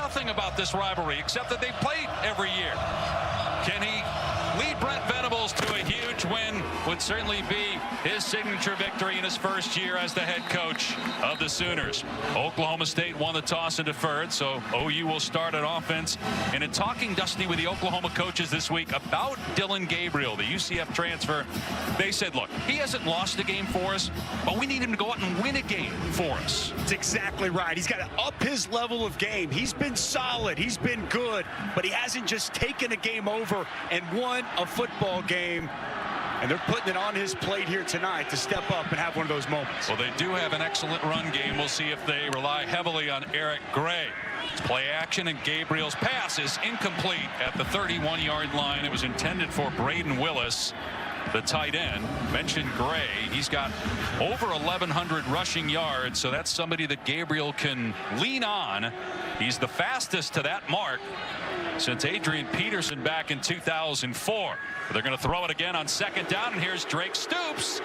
nothing about this rivalry except that they play every year. Can he lead Brent Venables to a huge win? Would certainly be his signature victory in his first year as the head coach of the Sooners. Oklahoma State won the toss and deferred, so OU will start an offense. And in talking, Dusty, with the Oklahoma coaches this week about Dillon Gabriel, the UCF transfer, they said, look, he hasn't lost a game for us, but we need him to go out and win a game for us. That's exactly right. He's got to up his level of game. He's been solid. He's been good, but he hasn't just taken a game over and won a football game. And they're putting it on his plate here tonight to step up and have one of those moments. Well, they do have an excellent run game. We'll see if they rely heavily on Eric Gray. It's play action, and Gabriel's pass is incomplete at the 31-yard line. It was intended for Braden Willis, the tight end. Mentioned Gray. He's got over 1,100 rushing yards, so that's somebody that Gabriel can lean on. He's the fastest to that mark since Adrian Peterson back in 2004. They're going to throw it again on second down, and here's Drake Stoops.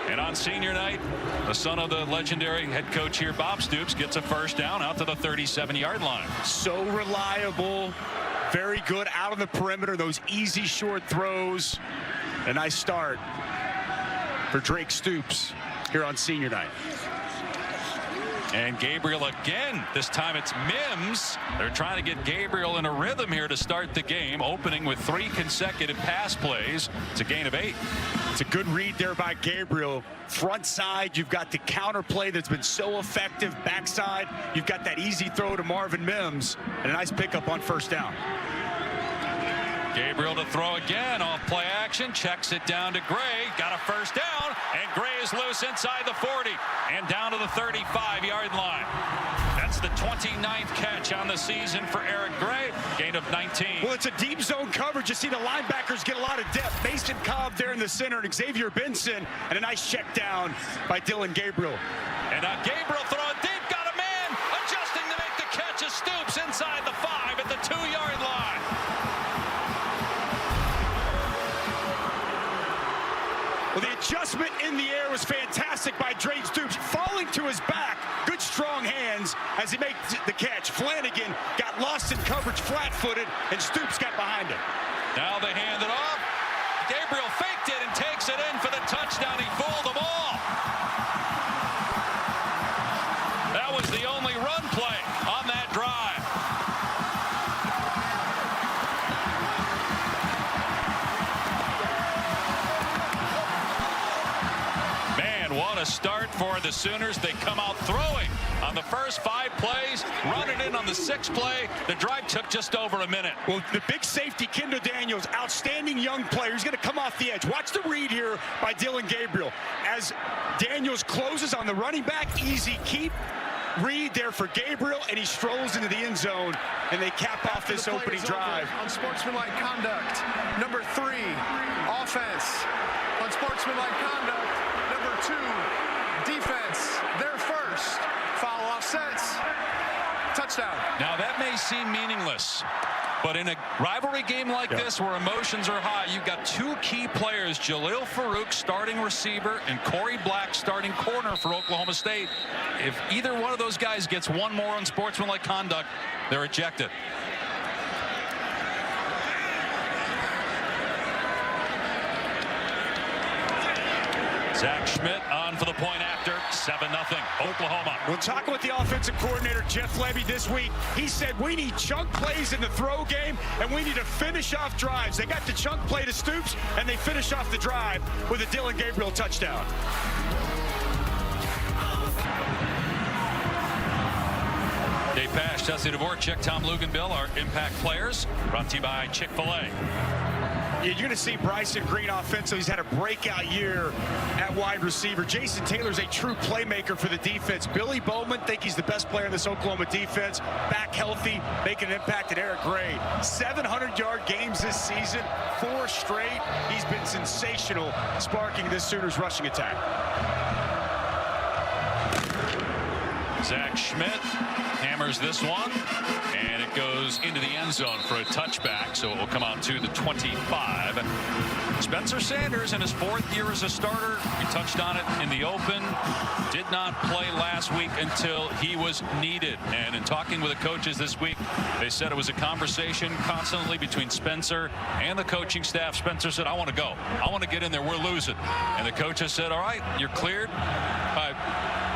And on senior night, the son of the legendary head coach here, Bob Stoops, gets a first down out to the 37-yard line. So reliable, very good out on the perimeter, those easy short throws. A nice start for Drake Stoops here on senior night. And Gabriel again. This time it's Mims. They're trying to get Gabriel in a rhythm here to start the game, opening with 3 consecutive pass plays. It's a gain of 8. It's a good read there by Gabriel. Front side, you've got the counter play that's been so effective. Backside, you've got that easy throw to Marvin Mims, and a nice pickup on first down. Gabriel to throw again off play action, checks it down to Gray, got a first down, and Gray is loose inside the 40 and down to the 35-yard line. That's the 29th catch on the season for Eric Gray, gain of 19. Well, it's a deep zone coverage. You see the linebackers get a lot of depth. Mason Cobb there in the center, and Xavier Benson, and a nice check down by Dillon Gabriel. And now Gabriel throwing deep, got a man, adjusting to make the catch as Stoops inside the 5 at the 2-yard line. Well, the adjustment in the air was fantastic by Drake Stoops, falling to his back. Good strong hands as he makes the catch. Flanagan got lost in coverage flat-footed, and Stoops got behind him. Now they hand it off. Gabriel faked it and takes it in for the touchdown. He fooled them all. That was the only run play on that drive. What a start for the Sooners. They come out throwing on the first 5 plays, run it in on the 6th play. The drive took just over a minute. Well, the big safety, Kendall Daniels, outstanding young player. He's going to come off the edge. Watch the read here by Dillon Gabriel. As Daniels closes on the running back, easy keep. Read there for Gabriel, and he strolls into the end zone, and they cap off this opening drive. On sportsmanlike conduct, number 3, offense. On sportsmanlike conduct, number 2, defense. Their first. Foul offsets. Touchdown. Now that may seem meaningless, but in a rivalry game like this where emotions are high, you've got 2 key players, Jalil Farouk, starting receiver, and Corey Black, starting corner for Oklahoma State. If either one of those guys gets one more on sportsmanlike conduct, they're ejected. Zach Schmidt on for the point after. 7-0 Oklahoma. We'll talk with the offensive coordinator, Jeff Levy, this week. He said we need chunk plays in the throw game, and we need to finish off drives. They got the chunk play to Stoops, and they finish off the drive with a Dillon Gabriel touchdown. Dave Pasch, Tessie Dvorak, Tom Luganbill, our impact players, brought to you by Chick-fil-A. You're going to see Bryson Green offensively. He's had a breakout year at wide receiver. Jason Taylor's a true playmaker for the defense. Billy Bowman, think he's the best player in this Oklahoma defense. Back healthy, making an impact at Eric Gray. 700-yard games this season, 4 straight. He's been sensational, sparking this Sooners rushing attack. Zach Schmidt hammers this one, and it goes goes into the end zone for a touchback, so it will come out to the 25. Spencer Sanders in his 4th year as a starter. We touched on it in the open. Did not play last week until he was needed. And in talking with the coaches this week, they said it was a conversation constantly between Spencer and the coaching staff. Spencer said, I want to go. I want to get in there. We're losing. And the coaches said, all right, you're cleared.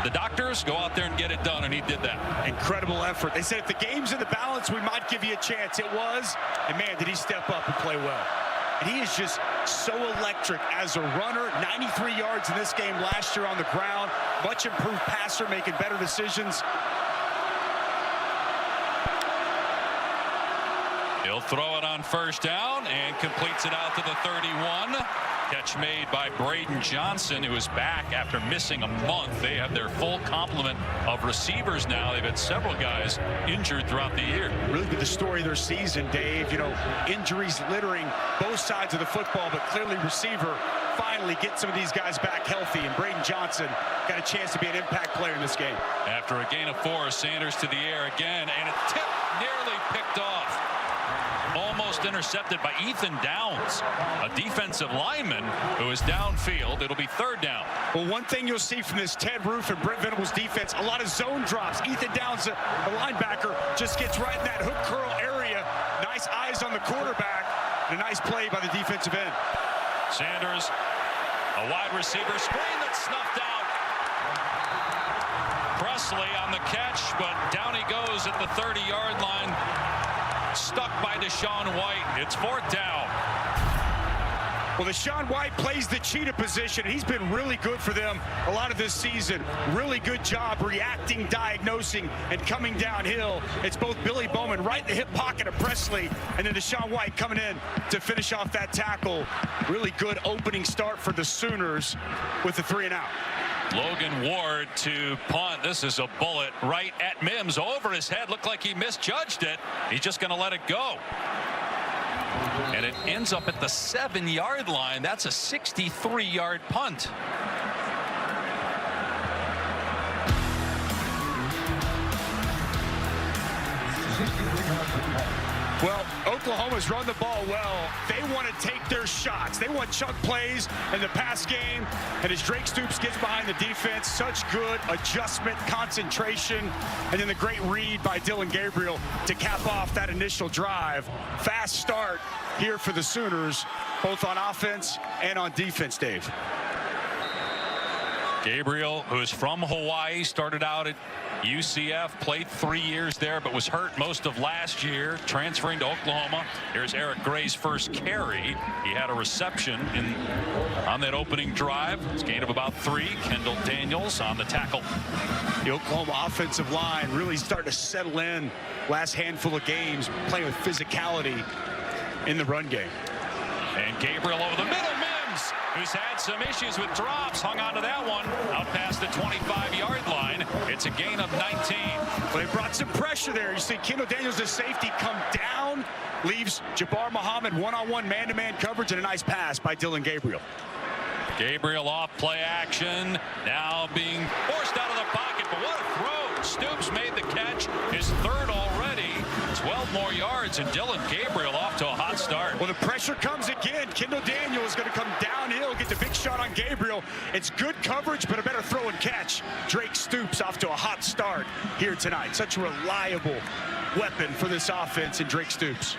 The doctors, go out there and get it done, and he did that. Incredible effort. They said if the game's in the balance, we might give you a chance. It was, and man, did he step up and play well. And he is just so electric as a runner. 93 yards in this game last year on the ground. Much improved passer, making better decisions. He'll throw it on first down and completes it out to the 31. Catch made by Braden Johnson, who is back after missing a month. They have their full complement of receivers now. They've had several guys injured throughout the year. Really been the story of their season, Dave. You know, injuries littering both sides of the football, but clearly receiver finally get some of these guys back healthy, and Braden Johnson got a chance to be an impact player in this game. After a gain of 4, Sanders to the air again, and a tip nearly picked off. Almost intercepted by Ethan Downs, a defensive lineman who is downfield. It'll be 3rd down. Well, one thing you'll see from this Ted Roof and Brent Venables defense, a lot of zone drops. Ethan Downs, the linebacker, just gets right in that hook curl area. Nice eyes on the quarterback, and a nice play by the defensive end. Sanders, a wide receiver screen that's snuffed out. Presley on the catch, but down he goes at the 30-yard line. Stuck by Deshaun White. It's 4th down. Well, Deshaun White plays the cheetah position. He's been really good for them a lot of this season. Really good job reacting, diagnosing, and coming downhill. It's both Billy Bowman right in the hip pocket of Presley, and then Deshaun White coming in to finish off that tackle. Really good opening start for the Sooners with the 3-and-out. Logan Ward to punt. This is a bullet right at Mims over his head. Looked like he misjudged it. He's just going to let it go. And it ends up at the 7-yard line. That's a 63-yard punt. Well, Oklahoma's run the ball well. They want to take their shots. They want chunk plays in the pass game. And as Drake Stoops gets behind the defense, such good adjustment, concentration, and then the great read by Dylan Gabriel to cap off that initial drive. Fast start here for the Sooners, both on offense and on defense, Dave. Gabriel, who is from Hawaii, started out at UCF, played 3 years there, but was hurt most of last year, transferring to Oklahoma. Here's Eric Gray's first carry. He had a reception on that opening drive. It's a gain of about 3. Kendall Daniels on the tackle. The Oklahoma offensive line really starting to settle in last handful of games, playing with physicality in the run game. And Gabriel over the middle. Mims, who's had some issues with drops, hung on to that one out past the 25-yard line. It's a gain of 19. Well, they brought some pressure there. You see Kendall Daniels, the safety, come down, leaves Jabbar Muhammad one-on-one man-to-man coverage, and a nice pass by Dylan Gabriel. Gabriel off play action, now being forced out of the pocket, but what a throw. Stoops made the catch, his 3rd already. 12 more yards, and Dylan Gabriel off to a hot start. Well, the pressure comes again. Kendall Daniels is going to come downhill, get the big shot on Gabriel. It's good coverage, but a better throw and catch. Drake Stoops off to a hot start here tonight. Such a reliable weapon for this offense in Drake Stoops.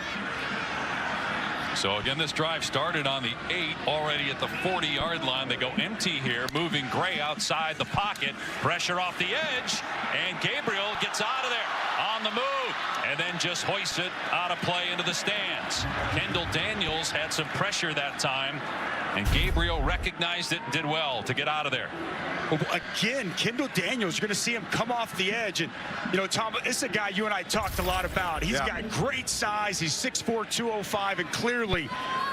So again, this drive started on the 8, already at the 40-yard line. They go empty here, moving Gray outside the pocket. Pressure off the edge, and Gabriel gets out of there on the move, and then just hoists it out of play into the stands. Kendall Daniels had some pressure that time, and Gabriel recognized it and did well to get out of there. Well, again, Kendall Daniels, you're going to see him come off the edge. And, you know, Tom, this is a guy you and I talked a lot about. He's got great size. He's 6'4", 205, and clearly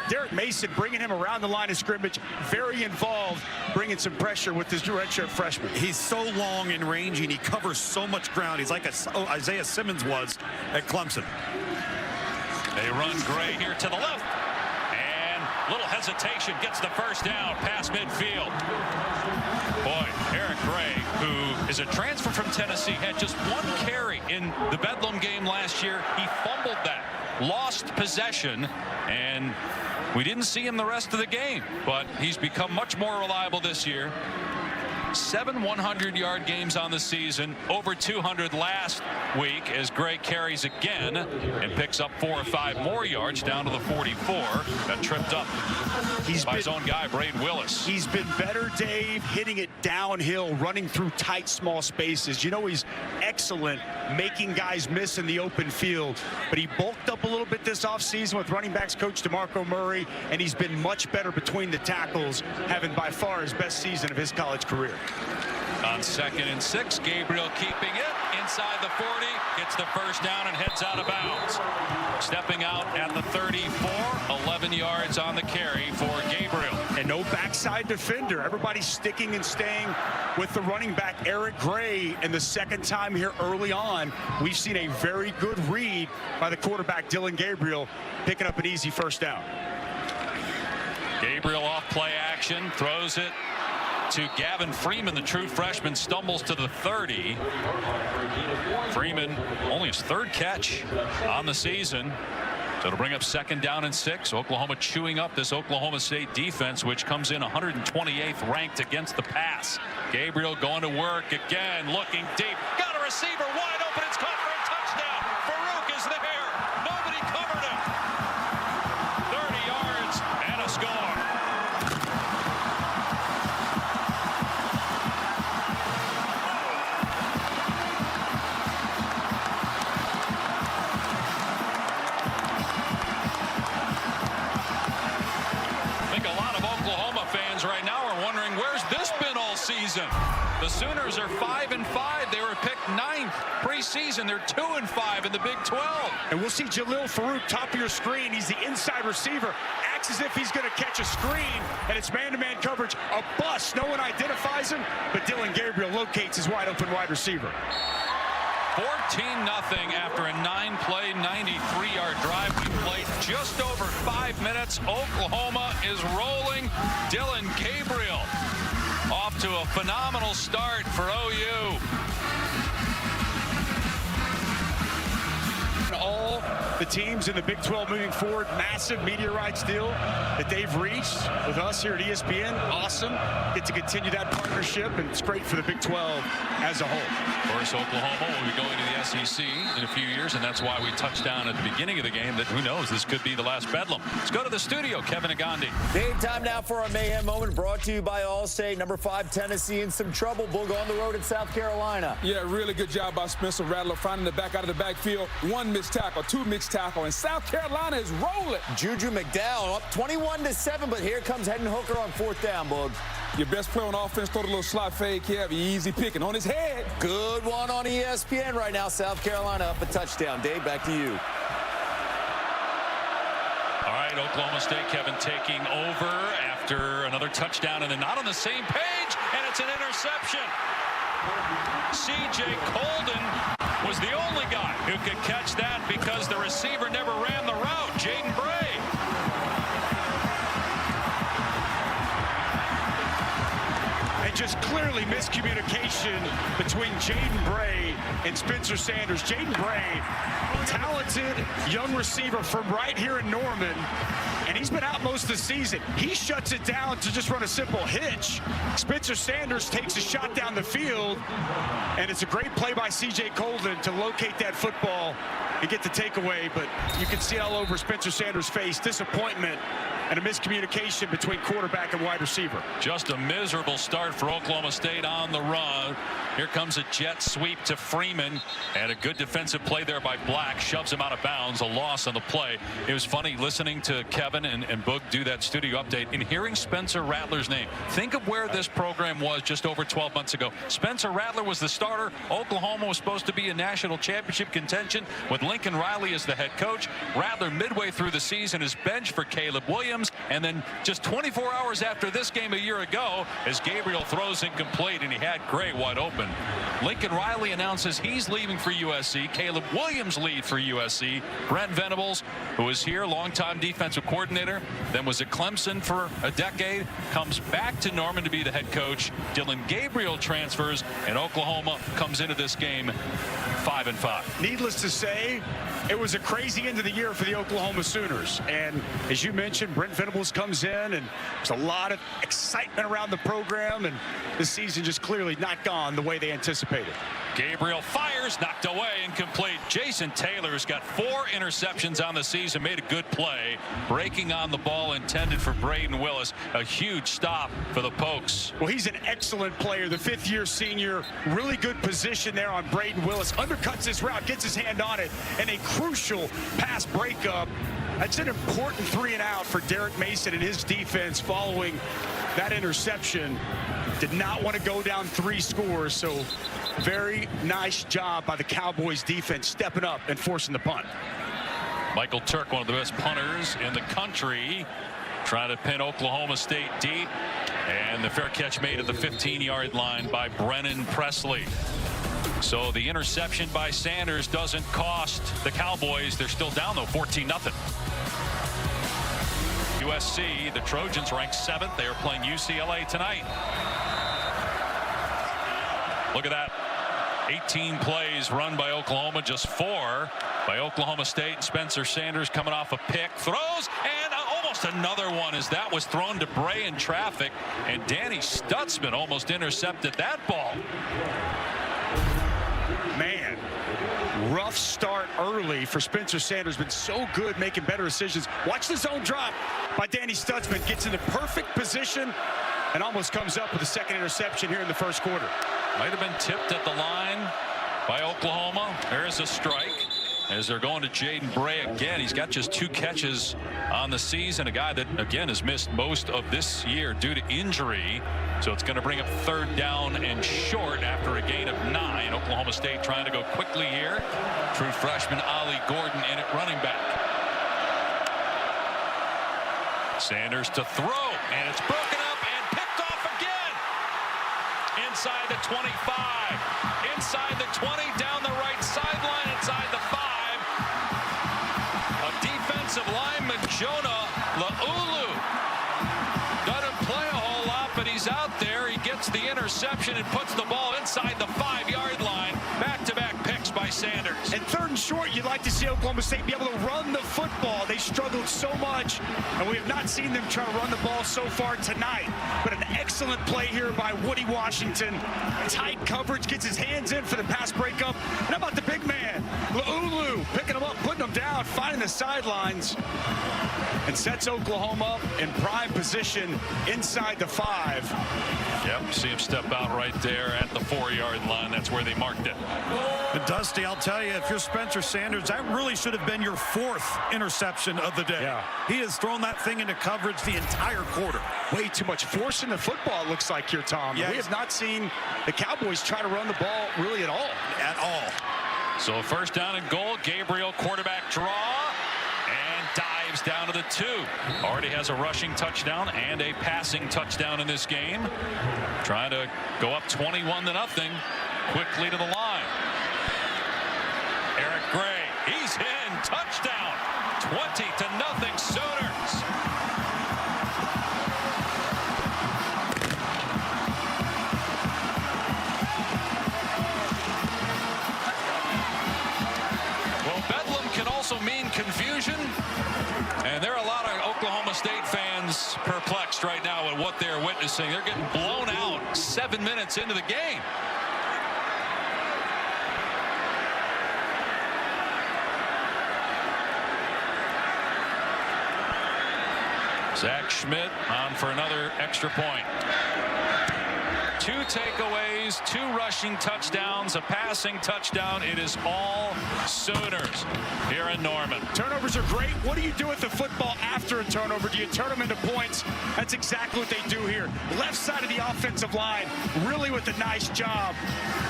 Derek Mason bringing him around the line of scrimmage, very involved, bringing some pressure with this redshirt freshman. He's so long in range, and he covers so much ground. He's like Isaiah Simmons was at Clemson. They run Gray here to the left. And little hesitation, gets the first down past midfield. Boy, Eric Gray, who is a transfer from Tennessee, had just one carry in the Bedlam game last year. He fumbled that, lost possession, and we didn't see him the rest of the game. But he's become much more reliable this year. 7 100-yard games on the season, over 200 last week as Gray carries again and picks up 4 or 5 more yards down to the 44. Got tripped up by his own guy, Braden Willis. He's been better, Dave, hitting it downhill, running through tight, small spaces. You know, he's excellent making guys miss in the open field, but he bulked up a little bit this offseason with running backs coach DeMarco Murray, and he's been much better between the tackles, having by far his best season of his college career. On 2nd and 6, Gabriel keeping it inside the 40, gets the first down and heads out of bounds. Stepping out at the 34, 11 yards on the carry for Gabriel. And no backside defender. Everybody's sticking and staying with the running back, Eric Gray. And the second time here early on, we've seen a very good read by the quarterback, Dylan Gabriel, picking up an easy first down. Gabriel off play action, throws it to Gavin Freeman, the true freshman, stumbles to the 30. Freeman, only his 3rd catch on the season. So it'll bring up 2nd down and 6. Oklahoma chewing up this Oklahoma State defense, which comes in 128th ranked against the pass. Gabriel going to work again, looking deep. Got a receiver wide open. It's caught for a touchdown. Farouk is there. Nobody covered him. 30 yards and a score. Right now are wondering where's this been all season. The Sooners are 5-5. They were picked 9th preseason. They're 2-5 in the Big 12. And we'll see Jalil Farouk, top of your screen. He's the inside receiver. Acts as if he's going to catch a screen, and it's man-to-man coverage. A bust. No one identifies him, but Dylan Gabriel locates his wide-open wide receiver. 14-0 after a 9-play, 93-yard drive. We played just over 5 minutes. Oklahoma is rolling. Dylan Gabriel off to a phenomenal start for OU. All the teams in the Big 12 moving forward, massive media rights deal that they've reached with us here at ESPN. Awesome. Get to continue that partnership, and it's great for the Big 12 as a whole. Of course, Oklahoma will be going to the SEC in a few years, and that's why we touched down at the beginning of the game that who knows, this could be the last Bedlam. Let's go to the studio. Kevin Agandi. Dave, time now for a mayhem moment brought to you by Allstate. Number 5, Tennessee in some trouble. Boog on the road at South Carolina. Yeah, really good job by Spencer Rattler finding the back out of the backfield. 1 missed tackle, 2 mixed tackle, and South Carolina is rolling. Juju McDowell up 21-7, but here comes Hendon Hooker on 4th down, Boog. Your best player on offense, throw the little slot fake here, easy picking on his head. Good one on ESPN right now. South Carolina up a touchdown. Dave, back to you. All right, Oklahoma State, Kevin, taking over after another touchdown, and they're not on the same page, and it's an interception. C.J. Colden was the only guy who could catch that because the receiver never ran the route, Jaden Bray. And just clearly miscommunication between Jaden Bray and Spencer Sanders. Jaden Bray, talented young receiver from right here in Norman, and he's been out most of the season. He shuts it down to just run a simple hitch. Spencer Sanders takes a shot down the field, and it's a great play by C.J. Colden to locate that football and get the takeaway, but you can see all over Spencer Sanders' face disappointment and a miscommunication between quarterback and wide receiver. Just a miserable start for Oklahoma State on the run. Here comes a jet sweep to Freeman, and a good defensive play there by Black. Shoves him out of bounds, a loss on the play. It was funny listening to Kevin and Boog do that studio update and hearing Spencer Rattler's name. Think of where this program was just over 12 months ago. Spencer Rattler was the starter. Oklahoma was supposed to be in national championship contention with Lincoln Riley as the head coach. Rattler midway through the season is benched for Caleb Williams. Williams. And then just 24 hours after this game a year ago, as Gabriel throws incomplete and he had Gray wide open. Lincoln Riley announces he's leaving for USC. Caleb Williams lead for USC. Brent Venables, who is here, longtime defensive coordinator, then was at Clemson for a decade, comes back to Norman to be the head coach. Dylan Gabriel transfers, and Oklahoma comes into this game 5-5. Needless to say, it was a crazy end of the year for the Oklahoma Sooners. And as you mentioned, Brent Venables comes in, and there's a lot of excitement around the program, and this season just clearly not gone the way they anticipated. Gabriel fires, knocked away, incomplete. Jason Taylor's got 4 interceptions on the season, made a good play, breaking on the ball intended for Braden Willis. A huge stop for the Pokes. Well, he's an excellent player, the 5th-year senior. Really good position there on Braden Willis. Undercuts his route, gets his hand on it, and a crucial pass breakup. That's an important 3-and-out for Derek Mason and his defense following that interception. Did not want to go down 3 scores, so very nice job by the Cowboys defense stepping up and forcing the punt. Michael Turk, one of the best punters in the country, trying to pin Oklahoma State deep, and the fair catch made at the 15-yard line by Brennan Presley. So the interception by Sanders doesn't cost the Cowboys. They're still down, though, 14-0. USC, the Trojans, ranked 7th. They are playing UCLA tonight. Look at that. 18 plays run by Oklahoma, just 4 by Oklahoma State. Spencer Sanders coming off a pick, throws, and almost another one as that was thrown to Bray in traffic, and Danny Stutzman almost intercepted that ball. Man, rough start early for Spencer Sanders, been so good making better decisions. Watch the zone drop by Danny Stutzman, gets in the perfect position and almost comes up with a second interception here in the first quarter. Might have been tipped at the line by Oklahoma. There's a strike as they're going to Jaden Bray again. He's got just 2 catches on the season, a guy that again has missed most of this year due to injury. So it's going to bring up 3rd down and short after a gain of 9. Oklahoma State trying to go quickly here. True freshman Ollie Gordon in at running back. Sanders to throw, and it's broken up and picked off again. Inside the 25, inside the 20, down the right sideline, inside the 5. A defensive lineman, Jonah Laulu, doesn't play a whole lot, but he's out there. He gets the interception and puts the ball inside the 5-yard line. Back-to-back picks by Sanders. And 3rd and short, you'd like to see Oklahoma State be able to run the football. They struggled so much, and we have not seen them try to run the ball so far tonight. But an excellent play here by Woody Washington. Tight coverage, gets his hands in for the pass breakup. And how about the big man, Laulu, picking him up, putting him down, finding the sidelines, and sets Oklahoma up in prime position inside the 5. Yep, see him step out right there at the 4-yard line. That's where they marked it. And Dusty, I'll tell you, if you're Spencer Sanders, that really should have been your 4th interception of the day. Yeah. He has thrown that thing into coverage the entire quarter. Way too much force in the football, it looks like here, Tom. Yeah. We have not seen the Cowboys try to run the ball really at all. At all. So 1st down and goal. Gabriel quarterback draw and dives down to the 2. Already has a rushing touchdown and a passing touchdown in this game. Trying to go up 21-0 quickly to the line. Eric Gray, he's in, touchdown, 20-0 Sooners. Well, Bedlam can also mean confusion, and there are a lot of Oklahoma State fans perplexed right now at what they're witnessing. They're getting blown out 7 minutes into the game. Zach Schmidt on for another extra point. 2 takeaways, 2 rushing touchdowns, a passing touchdown. It is all Sooners here in Norman. Turnovers are great. What do you do with the football after a turnover? Do you turn them into points? That's exactly what they do here. Left side of the offensive line, really with a nice job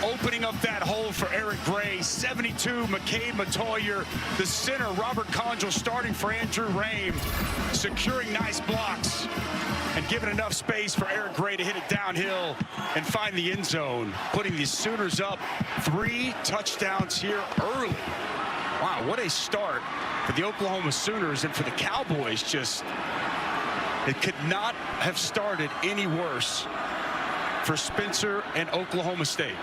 opening up that hole for Eric Gray. 72, McCabe Matoyer. The center, Robert Conjal, starting for Andrew Rame, securing nice blocks and giving enough space for Eric Gray to hit it downhill and find the end zone, putting the Sooners up 3 touchdowns here early. Wow, what a start for the Oklahoma Sooners, and for the Cowboys. Just, it could not have started any worse for Spencer and Oklahoma State.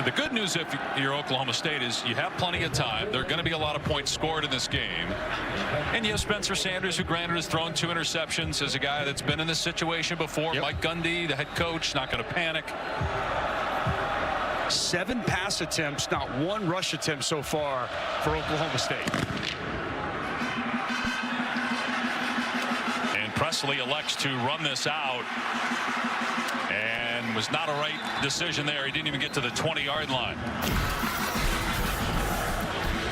The good news if you're Oklahoma State is you have plenty of time. There are going to be a lot of points scored in this game. And you have Spencer Sanders, who granted has thrown 2 interceptions, as a guy that's been in this situation before. Yep. Mike Gundy, the head coach, not going to panic. 7 pass attempts, not 1 rush attempt so far for Oklahoma State. And Presley elects to run this out. And was not a right decision there. He didn't even get to the 20-yard line.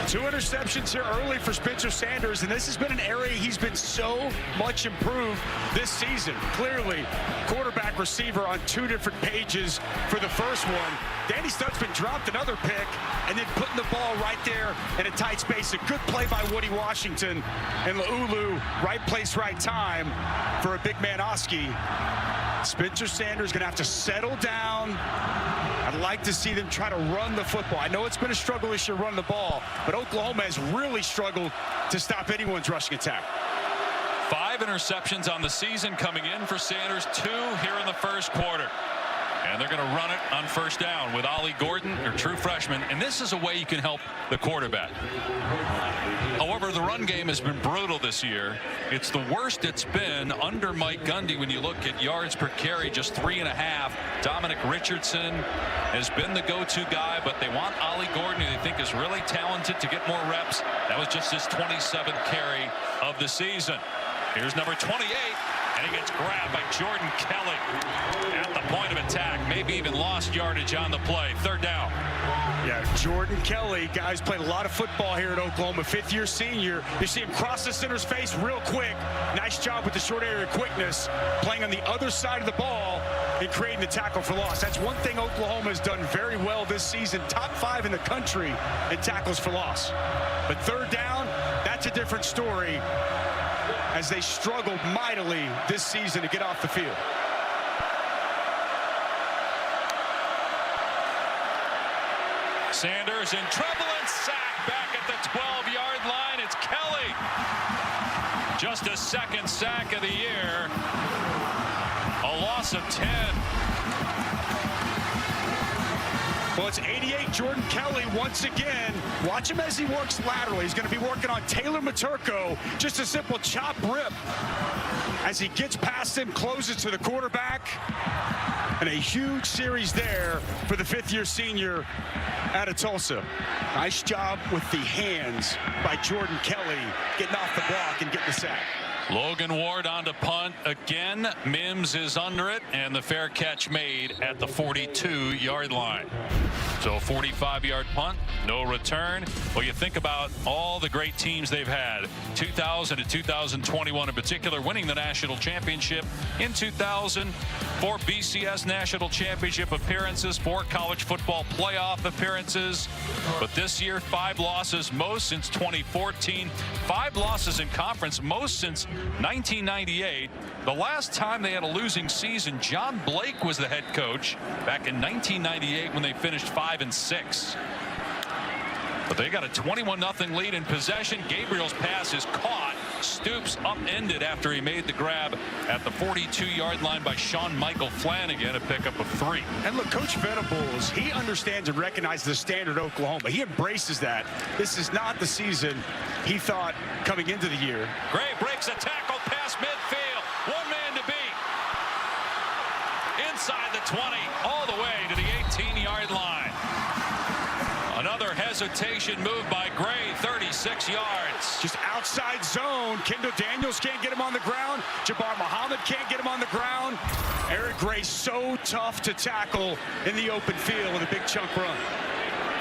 2 interceptions here early for Spencer Sanders, and this has been an area he's been so much improved this season. Clearly, quarterback receiver on 2 different pages for the first one. Danny Stutzman dropped another pick and then putting the ball right there in a tight space. A good play by Woody Washington, and Laulu, right place, right time for a big man Oski. Spencer Sanders going to have to settle down. I'd like to see them try to run the football. I know it's been a struggle this year running the ball, but Oklahoma has really struggled to stop anyone's rushing attack. 5 interceptions on the season coming in for Sanders, 2 here in the first quarter. And they're going to run it on first down with Ollie Gordon, their true freshman. And this is a way you can help the quarterback. However, the run game has been brutal this year. It's the worst it's been under Mike Gundy when you look at yards per carry, just 3.5. Dominic Richardson has been the go-to guy, but they want Ollie Gordon, who they think is really talented, to get more reps. That was just his 27th carry of the season. Here's number 28. And he gets grabbed by Jordan Kelly at the point of attack. Maybe even lost yardage on the play. 3rd down. Yeah, Jordan Kelly, guys, played a lot of football here at Oklahoma. 5th-year senior. You see him cross the center's face real quick. Nice job with the short area quickness, playing on the other side of the ball and creating the tackle for loss. That's one thing Oklahoma has done very well this season. Top 5 in the country in tackles for loss. But 3rd down, that's a different story, as they struggled mightily this season to get off the field. Sanders in trouble and sacked back at the 12-yard line. It's Kelly. Just his 2nd sack of the year. A loss of 10. Well, it's 88 Jordan Kelly once again. Watch him as he works laterally. He's going to be working on Taylor Maturko. Just a simple chop rip as he gets past him, closes to the quarterback. And a huge series there for the 5th-year senior out of Tulsa. Nice job with the hands by Jordan Kelly, getting off the block and getting the sack. Logan Ward on to punt again. Mims is under it, and the fair catch made at the 42-yard line. So 45-yard punt, no return. Well, you think about all the great teams they've had, 2000 to 2021 in particular, winning the national championship in 2000, 4 BCS national championship appearances, 4 college football playoff appearances. But this year, 5 losses, most since 2014. 5 losses in conference, most since 1998. The last time they had a losing season, John Blake was the head coach back in 1998 when they finished 5-6. But they got a 21-0 lead in possession. Gabriel's pass is caught. Stoops upended after he made the grab at the 42-yard line by Sean Michael Flanagan, a pickup of 3. And look, Coach Venables, he understands and recognizes the standard Oklahoma. He embraces that. This is not the season he thought coming into the year. Gray breaks a tackle past midfield. 1 man to beat. Inside the 20, all the way to the 18-yard line. Another hesitation move by Gray, 36 yards. Just outside zone. Kendall Daniels can't get him on the ground. Jabbar Muhammad can't get him on the ground. Eric Gray so tough to tackle in the open field with a big chunk run.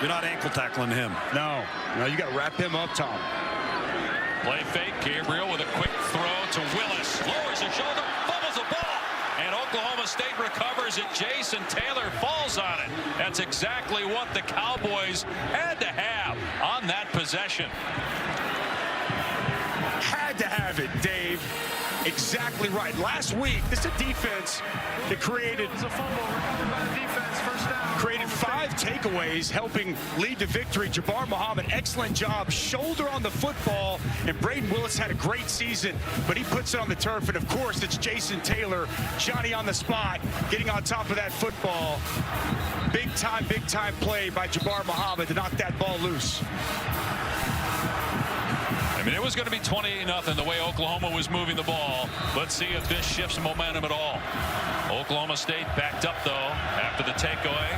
You're not ankle tackling him. No, you got to wrap him up, Tom. Play fake. Gabriel with a quick throw to Willis. Lowers his shoulder, fumbles the ball. And Oklahoma State recovers it. Jason Taylor falls on it. That's exactly what the Cowboys had to have on that possession. Had to have it, Dave. Exactly right. Last week, this is a defense that created It's a fumble recovered by the defense. First down. created 5 takeaways, helping lead to victory. Jabbar Muhammad, excellent job. Shoulder on the football, and Braden Willis had a great season, but he puts it on the turf. And of course, it's Jason Taylor, Johnny on the spot, getting on top of that football. Big time play by Jabbar Muhammad to knock that ball loose. I mean, it was going to be 28-0 the way Oklahoma was moving the ball. Let's see if this shifts momentum at all. Oklahoma State backed up, though, after the takeaway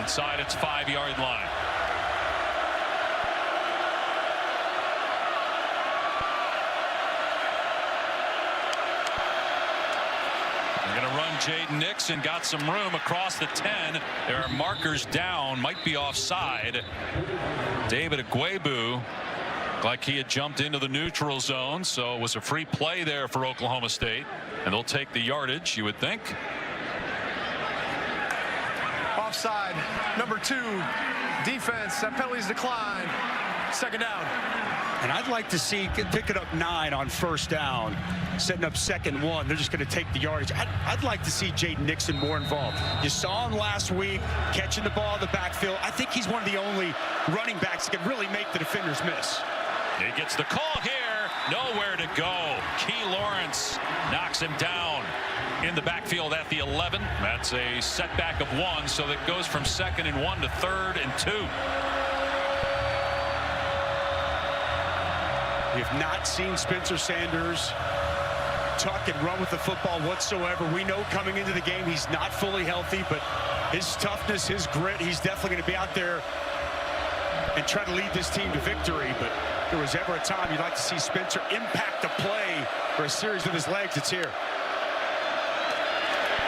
inside its 5-yard line. They're going to run Jaden Nixon. Got some room across the 10. There are markers down. Might be offside. David Agwebu, like he had jumped into the neutral zone, so it was a free play there for Oklahoma State, and they'll take the yardage, you would think. Offside. Number 2. Defense. That penalty's declined. Second down. And I'd like to see pick it up 9 on first down, setting up 2nd and 1. They're just going to take the yardage. I'd like to see Jaden Nixon more involved. You saw him last week catching the ball in the backfield. I think he's one of the only running backs that can really make the defenders miss. He gets the call here. Nowhere to go. Key Lawrence knocks him down in the backfield at the 11. That's a setback of 1, so that goes from 2nd and 1 to 3rd and 2. We have not seen Spencer Sanders tuck and run with the football whatsoever. We know coming into the game he's not fully healthy, but his toughness, his grit, he's definitely going to be out there and try to lead this team to victory. But if there was ever a time you'd like to see Spencer impact a play or a series with his legs, it's here.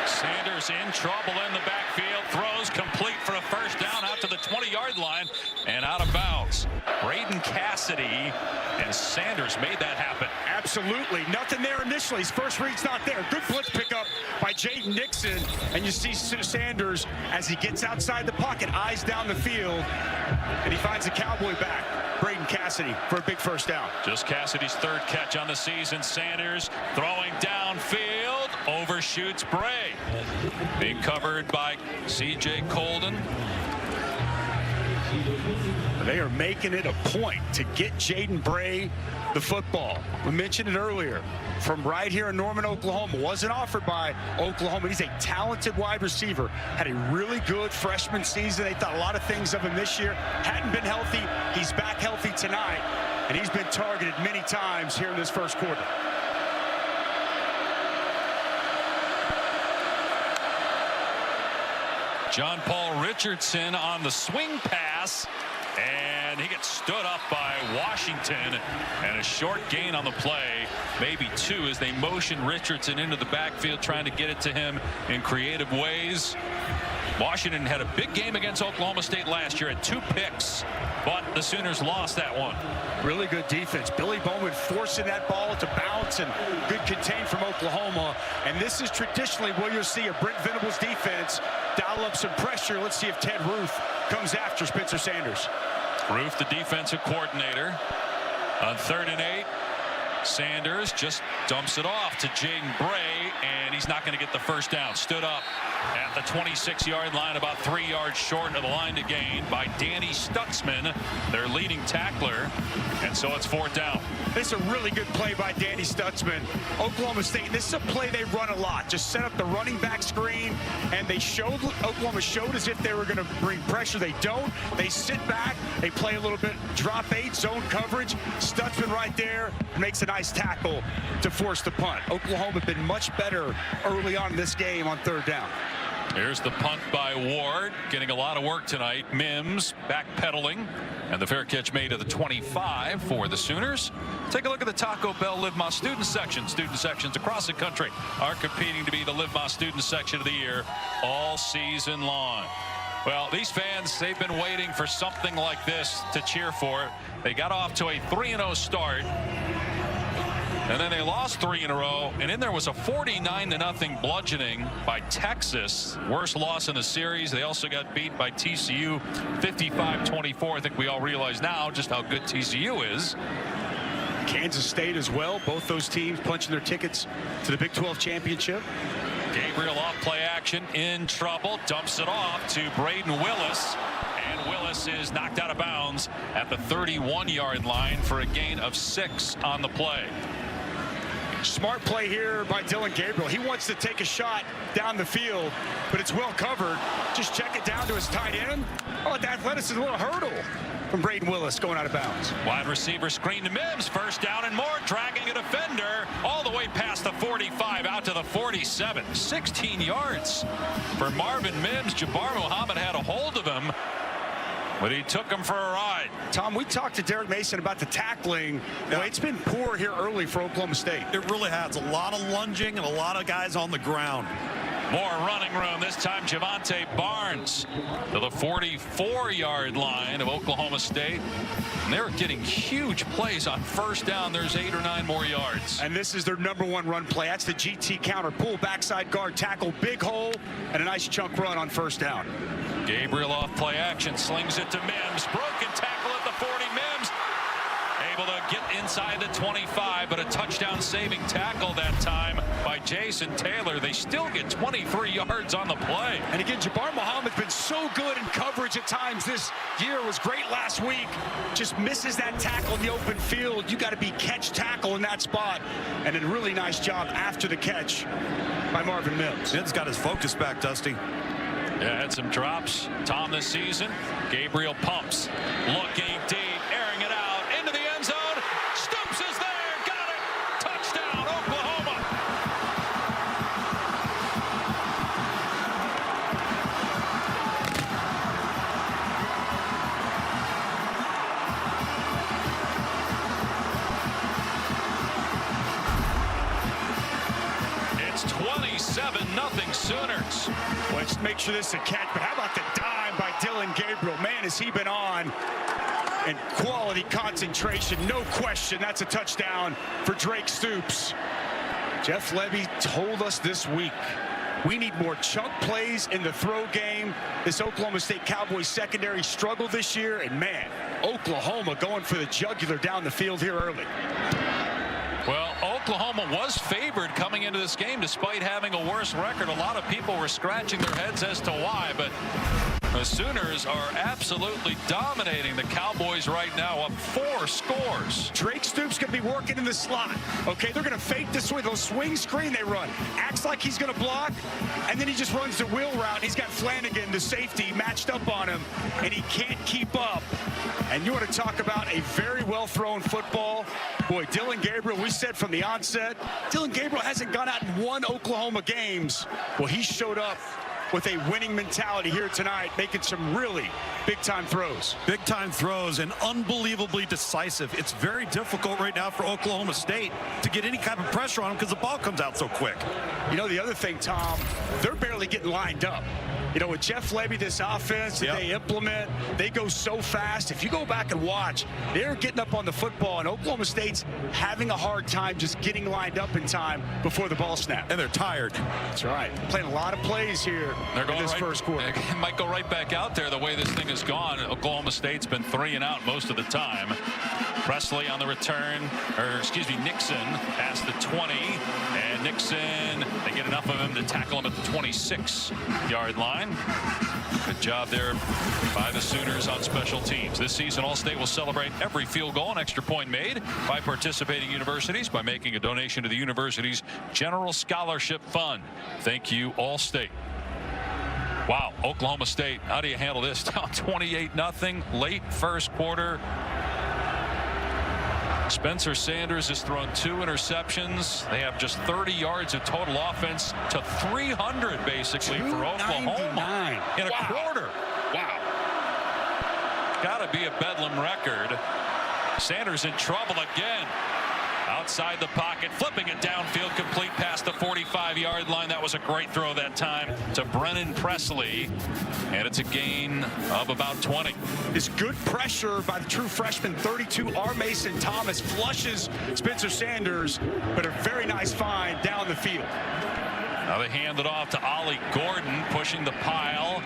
Sanders in trouble in the backfield, throws complete for a first down out to the 20-yard line and out of bounds. Braden Cassidy and Sanders made that happen. Absolutely. Nothing there initially. His first read's not there. Good blitz pickup by Jaden Nixon. And you see Sanders as he gets outside the pocket, eyes down the field, and he finds the Cowboy back, Braden Cassidy, for a big first down. Just Cassidy's 3rd catch on the season. Sanders throwing downfield, overshoots Bray. Being covered by C.J. Colden. They are making it a point to get Jaden Bray the football. We mentioned it earlier. From right here in Norman, Oklahoma. Wasn't offered by Oklahoma. He's a talented wide receiver. Had a really good freshman season. They thought a lot of things of him this year. Hadn't been healthy. He's back healthy tonight. And he's been targeted many times here in this first quarter. John Paul Richardson on the swing pass, and he gets stood up by Washington, and a short gain on the play, maybe 2, as they motion Richardson into the backfield, trying to get it to him in creative ways. Washington had a big game against Oklahoma State last year, had 2 picks, but the Sooners lost that one. Really good defense. Billy Bowman forcing that ball to bounce, and good contain from Oklahoma. And this is traditionally where you'll see a Brent Venables defense dial up some pressure. Let's see if Ted Ruth comes after Spencer Sanders. Ruth, the defensive coordinator, on 3rd and 8. Sanders just dumps it off to Jaden Bray, and he's not going to get the first down. Stood up at the 26-yard line, about 3 yards short of the line to gain by Danny Stutzman, their leading tackler, and so it's 4th down. This is a really good play by Danny Stutzman. Oklahoma State, this is a play they run a lot. Just set up the running back screen, and they showed, Oklahoma showed as if they were going to bring pressure. They don't. They sit back. They play a little bit drop 8 zone coverage. Stutzman right there makes a nice tackle to force the punt. Oklahoma had been much better early on in this game on 3rd down. Here's the punt by Ward, getting a lot of work tonight. Mims backpedaling, and the fair catch made at the 25 for the Sooners. Take a look at the Taco Bell Live Más student section. Student sections across the country are competing to be the Live Más student section of the year all season long. Well, these fans, they've been waiting for something like this to cheer for. They got off to a 3-0 start. And then they lost 3 in a row, and then there was a 49-0 bludgeoning by Texas. Worst loss in the series. They also got beat by TCU 55-24. I think we all realize now just how good TCU is. Kansas State as well. Both those teams punching their tickets to the Big 12 championship. Gabriel off play action, in trouble, dumps it off to Braden Willis. And Willis is knocked out of bounds at the 31-yard line for a gain of 6 on the play. Smart play here by Dylan Gabriel. He wants to take a shot down the field, but it's well covered. Just check it down to his tight end. Oh, the athleticism, a little hurdle from Braden Willis going out of bounds. Wide receiver screen to Mims. First down and more, dragging a defender all the way past the 45 out to the 47. 16 yards for Marvin Mims. Jabbar Muhammad had a hold of him, but he took him for a ride. Tom, we talked to Derek Mason about the tackling. Well, it's been poor here early for Oklahoma State. It really has. A lot of lunging and a lot of guys on the ground. More running room, this time Javante Barnes to the 44-yard line of Oklahoma State. And they're getting huge plays on first down. There's 8 or 9 more yards. And this is their #1 run play. That's the GT counter. Pull, backside guard, tackle, big hole, and a nice chunk run on first down. Gabriel off play action, slings it to Mims. Broken tackle at the 40. Mims able to get inside the 25, but a touchdown saving tackle that time by Jason Taylor. They still get 23 yards on the play. And again, Jabbar Muhammad's been so good in coverage at times this year. Was great last week. Just misses that tackle in the open field. You got to be catch tackle in that spot. And a really nice job after the catch by Marvin Mims. Mims got his focus back, Dusty. Yeah, had some drops, Tom, this season. Gabriel pumps, looking deep, airing it out into the end zone. Stoops is there, got it. Touchdown, Oklahoma. It's 27-0 Sooners. Let's make sure this is a catch, but how about the dime by Dylan Gabriel? Man, has he been on. And quality concentration, no question. That's a touchdown for Drake Stoops. Jeff Levy told us this week, we need more chunk plays in the throw game. This Oklahoma State Cowboys secondary struggled this year, and man, Oklahoma going for the jugular down the field here early. Well, Oklahoma was favored coming into this game despite having a worse record. A lot of people were scratching their heads as to why, but the Sooners are absolutely dominating the Cowboys right now, up 4 scores. Drake Stoops going to be working in the slot. Okay, they're going to fake this way. They'll swing screen they run. Acts like he's going to block, and then he just runs the wheel route. He's got Flanagan, the safety, matched up on him, and he can't keep up. And you want to talk about a very well-thrown football. Boy, Dylan Gabriel, we said from the onset, Dylan Gabriel hasn't gone out and won Oklahoma games. Well, he showed up with a winning mentality here tonight, making some really big-time throws. Big-time throws and unbelievably decisive. It's very difficult right now for Oklahoma State to get any kind of pressure on them because the ball comes out so quick. You know, the other thing, Tom, they're barely getting lined up. You know, with Jeff Levy, this offense that they implement, they go so fast. If you go back and watch, they're getting up on the football, and Oklahoma State's having a hard time just getting lined up in time before the ball snap. And they're tired. That's right. Playing a lot of plays here in this first quarter. It might go right back out there the way this thing has gone. Oklahoma State's been 3 and out most of the time. Presley on the return, or excuse me, Nixon past the 20, and Nixon, they get enough of him to tackle him at the 26-yard line. Good job there by the Sooners on special teams. This season, All-State will celebrate every field goal and extra point made by participating universities by making a donation to the university's General Scholarship Fund. Thank you, All-State. Wow, Oklahoma State, how do you handle this? Down 28-0, late first quarter. Spencer Sanders has thrown 2 interceptions. They have just 30 yards of total offense to 300 basically for Oklahoma in a quarter. Wow. Got to be a Bedlam record. Sanders in trouble again. Outside the pocket, flipping it downfield, complete past the 45-yard line. That was a great throw that time to Brennan Presley, and it's a gain of about 20. This good pressure by the true freshman 32 R. Mason Thomas flushes Spencer Sanders, but a very nice find down the field. Now they hand it off to Ollie Gordon, pushing the pile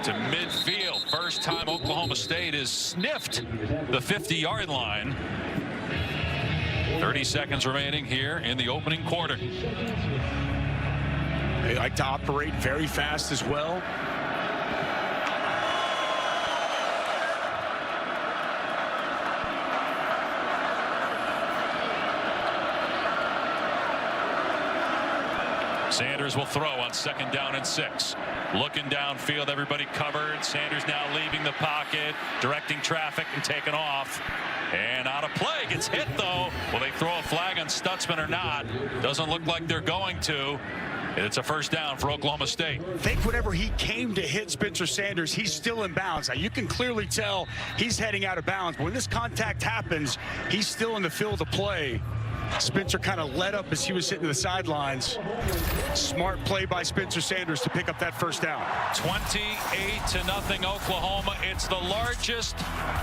to midfield. First time Oklahoma State has sniffed the 50-yard line. 30 seconds remaining here in the opening quarter. They like to operate very fast as well. Sanders will throw on 2nd down and 6. Looking downfield, everybody covered. Sanders now leaving the pocket, directing traffic and taking off. And out of play, gets hit though. Will they throw a flag on Stutzman or not? Doesn't look like they're going to. It's a first down for Oklahoma State. I think whenever he came to hit Spencer Sanders, he's still in bounds. Now, you can clearly tell he's heading out of bounds. But when this contact happens, he's still in the field of play. Spencer kind of let up as he was sitting to the sidelines. Smart play by Spencer Sanders to pick up that first down. 28-0 Oklahoma. It's the largest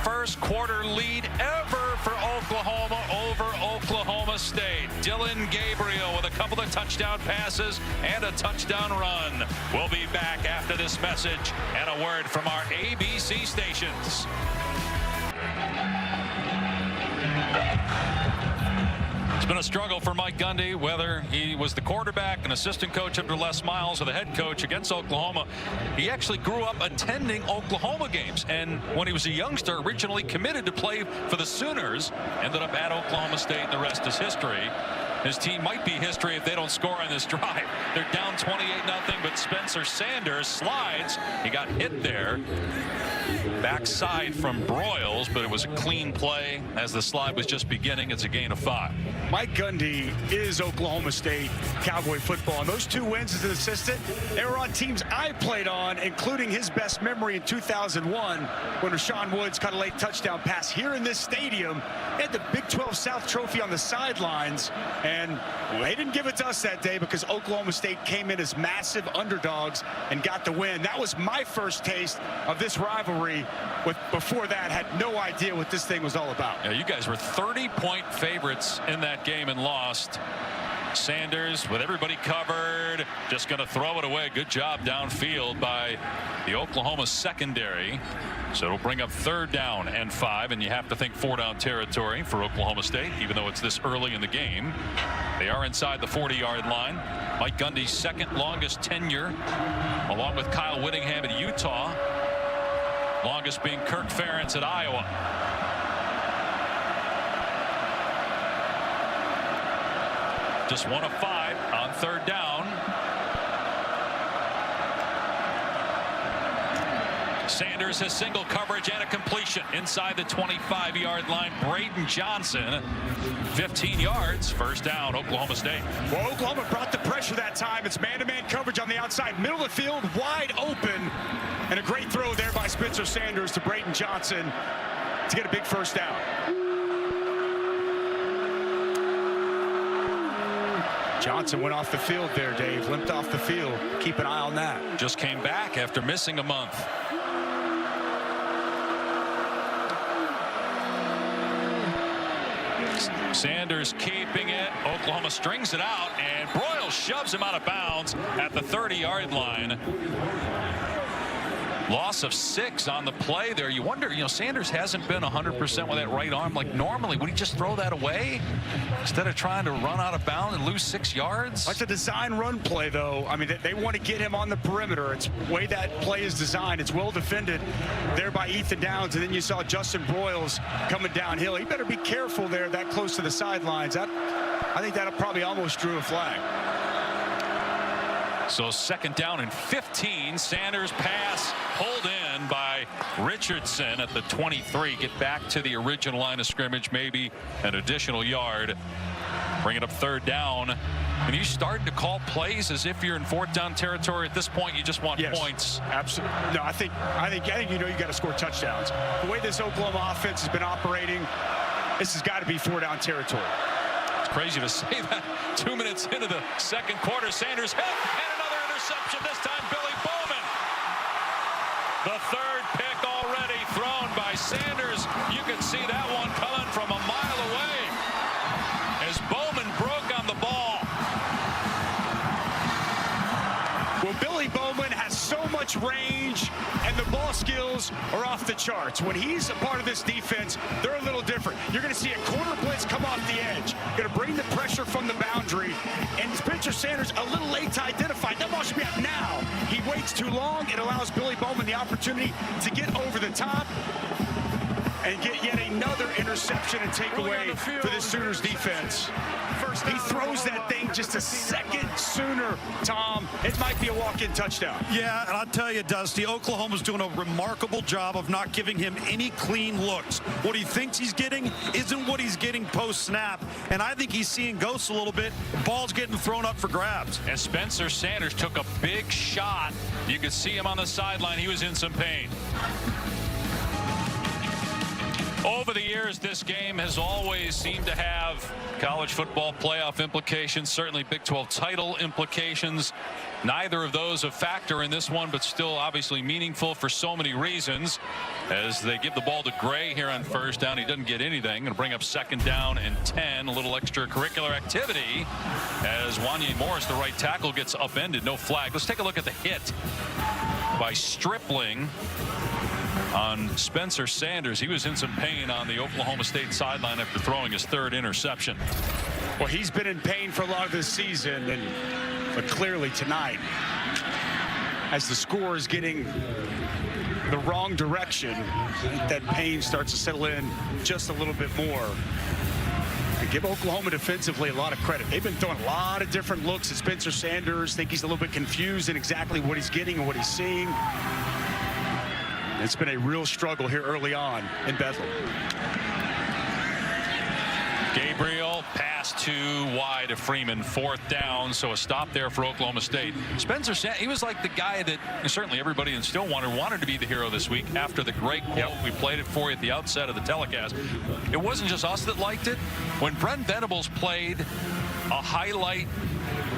first quarter lead ever for Oklahoma over Oklahoma State. Dillon Gabriel with a couple of touchdown passes and a touchdown run. We'll be back after this message and a word from our ABC stations. It's been a struggle for Mike Gundy, whether he was the quarterback, an assistant coach under Les Miles, or the head coach against Oklahoma. He actually grew up attending Oklahoma games, and when he was a youngster, originally committed to play for the Sooners, ended up at Oklahoma State, and the rest is history. His team might be history if they don't score on this drive. They're down 28-0, but Spencer Sanders slides. He got hit there. Backside from Broyles, but it was a clean play as the slide was just beginning. It's a gain of 5. Mike Gundy is Oklahoma State Cowboy football. And those 2 wins as an assistant, they were on teams I played on, including his best memory in 2001 when Rashawn Woods caught a late touchdown pass here in this stadium. They had the Big 12 South Trophy on the sidelines, and they didn't give it to us that day because Oklahoma State came in as massive underdogs and got the win. That was my first taste of this rivalry. Before that, had no idea what this thing was all about. Yeah, you guys were 30-point favorites in that game and lost. Sanders with everybody covered, just going to throw it away. Good job downfield by the Oklahoma secondary. So it'll bring up 3rd down and 5, and you have to think 4-down territory for Oklahoma State, even though it's this early in the game. They are inside the 40-yard line. Mike Gundy's 2nd longest tenure, along with Kyle Whittingham at Utah. Longest being Kirk Ferentz at Iowa. Just 1 of 5 on 3rd down. Sanders has single coverage and a completion inside the 25-yard line. Braden Johnson, 15 yards, 1st down, Oklahoma State. Well, Oklahoma brought the pressure that time. It's man-to-man coverage on the outside, middle of the field, wide open, and a great throw there by Spencer Sanders to Braden Johnson to get a big 1st down. Johnson went off the field there, Dave. Limped off the field. Keep an eye on that. Just came back after missing a month. Sanders keeping it. Oklahoma strings it out, and Broyles shoves him out of bounds at the 30-yard line. Loss of 6 on the play there. You wonder, Sanders hasn't been 100% with that right arm like normally. Would he just throw that away instead of trying to run out of bounds and lose 6 yards? That's a design run play, though. I mean, they want to get him on the perimeter. It's the way that play is designed. It's well defended there by Ethan Downs, and then you saw Justin Broyles coming downhill. He better be careful there that close to the sidelines. I think that probably almost drew a flag. So 2nd down and 15. Sanders pass pulled in by by Richardson at the 23. Get back to the original line of scrimmage, maybe an additional yard. Bring it up 3rd down. And you start to call plays as if you're in 4th down territory. At this point, you just want points. Absolutely. No, I think you know you got to score touchdowns. The way this Oklahoma offense has been operating, this has got to be 4-down territory. It's crazy to say that 2 minutes into the 2nd quarter. Sanders hit, and another interception. This time, Billy Bowman. The 3rd pick already thrown by Sanders. You could see that one coming from a mile away as Bowman broke on the ball. Well, Billy Bowman has so much range, and the ball skills are off the charts. When he's a part of this defense, they're a little different. You're going to see a corner blitz come off the edge. Going to bring the pressure from the boundary, and Spencer Sanders a little late to identify. That ball should be up now. He waits too long. It allows Billy Bowman the opportunity to get over the top and get yet another interception and takeaway for the Sooners defense. He throws that thing just a second sooner, Tom. It might be a walk-in touchdown. Yeah, and I'll tell you, Dusty, Oklahoma's doing a remarkable job of not giving him any clean looks. What he thinks he's getting isn't what he's getting post-snap, and I think he's seeing ghosts a little bit. Ball's getting thrown up for grabs. And Spencer Sanders took a big shot. You could see him on the sideline. He was in some pain. Over the years, this game has always seemed to have college football playoff implications, certainly Big 12 title implications. Neither of those a factor in this one, but still obviously meaningful for so many reasons. As they give the ball to Gray here on 1st down, he doesn't get anything. Going to bring up 2nd down and 10. A little extracurricular activity as Wanye Morris, the right tackle, gets upended. No flag. Let's take a look at the hit by Stripling on Spencer Sanders. He was in some pain on the Oklahoma State sideline after throwing his 3rd interception. Well, he's been in pain for a lot of this season, but clearly tonight, as the score is getting the wrong direction, that pain starts to settle in just a little bit more. And give Oklahoma defensively a lot of credit. They've been throwing a lot of different looks at Spencer Sanders. Think he's a little bit confused in exactly what he's getting and what he's seeing. It's been a real struggle here early on in Bethel. Gabriel pass too wide to Freeman, 4th down, so a stop there for Oklahoma State. Spencer Sanders, he was like the guy that certainly everybody in Stillwater wanted to be the hero this week after the great quote. We played it for you at the outset of the telecast. It wasn't just us that liked it. When Brent Venables played a highlight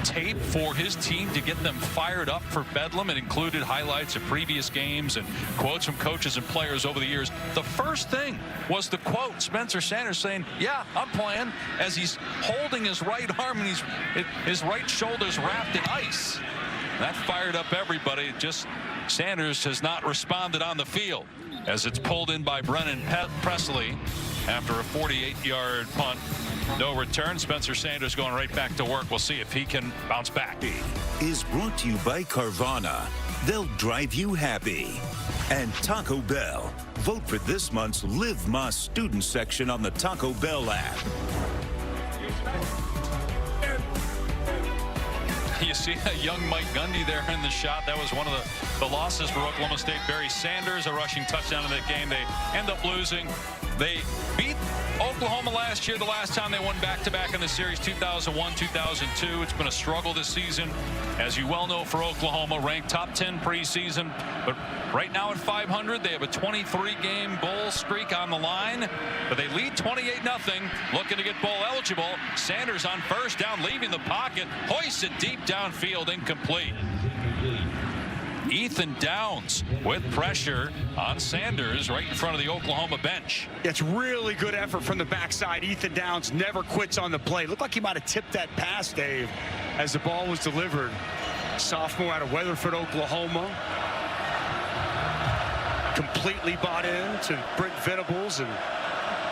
tape for his team to get them fired up for Bedlam, it included highlights of previous games and quotes from coaches and players over the years. The first thing was the quote, Spencer Sanders saying, yeah, I'm playing, as he's holding his right arm and his right shoulder's wrapped in ice. That fired up everybody. Just Sanders has not responded on the field as it's pulled in by Brennan Presley after a 48-yard punt. No return. Spencer Sanders going right back to work. We'll see if he can bounce back. Is brought to you by Carvana. They'll drive you happy. And Taco Bell. Vote for this month's Live Más student section on the Taco Bell app. You see a young Mike Gundy there in the shot. That was one of the losses for Oklahoma State. Barry Sanders, a rushing touchdown in that game. They end up losing. They beat Oklahoma last year, the last time they won back-to-back in the series, 2001, 2002. It's been a struggle this season, as you well know, for Oklahoma, ranked top 10 preseason. But right now at 500, they have a 23-game bowl streak on the line. But they lead 28-0, looking to get bowl eligible. Sanders on 1st down, leaving the pocket, hoists it deep downfield, incomplete. Ethan Downs with pressure on Sanders right in front of the Oklahoma bench. It's really good effort from the backside. Ethan Downs never quits on the play. Looked like he might have tipped that pass, Dave, as the ball was delivered. Sophomore out of Weatherford, Oklahoma. Completely bought in to Brent Venables and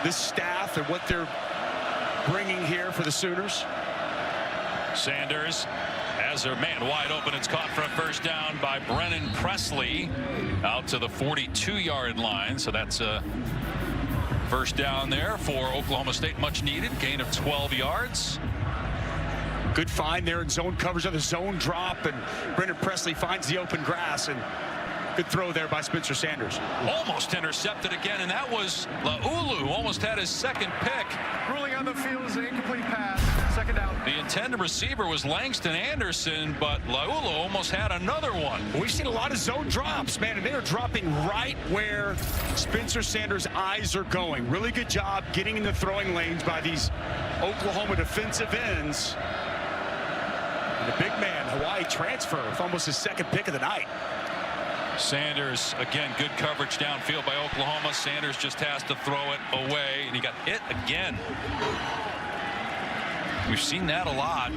this staff and what they're bringing here for the Sooners. Sanders has their man wide open. It's caught for a 1st down by Brennan Presley out to the 42-yard line. So that's a 1st down there for Oklahoma State, much needed. Gain of 12 yards. Good find there in zone coverage of the zone drop, and Brennan Presley finds the open grass, and Good throw there by Spencer Sanders. Almost intercepted again, and that was Laulu. Almost had his second pick. Ruling on the field is an incomplete pass. Second down. The intended receiver was Langston Anderson, but Laulu almost had another one. We've seen a lot of zone drops, man, and they're dropping right where Spencer Sanders' eyes are going. Really good job getting in the throwing lanes by these Oklahoma defensive ends. And the big man, Hawaii transfer, with almost his second pick of the night. Sanders, again, good coverage downfield by Oklahoma. Sanders just has to throw it away, and he got hit again. We've seen that a lot.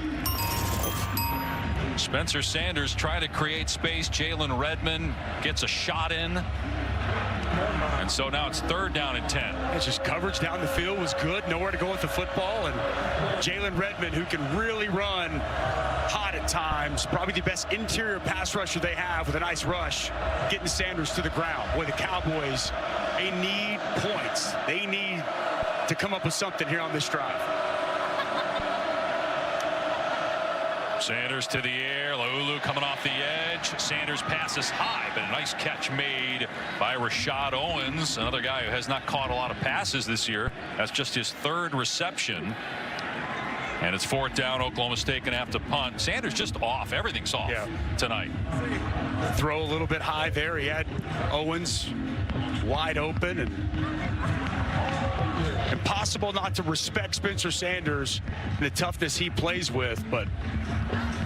Spencer Sanders trying to create space. Jalen Redmond gets a shot in. And so now it's 3rd down and 10. It's just coverage down the field was good. Nowhere to go with the football. And Jalen Redmond, who can really run hot at times, probably the best interior pass rusher they have with a nice rush, getting Sanders to the ground. Boy, the Cowboys, they need points. They need to come up with something here on this drive. Sanders to the air. Laulu coming off the edge. Sanders passes high, but a nice catch made by Rashad Owens, another guy who has not caught a lot of passes this year. That's just his 3rd reception. And it's 4th down. Oklahoma State gonna have to punt. Sanders just off. Everything's off tonight. Throw a little bit high there. He had Owens wide open, and impossible not to respect Spencer Sanders and the toughness he plays with. But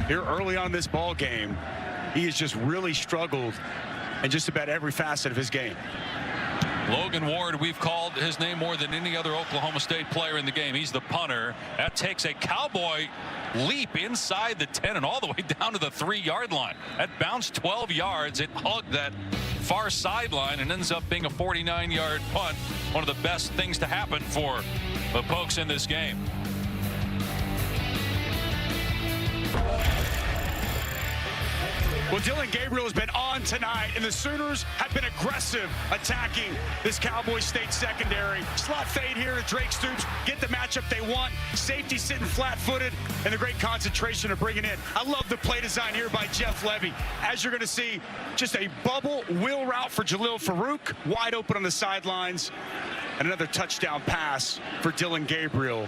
here early on this ball game, he has just really struggled in just about every facet of his game. Logan Ward, we've called his name more than any other Oklahoma State player in the game. He's the punter. That takes a Cowboy leap inside the 10 and all the way down to the 3-yard line. That bounced 12 yards. It hugged that far sideline and ends up being a 49-yard punt. One of the best things to happen for the Pokes in this game. Well, Dillon Gabriel has been on tonight, and the Sooners have been aggressive attacking this Cowboy State secondary. Slot fade here to Drake Stoops, get the matchup they want. Safety sitting flat-footed, and the great concentration of bringing in. I love the play design here by Jeff Levy. As you're going to see, just a bubble wheel route for Jalil Farouk, wide open on the sidelines, and another touchdown pass for Dillon Gabriel.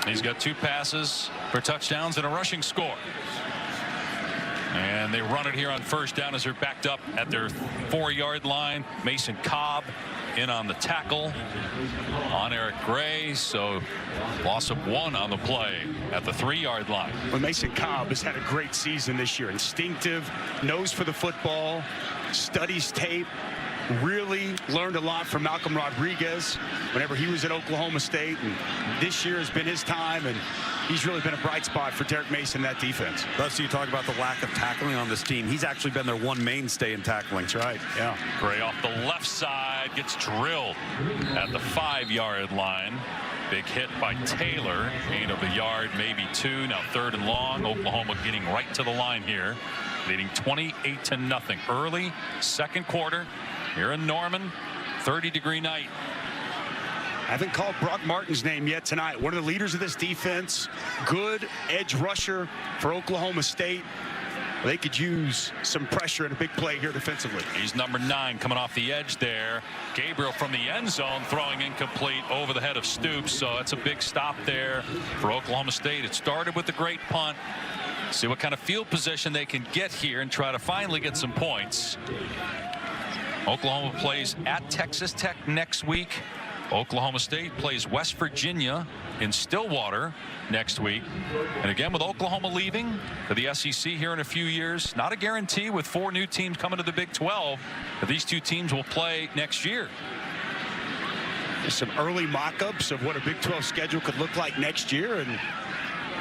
He's got 2 passes for touchdowns and a rushing score. And they run it here on 1st down as they're backed up at their 4-yard line. Mason Cobb in on the tackle on Eric Gray. So loss of 1 on the play at the 3-yard line. Well, Mason Cobb has had a great season this year. Instinctive, nose for the football, studies tape. Really learned a lot from Malcolm Rodriguez whenever he was at Oklahoma State, and this year has been his time, and he's really been a bright spot for Derek Mason, that defense. Thus, you talk about the lack of tackling on this team. He's actually been their one mainstay in tackling. That's right, yeah. Gray off the left side, gets drilled at the 5-yard line. Big hit by Taylor, 8 of the yard, maybe 2. Now 3rd and long. Oklahoma getting right to the line here, leading 28-0 early 2nd quarter. Here in Norman, 30-degree night. I haven't called Brock Martin's name yet tonight. One of the leaders of this defense, good edge rusher for Oklahoma State. They could use some pressure and a big play here defensively. He's number 9 coming off the edge there. Gabriel from the end zone throwing incomplete over the head of Stoops. So it's a big stop there for Oklahoma State. It started with the great punt. See what kind of field position they can get here and try to finally get some points. Oklahoma plays at Texas Tech next week. Oklahoma State plays West Virginia in Stillwater next week. And again, with Oklahoma leaving for the SEC here in a few years, not a guarantee with 4 new teams coming to the Big 12 that these 2 teams will play next year. There's some early mock-ups of what a Big 12 schedule could look like next year, and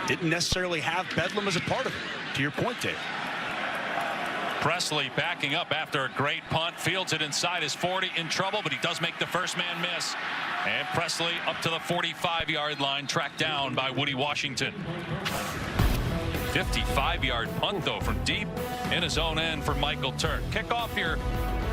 didn't necessarily have Bedlam as a part of it, to your point, Dave. Presley backing up after a great punt, fields it inside his 40, in trouble, but he does make the first man miss. And Presley up to the 45-yard line, tracked down by Woody Washington. 55-yard punt, though, from deep in his own end for Michael Turk. Kickoff here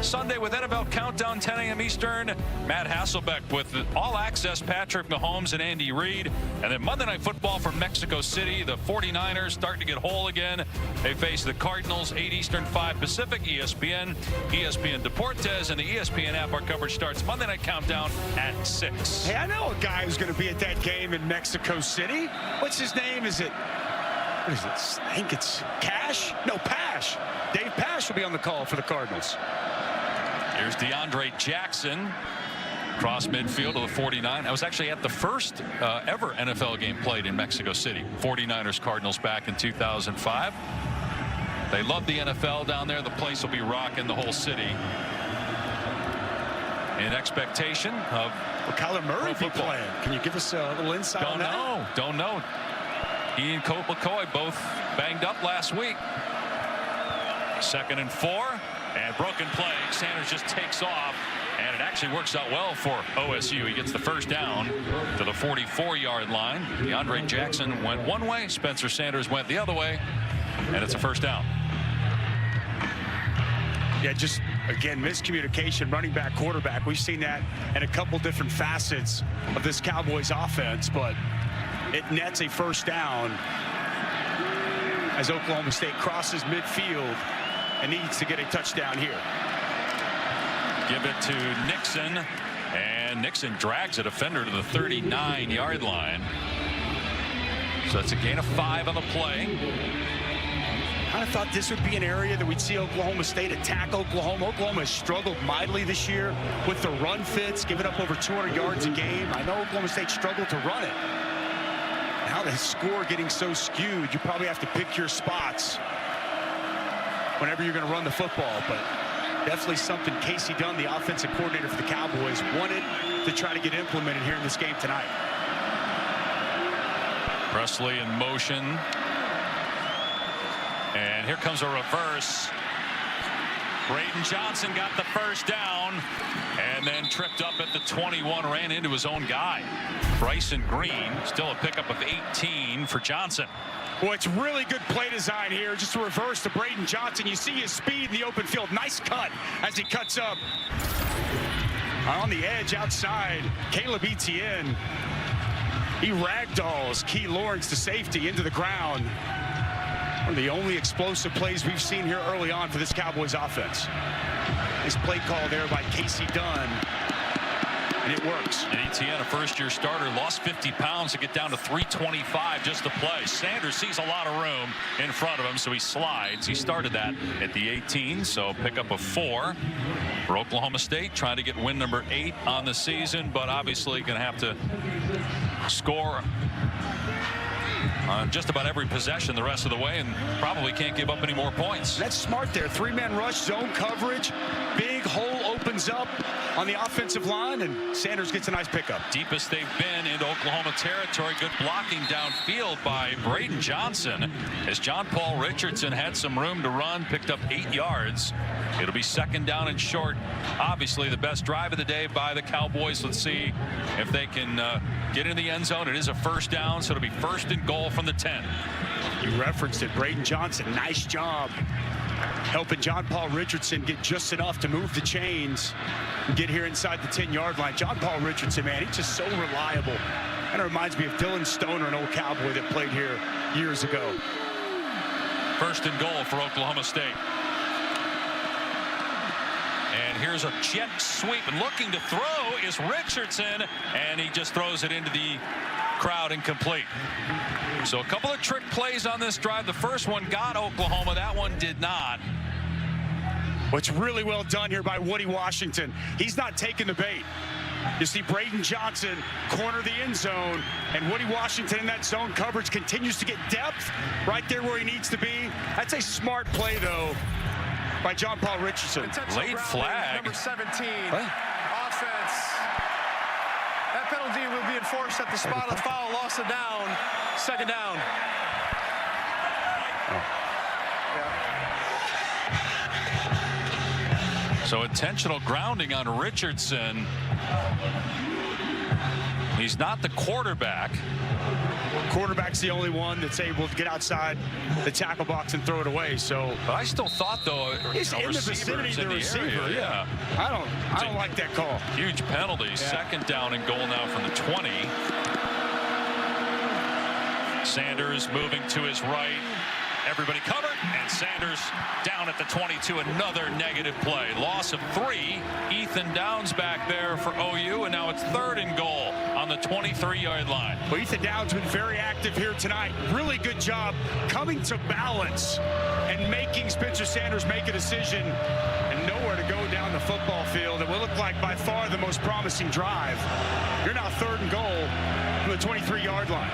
Sunday with NFL Countdown, 10 a.m. Eastern. Matt Hasselbeck with All Access, Patrick Mahomes and Andy Reid. And then Monday Night Football from Mexico City. The 49ers starting to get whole again. They face the Cardinals, 8 Eastern, 5 Pacific, ESPN, ESPN Deportes, and the ESPN app. Our coverage starts Monday Night Countdown at 6. Hey, I know a guy who's going to be at that game in Mexico City. What's his name? What is it? I think it's Cash? No, Pash. Dave Pash will be on the call for the Cardinals. Here's DeAndre Jackson. Cross midfield of the 49. I was actually at the first ever NFL game played in Mexico City. 49ers Cardinals back in 2005. They love the NFL down there. The place will be rocking, the whole city. In expectation of Kyler Murray be playing. Can you give us a little insight on that? Don't know. He and Colt McCoy both banged up last week. 2nd and 4. And broken play. Sanders just takes off. And it actually works out well for OSU. He gets the first down to the 44-yard line. DeAndre Jackson went one way. Spencer Sanders went the other way. And it's a first down. Yeah, just, again, miscommunication, running back, quarterback. We've seen that in a couple different facets of this Cowboys offense, but it nets a first down as Oklahoma State crosses midfield and needs to get a touchdown here. Give it to Nixon, and Nixon drags a defender to the 39-yard line. So that's a gain of 5 on the play. I thought this would be an area that we'd see Oklahoma State attack Oklahoma. Oklahoma has struggled mightily this year with the run fits, giving up over 200 yards a game. I know Oklahoma State struggled to run it. Now the score getting so skewed, you probably have to pick your spots whenever you're going to run the football. But definitely something Casey Dunn, the offensive coordinator for the Cowboys, wanted to try to get implemented here in this game tonight. Presley in motion. And here comes a reverse. Braden Johnson got the first down and then tripped up at the 21, ran into his own guy. Bryson Green, still a pickup of 18 for Johnson. Well, it's really good play design here. Just a reverse to Braden Johnson. You see his speed in the open field. Nice cut as he cuts up. On the edge outside, Caleb Etienne. He ragdolls Key Lawrence to safety into the ground. One of the only explosive plays we've seen here early on for this Cowboys offense. Nice play call there by Casey Dunn. And it works. And Etienne, a first-year starter, lost 50 pounds to get down to 325 just to play. Sanders sees a lot of room in front of him, so he slides. He started that at the 18, so pickup of 4 for Oklahoma State, trying to get win number 8 on the season, but obviously going to have to score on just about every possession the rest of the way, and probably can't give up any more points. That's smart there. 3-man rush, zone coverage. Big hole opens up on the offensive line, and Sanders gets a nice pickup. Deepest they've been into Oklahoma territory. Good blocking downfield by Braden Johnson as John Paul Richardson had some room to run, picked up 8 yards. It'll be 2nd down and short. Obviously the best drive of the day by the Cowboys. Let's see if they can get in the end zone. It is a first down, so it'll be 1st and goal from the 10. You referenced it. Braden Johnson, nice job helping John Paul Richardson get just enough to move the chains and get here inside the 10-yard line. John Paul Richardson, man, he's just so reliable. Kind of reminds me of Dylan Stoner, an old Cowboy that played here years ago. 1st and goal for Oklahoma State. And here's a jet sweep, and looking to throw is Richardson, and he just throws it into the crowd incomplete. So a couple of trick plays on this drive. The first one got Oklahoma. That one did not. What's really well done here by Woody Washington. He's not taking the bait. You see Braden Johnson corner the end zone, and Woody Washington in that zone coverage continues to get depth right there where he needs to be. That's a smart play, though, by John Paul Richardson. Late flag. Number 17. What? Offense. That penalty will be enforced at the spot of the foul. Loss of down. 2nd down. So intentional grounding on Richardson. He's not the quarterback. Quarterback's the only one that's able to get outside the tackle box and throw it away. So, but I still thought, though, he's in the vicinity of the receiver. Area, yeah. I don't like that call. Huge penalty. Yeah. Second down and goal now from the 20. Sanders moving to his right. Everybody covered, and Sanders down at the 22. Another negative play. Loss of 3. Ethan Downs back there for OU, and now it's 3rd and goal on the 23-yard line. Well, Ethan Downs been very active here tonight. Really good job coming to balance and making Spencer Sanders make a decision and nowhere to go down the football field. It will look like by far the most promising drive. You're now 3rd and goal from the 23-yard line.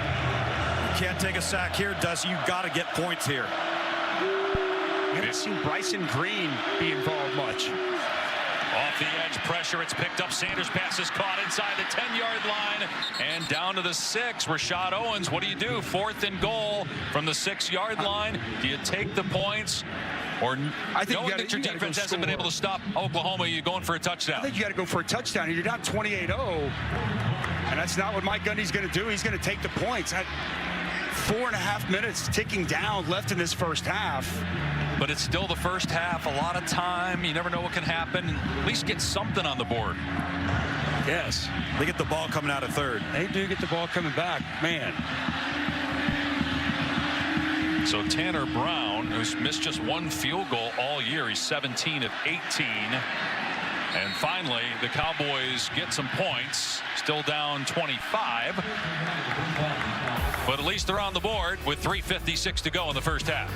Can't take a sack here, Dusty. You've got to get points here. We haven't seen Bryson Green be involved much. Off the edge pressure. It's picked up. Sanders pass is caught inside the 10-yard line and down to the 6. Rashad Owens, what do you do? 4th and goal from the 6-yard line. Do you take the points? Or knowing that your defense hasn't been able to stop Oklahoma, you're going for a touchdown? I think you got to go for a touchdown. You're down 28-0. And that's not what Mike Gundy's going to do. He's going to take the points. 4.5 minutes ticking down left in this first half. But it's still the first half. A lot of time. You never know what can happen. At least get something on the board. Yes. They get the ball coming out of 3rd. They do get the ball coming back. Man. So Tanner Brown, who's missed just 1 field goal all year. He's 17 of 18. And finally, the Cowboys get some points. Still down 25. But at least they're on the board with 3:56 to go in the first half.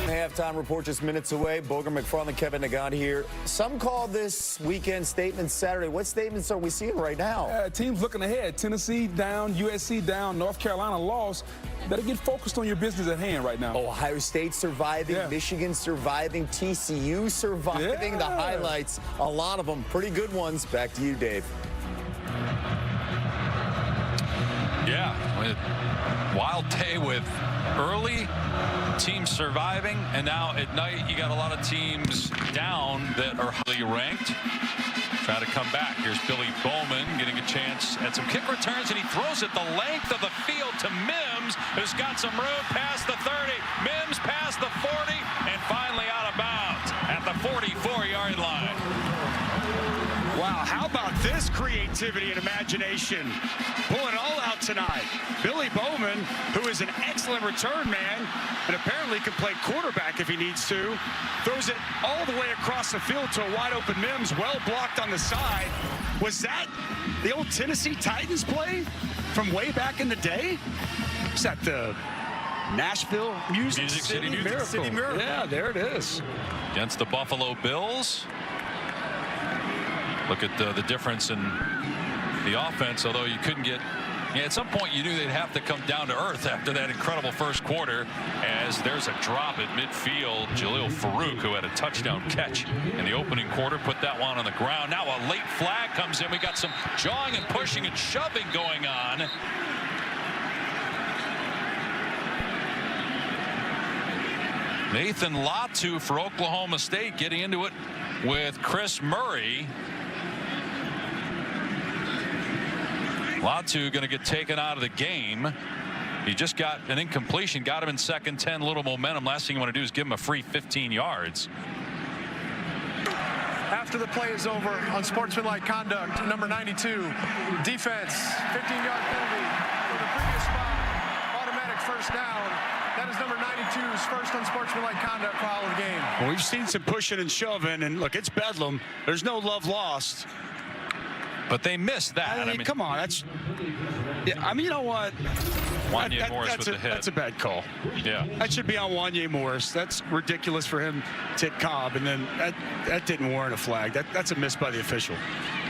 Halftime report just minutes away. Boger, McFarland, Kevin Nagant here. Some call this weekend Statement Saturday. What statements are we seeing right now? Teams looking ahead. Tennessee down, USC down, North Carolina lost. Better get focused on your business at hand right now. Ohio State surviving, Michigan surviving, TCU surviving. The highlights, a lot of them, pretty good ones. Back to you, Dave. Yeah, wild day with early teams surviving, and now at night you got a lot of teams down that are highly ranked. Trying to come back. Here's Billy Bowman getting a chance at some kick returns, and he throws it the length of the field to Mims, who's got some room past the 30. Mims past the 40, and finally out of bounds at the 44-yard line. Wow, how about this creativity and imagination? Pulling it all out tonight. Billy Bowman, who is an excellent return man and apparently can play quarterback if he needs to, throws it all the way across the field to a wide open Mims, well blocked on the side. Was that the old Tennessee Titans play from way back in the day? Was that the Nashville Music City Miracle? Yeah, there it is. Against the Buffalo Bills. Look at the difference in the offense, although you couldn't get... Yeah, at some point you knew they'd have to come down to earth after that incredible first quarter, as there's a drop at midfield. Jalil Farouk, who had a touchdown catch in the opening quarter, put that one on the ground. Now a late flag comes in. We got some jawing and pushing and shoving going on. Nathan Latu for Oklahoma State getting into it with Chris Murray. Latu going to get taken out of the game. He just got an incompletion, got him in 2nd 10, little momentum. Last thing you want to do is give him a free 15 yards. After the play is over, unsportsmanlike conduct, number 92, defense, 15-yard penalty for the previous spot, automatic first down. That is number 92's first unsportsmanlike conduct foul of the game. Well, we've seen some pushing and shoving, and look, it's bedlam. There's no love lost. But they missed that. I mean, come on, that's... Yeah, I mean, you know what? Wanye Morris with the hit. That's a bad call. Yeah. That should be on Wanye Morris. That's ridiculous for him to hit Cobb, and then that didn't warrant a flag. That's a miss by the official.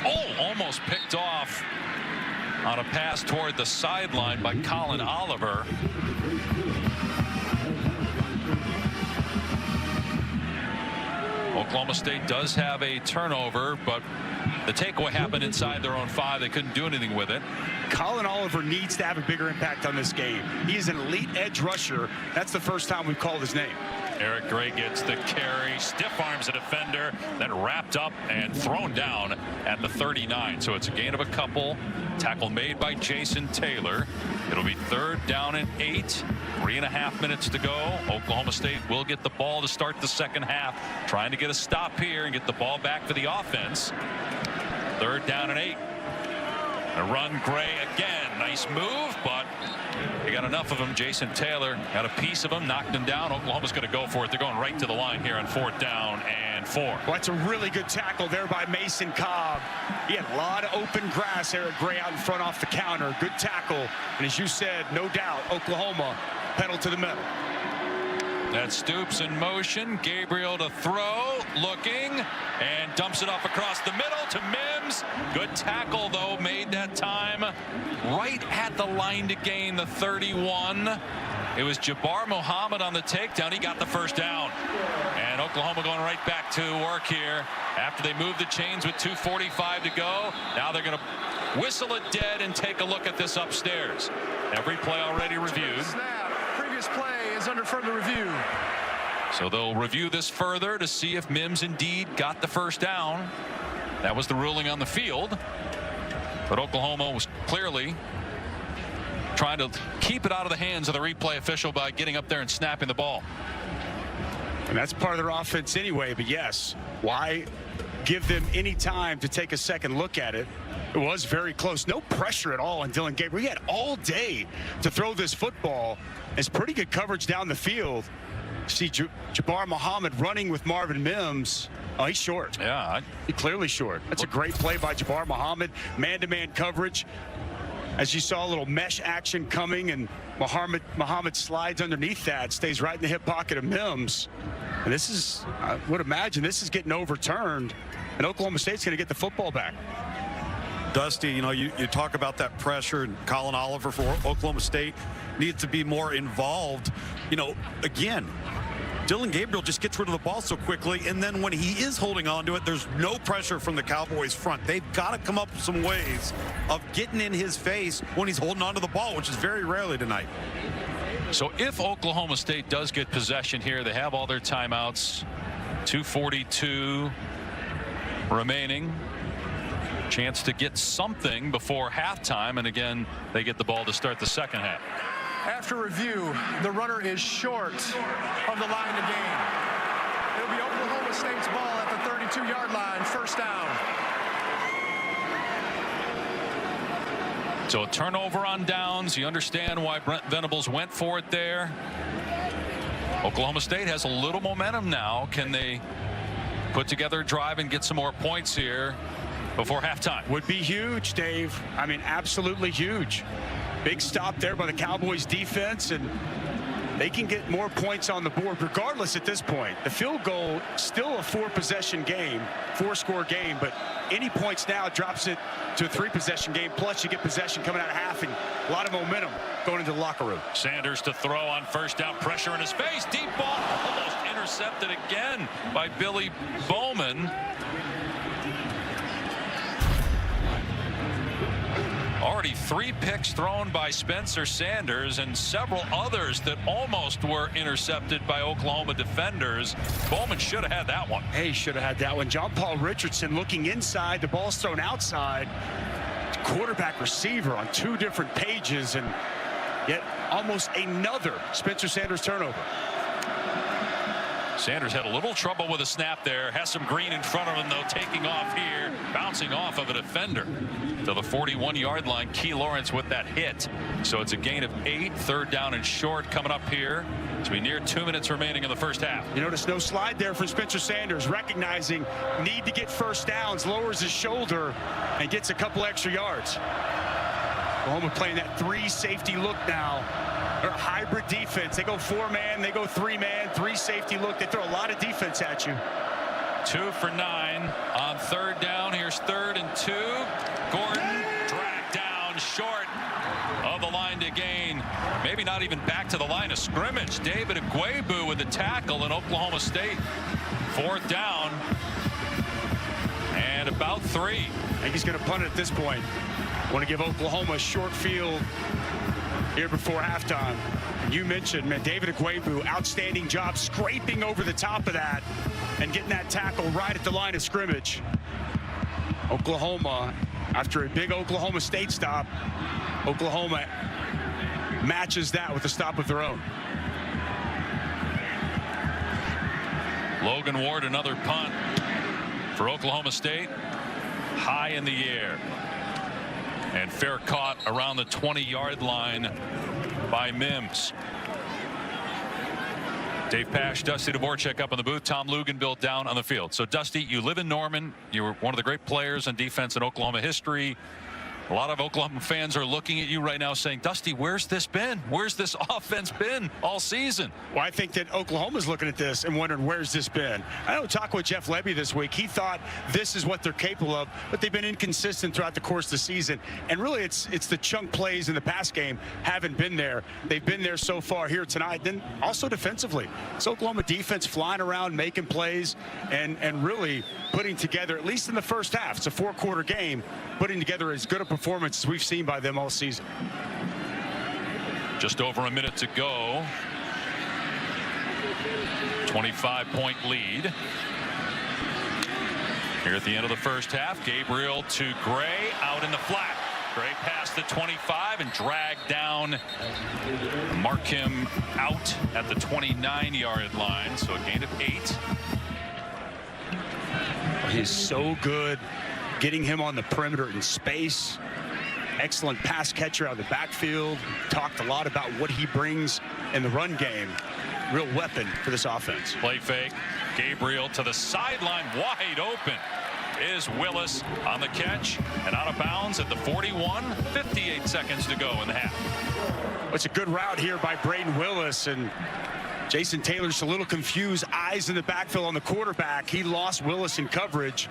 Oh, almost picked off on a pass toward the sideline by Colin Oliver. Oklahoma State does have a turnover, but the takeaway happened inside their own 5. They couldn't do anything with it. Colin Oliver needs to have a bigger impact on this game. He is an elite edge rusher. That's the first time we've called his name. Eric Gray gets the carry, stiff arms a defender, then wrapped up and thrown down at the 39. So it's a gain of a couple. Tackle made by Jason Taylor. It'll be 3rd down and 8. 3.5 minutes to go. Oklahoma State will get the ball to start the second half, trying to get a stop here and get the ball back for the offense. 3rd down and 8. A run, Gray again. Nice move, but they got enough of him. Jason Taylor got a piece of him, knocked him down. Oklahoma's going to go for it. They're going right to the line here on 4th down and 4. Well, that's a really good tackle there by Mason Cobb. He had a lot of open grass. Eric Gray out in front off the counter. Good tackle. And as you said, no doubt, Oklahoma pedal to the metal. That Stoops in motion. Gabriel to throw, looking, and dumps it off across the middle to Mims. Good tackle, though, made that time right at the line to gain the 31. It was Jabbar Muhammad on the takedown. He got the 1st down. And Oklahoma going right back to work here after they moved the chains with 2:45 to go. Now they're going to whistle it dead and take a look at this upstairs. Every play already reviewed. Previous play is under further review. So they'll review this further to see if Mims indeed got the 1st down. That was the ruling on the field. But Oklahoma was clearly trying to keep it out of the hands of the replay official by getting up there and snapping the ball. And that's part of their offense anyway. But yes, why give them any time to take a second look at it? It was very close. No pressure at all on Dylan Gabriel. He had all day to throw this football. It's pretty good coverage down the field. See Jabbar Muhammad running with Marvin Mims. Oh, he's short. Yeah. He's clearly short. That's a great play by Jabbar Muhammad. Man-to-man coverage. As you saw, a little mesh action coming, and Muhammad slides underneath that, stays right in the hip pocket of Mims. And this is, I would imagine, this is getting overturned, and Oklahoma State's going to get the football back. Dusty, you know, you talk about that pressure, and Colin Oliver for Oklahoma State needs to be more involved. You know, again, Dylan Gabriel just gets rid of the ball so quickly, and then when he is holding on to it, there's no pressure from the Cowboys front. They've got to come up with some ways of getting in his face when he's holding on to the ball, which is very rarely tonight. So if Oklahoma State does get possession here, they have all their timeouts. 2:42 remaining. Chance to get something before halftime, and again, they get the ball to start the second half. After review, the runner is short of the line to gain. It'll be Oklahoma State's ball at the 32-yard line, 1st down. So a turnover on downs. You understand why Brent Venables went for it there. Oklahoma State has a little momentum now. Can they put together a drive and get some more points here before halftime? Would be huge, Dave. I mean, absolutely huge. Big stop there by the Cowboys defense, and they can get more points on the board regardless at this point. The field goal, still a 4-possession game, 4-score game, but any points now drops it to a 3-possession game, plus you get possession coming out of half and a lot of momentum going into the locker room. Sanders to throw on 1st down, pressure in his face, deep ball, almost intercepted again by Billy Bowman. Already 3 picks thrown by Spencer Sanders and several others that almost were intercepted by Oklahoma defenders. Bowman should have had that one. Hey, should have had that one. John Paul Richardson looking inside. The ball's thrown outside. Quarterback receiver on 2 different pages, and yet almost another Spencer Sanders turnover. Sanders had a little trouble with a snap there. Has some green in front of him, though, taking off here, bouncing off of a defender to the 41-yard line. Key Lawrence with that hit. So it's a gain of 8, 3rd down and short coming up here. As we near 2 minutes remaining in the first half. You notice no slide there from Spencer Sanders, recognizing need to get 1st downs, lowers his shoulder and gets a couple extra yards. Oklahoma playing that 3 safety look now. They're a hybrid defense. They go 4-man, they go 3-man, 3 safety look. They throw a lot of defense at you. 2 for 9 on 3rd down. Here's 3rd and 2. Gordon dragged down short of the line to gain. Maybe not even back to the line of scrimmage. David Agwebu with the tackle in Oklahoma State. 4th down and about 3. I think he's going to punt it at this point. Want to give Oklahoma a short field here before halftime. And you mentioned, man, David Agwebu, outstanding job scraping over the top of that and getting that tackle right at the line of scrimmage. Oklahoma, after a big Oklahoma State stop, Oklahoma matches that with a stop of their own. Logan Ward, another punt for Oklahoma State. High in the air. And fair caught around the 20-yard line by Mims. Dave Pasch, Dusty Dvorak up in the booth, Tom Luganville down on the field. So, Dusty, you live in Norman. You were one of the great players on defense in Oklahoma history. A lot of Oklahoma fans are looking at you right now saying, Dusty, where's this been? Where's this offense been all season? Well, I think that Oklahoma's looking at this and wondering, where's this been? I know talking with Jeff Lebby this week, he thought this is what they're capable of, but they've been inconsistent throughout the course of the season. And really, it's the chunk plays in the pass game haven't been there. They've been there so far here tonight. Then also defensively, it's Oklahoma defense flying around, making plays, and really putting together, at least in the first half, it's a 4-quarter game, putting together as good a performance as we've seen by them all season. Just over a minute to go. 25-point lead. Here at the end of the first half, Gabriel to Gray out in the flat. Gray past the 25 and dragged down. Mark him out at the 29-yard line, so a gain of 8. He's so good getting him on the perimeter in space. Excellent pass catcher out of the backfield. Talked a lot about what he brings in the run game. Real weapon for this offense. Play fake. Gabriel to the sideline, wide open. Is Willis on the catch and out of bounds at the 41. 58 seconds to go in the half. It's a good route here by Braden Willis, and Jason Taylor's a little confused. Eyes in the backfield on the quarterback. He lost Willis in coverage,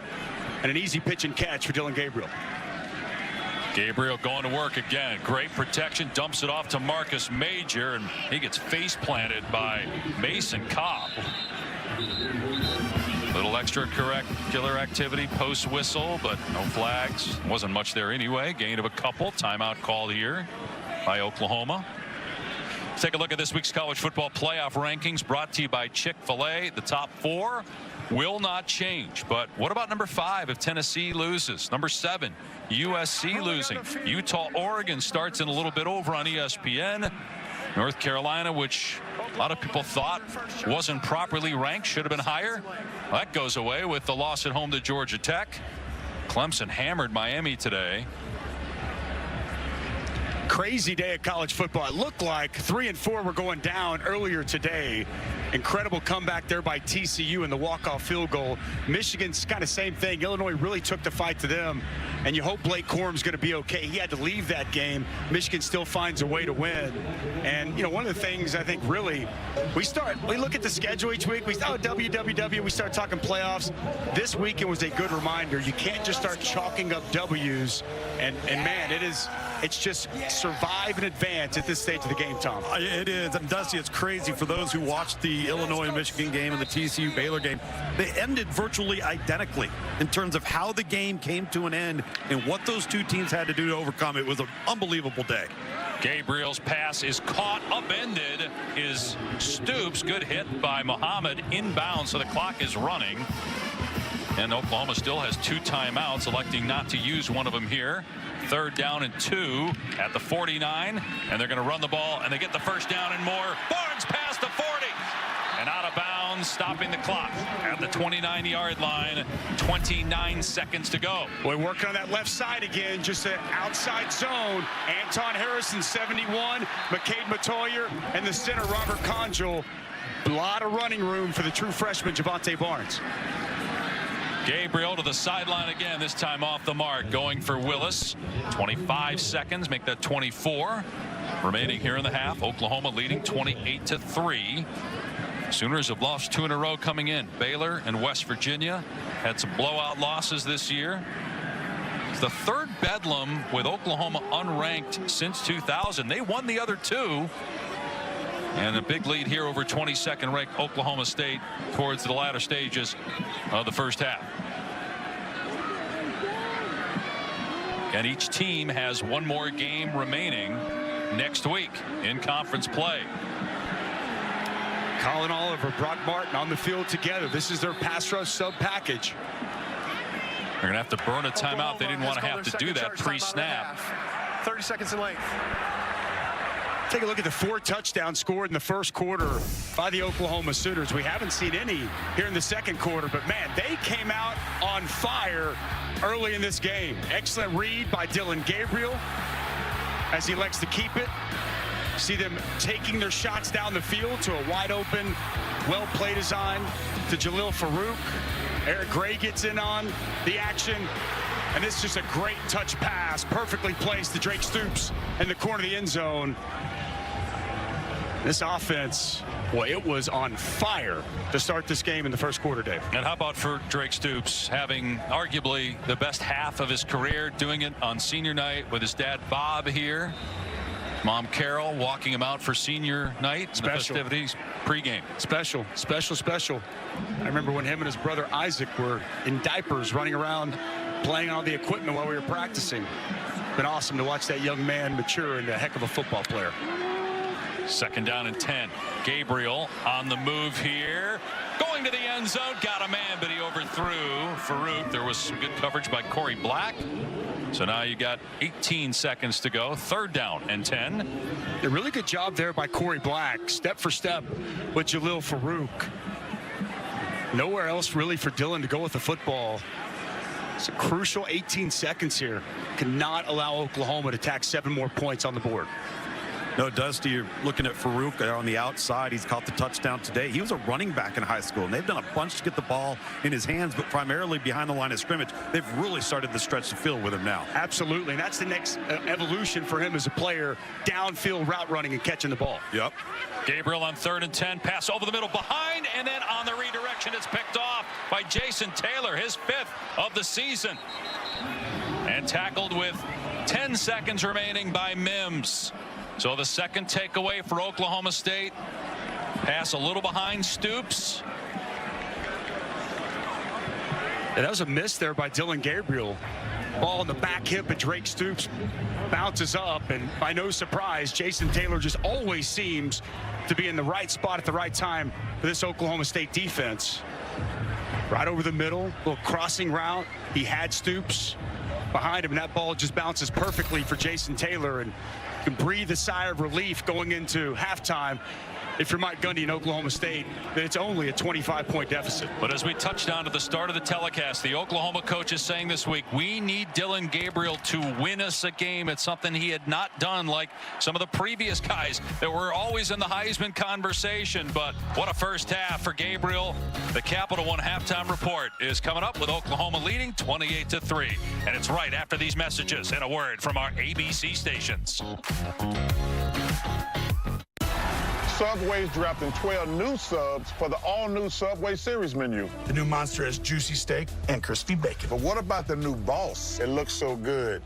and an easy pitch and catch for Dylan Gabriel. Gabriel going to work again. Great protection. Dumps it off to Marcus Major, and he gets face planted by Mason Cobb. Little extracurricular activity post whistle, but no flags. Wasn't much there anyway. Gain of a couple. Timeout called here by Oklahoma. Let's take a look at this week's college football playoff rankings brought to you by Chick-fil-A. The top 4 will not change. But what about number 5 if Tennessee loses? Number 7, USC losing. Utah, Oregon starts in a little bit over on ESPN. North Carolina, which a lot of people thought wasn't properly ranked, should have been higher. Well, that goes away with the loss at home to Georgia Tech. Clemson hammered Miami today. Crazy day of college football. It looked like 3 and 4 were going down earlier today. Incredible comeback there by TCU in the walk-off field goal. Michigan's kind of same thing. Illinois really took the fight to them, and you hope Blake Corum's going to be okay. He had to leave that game. Michigan still finds a way to win. And, you know, one of the things I think really we look at the schedule each week. We start talking playoffs. This weekend was a good reminder. You can't just start chalking up W's. And man, it's just survive and advance at this stage of the game, Tom. It is. And Dusty, it's crazy for those who watched the Illinois-Michigan game and the TCU-Baylor game. They ended virtually identically in terms of how the game came to an end and what those two teams had to do to overcome. It was an unbelievable day. Gabriel's pass is caught, upended, is Stoops. Good hit by Muhammad, inbound, so the clock is running. And Oklahoma still has 2 timeouts, electing not to use one of them here. 3rd down and 2 at the 49, and they're going to run the ball, and they get the first down and more. Barnes past the 40 and out of bounds, stopping the clock at the 29-yard line. 29 seconds to go. Boy, working on that left side again, just an outside zone. Anton Harrison, 71, McCade Matoyer, and the center, Robert Conjul. A lot of running room for the true freshman, Javante Barnes. Gabriel to the sideline again, this time off the mark, going for Willis. 25 seconds, make that 24. Remaining here in the half, Oklahoma leading 28-3. Sooners have lost 2 in a row coming in. Baylor and West Virginia had some blowout losses this year. It's the 3rd bedlam with Oklahoma unranked since 2000. They won the other 2. And a big lead here over 22nd ranked Oklahoma State towards the latter stages of the first half. And each team has 1 more game remaining next week in conference play. Colin Oliver, Brock Martin on the field together. This is their pass rush sub package. They're going to have to burn a timeout. They didn't want to have to do that pre-snap. 30 seconds in length. Take a look at the 4 touchdowns scored in the first quarter by the Oklahoma Sooners. We haven't seen any here in the second quarter, but man, they came out on fire early in this game. Excellent read by Dillon Gabriel as he elects to keep it. See them taking their shots down the field to a wide open, well-play design to Jalil Farouk. Eric Gray gets in on the action. And this is just a great touch pass, perfectly placed to Drake Stoops in the corner of the end zone. This offense, well, it was on fire to start this game in the first quarter, Dave. And how about for Drake Stoops having arguably the best half of his career, doing it on senior night with his dad Bob here. Mom Carol walking him out for senior night. The festivities pregame. Special. I remember when him and his brother Isaac were in diapers running around playing on the equipment while we were practicing. Been awesome to watch that young man mature into a heck of a football player. 2nd down and 10. Gabriel on the move here. Going to the end zone. Got a man, but he overthrew Farouk. There was some good coverage by Corey Black. So now you got 18 seconds to go. 3rd down and 10. A really good job there by Corey Black. Step for step with Jalil Farouk. Nowhere else really for Dillon to go with the football. It's a crucial 18 seconds here. Cannot allow Oklahoma to tack 7 more points on the board. No, Dusty, you're looking at Farouk on the outside. He's caught the touchdown today. He was a running back in high school, and they've done a bunch to get the ball in his hands, but primarily behind the line of scrimmage. They've really started to stretch the field with him now. Absolutely, and that's the next evolution for him as a player, downfield route running and catching the ball. Yep. Gabriel on 3rd and 10, pass over the middle behind, and then on the redirection, it's picked off by Jason Taylor, his 5th of the season. And tackled with 10 seconds remaining by Mims. So the second takeaway for Oklahoma State. Pass a little behind Stoops. And that was a miss there by Dillon Gabriel. Ball in the back hip, and Drake Stoops bounces up. And by no surprise, Jason Taylor just always seems to be in the right spot at the right time for this Oklahoma State defense. Right over the middle, little crossing route. He had Stoops behind him, and that ball just bounces perfectly for Jason Taylor. And can breathe a sigh of relief going into halftime if you're Mike Gundy in Oklahoma State, that it's only a 25-point deficit. But as we touched on at the start of the telecast, the Oklahoma coach is saying this week, we need Dillon Gabriel to win us a game. It's something he had not done like some of the previous guys that were always in the Heisman conversation. But what a first half for Gabriel. The Capital One halftime report is coming up with Oklahoma leading 28-3. And it's right after these messages and a word from our ABC stations. Subway's drafting 12 new subs for the all-new Subway Series menu. The new monster has juicy steak and crispy bacon. But what about the new boss? It looks so good.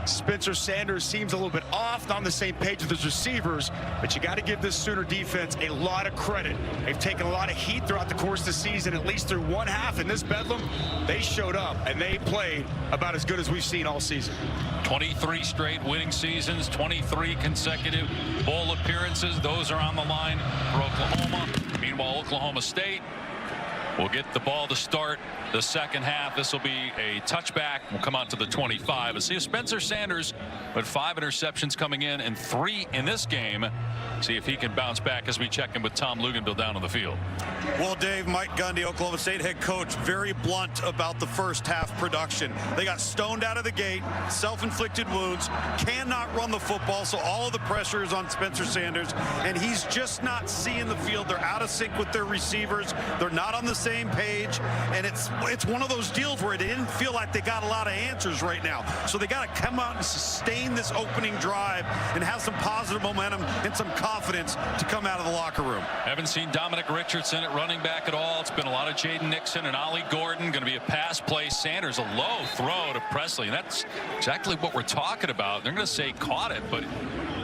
Spencer Sanders seems a little bit off, not on the same page with his receivers, but you got to give this Sooner defense a lot of credit. They've taken a lot of heat throughout the course of the season, at least through one half. In this Bedlam, they showed up, and they played about as good as we've seen all season. 23 straight winning seasons, 23 consecutive bowl appearances. Those are on the line for Oklahoma. Meanwhile, Oklahoma State will get the ball to start the second half. This will be a touchback. We'll come out to the 25. And see if Spencer Sanders with 5 interceptions coming in and 3 in this game. See if he can bounce back as we check in with Tom Luganville down on the field. Well, Dave, Mike Gundy, Oklahoma State head coach, very blunt about the first half production. They got stoned out of the gate, self-inflicted wounds, cannot run the football, so all of the pressure is on Spencer Sanders, and he's just not seeing the field. They're out of sync with their receivers. They're not on the same page, and it's one of those deals where it didn't feel like they got a lot of answers right now. So they got to come out and sustain this opening drive and have some positive momentum and some confidence to come out of the locker room. Haven't seen Dominic Richardson at running back at all. It's been a lot of Jaden Nixon and Ollie Gordon. Going to be a pass play. Sanders, a low throw to Presley. And that's exactly what we're talking about. They're going to say caught it, but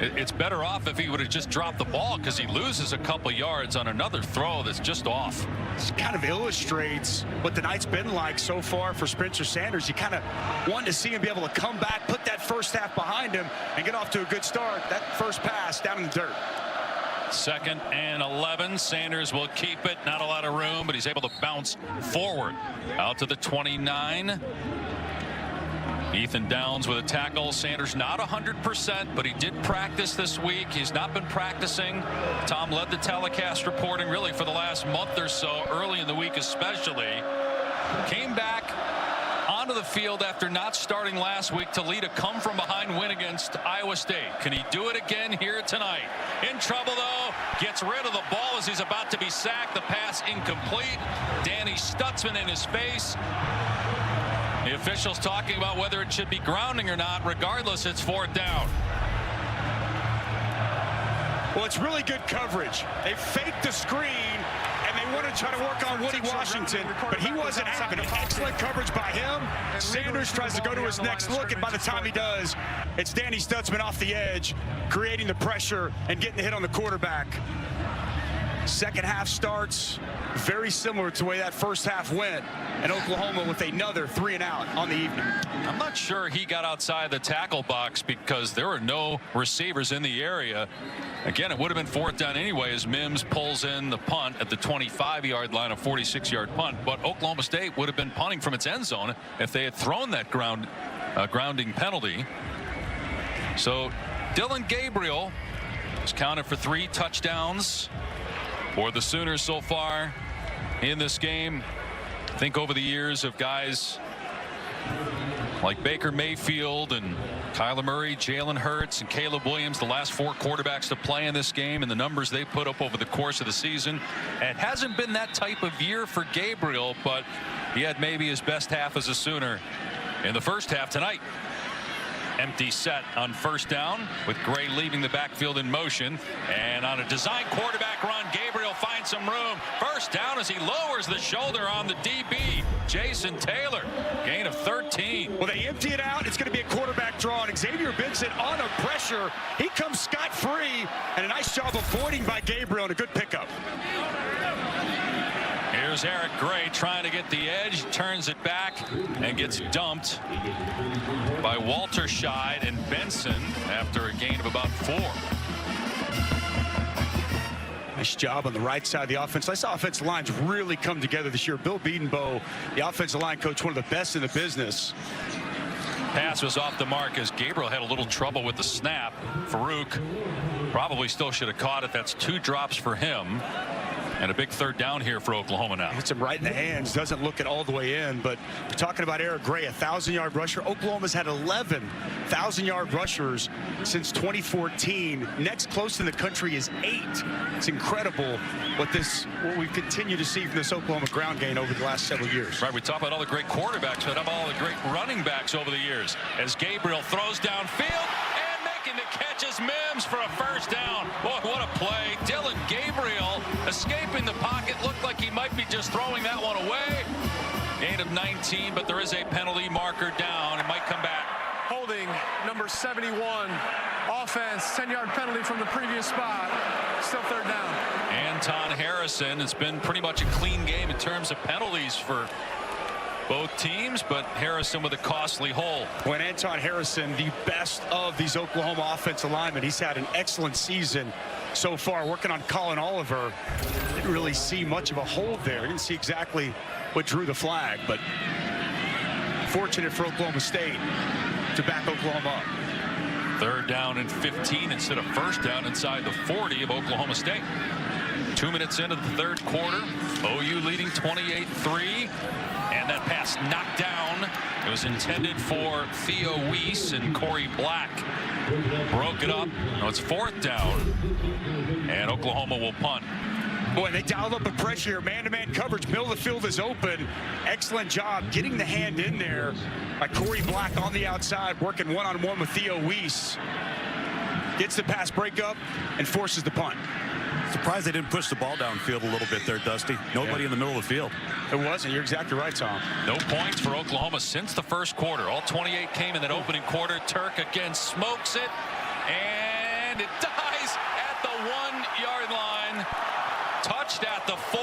It's better off if he would have just dropped the ball, because he loses a couple yards on another throw that's just off. This kind of illustrates what the night's been like so far for Spencer Sanders. You kind of want to see him be able to come back, put that first half behind him, and get off to a good start. That first pass down in the dirt. 2nd and 11. Sanders will keep it. Not a lot of room, but he's able to bounce forward out to the 29. Ethan Downs with a tackle. Sanders not 100%, but he did practice this week. He's not been practicing. Tom led the telecast reporting really for the last month or so, early in the week especially. Came back onto the field after not starting last week to lead a come-from-behind win against Iowa State. Can he do it again here tonight? In trouble, though. Gets rid of the ball as he's about to be sacked. The pass incomplete. Danny Stutzman in his face. The officials talking about whether it should be grounding or not. Regardless, it's 4th down. Well, it's really good coverage. They faked the screen, and they want to try to work on Woody Washington, but he wasn't having it. Excellent coverage by him. Sanders tries to go to his next look, and by the time he does, it's Danny Stutzman off the edge, creating the pressure and getting the hit on the quarterback. Second half starts very similar to the way that first half went, and Oklahoma with another 3 and out on the evening. I'm not sure he got outside the tackle box because there were no receivers in the area. Again, it would have been 4th down anyway as Mims pulls in the punt at the 25-yard line, a 46-yard punt. But Oklahoma State would have been punting from its end zone if they had thrown that grounding penalty. So Dylan Gabriel is counted for 3 touchdowns for the Sooners so far in this game. I think over the years of guys like Baker Mayfield and Kyler Murray, Jalen Hurts, and Caleb Williams, the last 4 quarterbacks to play in this game, and the numbers they put up over the course of the season. It hasn't been that type of year for Gabriel, but he had maybe his best half as a Sooner in the first half tonight. Empty set on 1st down with Gray leaving the backfield in motion, and on a design quarterback run, Gabriel finds some room. 1st down as he lowers the shoulder on the DB, Jason Taylor. Gain of 13. Well, they empty it out. It's going to be a quarterback draw, and Xavier Benson on a pressure. He comes scot-free, and a nice job avoiding by Gabriel, and a good pickup. Here's Eric Gray trying to get the edge, turns it back, and gets dumped by Walter Scheid and Benson after a gain of about 4. Nice job on the right side of the offense. This offensive line's really come together this year. Bill Bedenbaugh, the offensive line coach, one of the best in the business. Pass was off the mark as Gabriel had a little trouble with the snap. Farouk probably still should have caught it. That's 2 drops for him. And a big 3rd down here for Oklahoma now. Hits him right in the hands. Doesn't look it all the way in. But we're talking about Eric Gray, a 1,000-yard rusher. Oklahoma's had 11 1,000-yard rushers since 2014. Next close in the country is 8. It's incredible what we continue to see from this Oklahoma ground game over the last several years. Right, we talk about all the great quarterbacks, but how about all the great running backs over the years? As Gabriel throws downfield, and making the catch is Mims for a 1st down. Boy, what a play. Dylan Gabriel escaping the pocket. Looked like he might be just throwing that one away. Gain of 19, but there is a penalty marker down. It might come back. Holding number 71. Offense, 10-yard penalty from the previous spot. Still 3rd down. Anton Harrison. It's been pretty much a clean game in terms of penalties for both teams, but Harrison with a costly hold. When Anton Harrison, the best of these Oklahoma offensive linemen, he's had an excellent season so far. Working on Colin Oliver, didn't really see much of a hold there. Didn't see exactly what drew the flag, but fortunate for Oklahoma State to back Oklahoma up. 3rd down and 15 instead of 1st down inside the 40 of Oklahoma State. 2 minutes into the 3rd quarter, OU leading 28-3. And that pass knocked down. It was intended for Theo Weiss, and Corey Black broke it up. Now it's 4th down, and Oklahoma will punt. Boy, they dialed up the pressure here. Man-to-man coverage. Middle of the field is open. Excellent job getting the hand in there by Corey Black on the outside, working one-on-one with Theo Weiss. Gets the pass breakup and forces the punt. Surprised they didn't push the ball downfield a little bit there, Dusty. Nobody in the middle of the field. It wasn't. You're exactly right, Tom. No points for Oklahoma since the 1st quarter. All 28 came in that opening quarter. Turk again smokes it. And and it dies at the 1-yard line. Touched at the 4.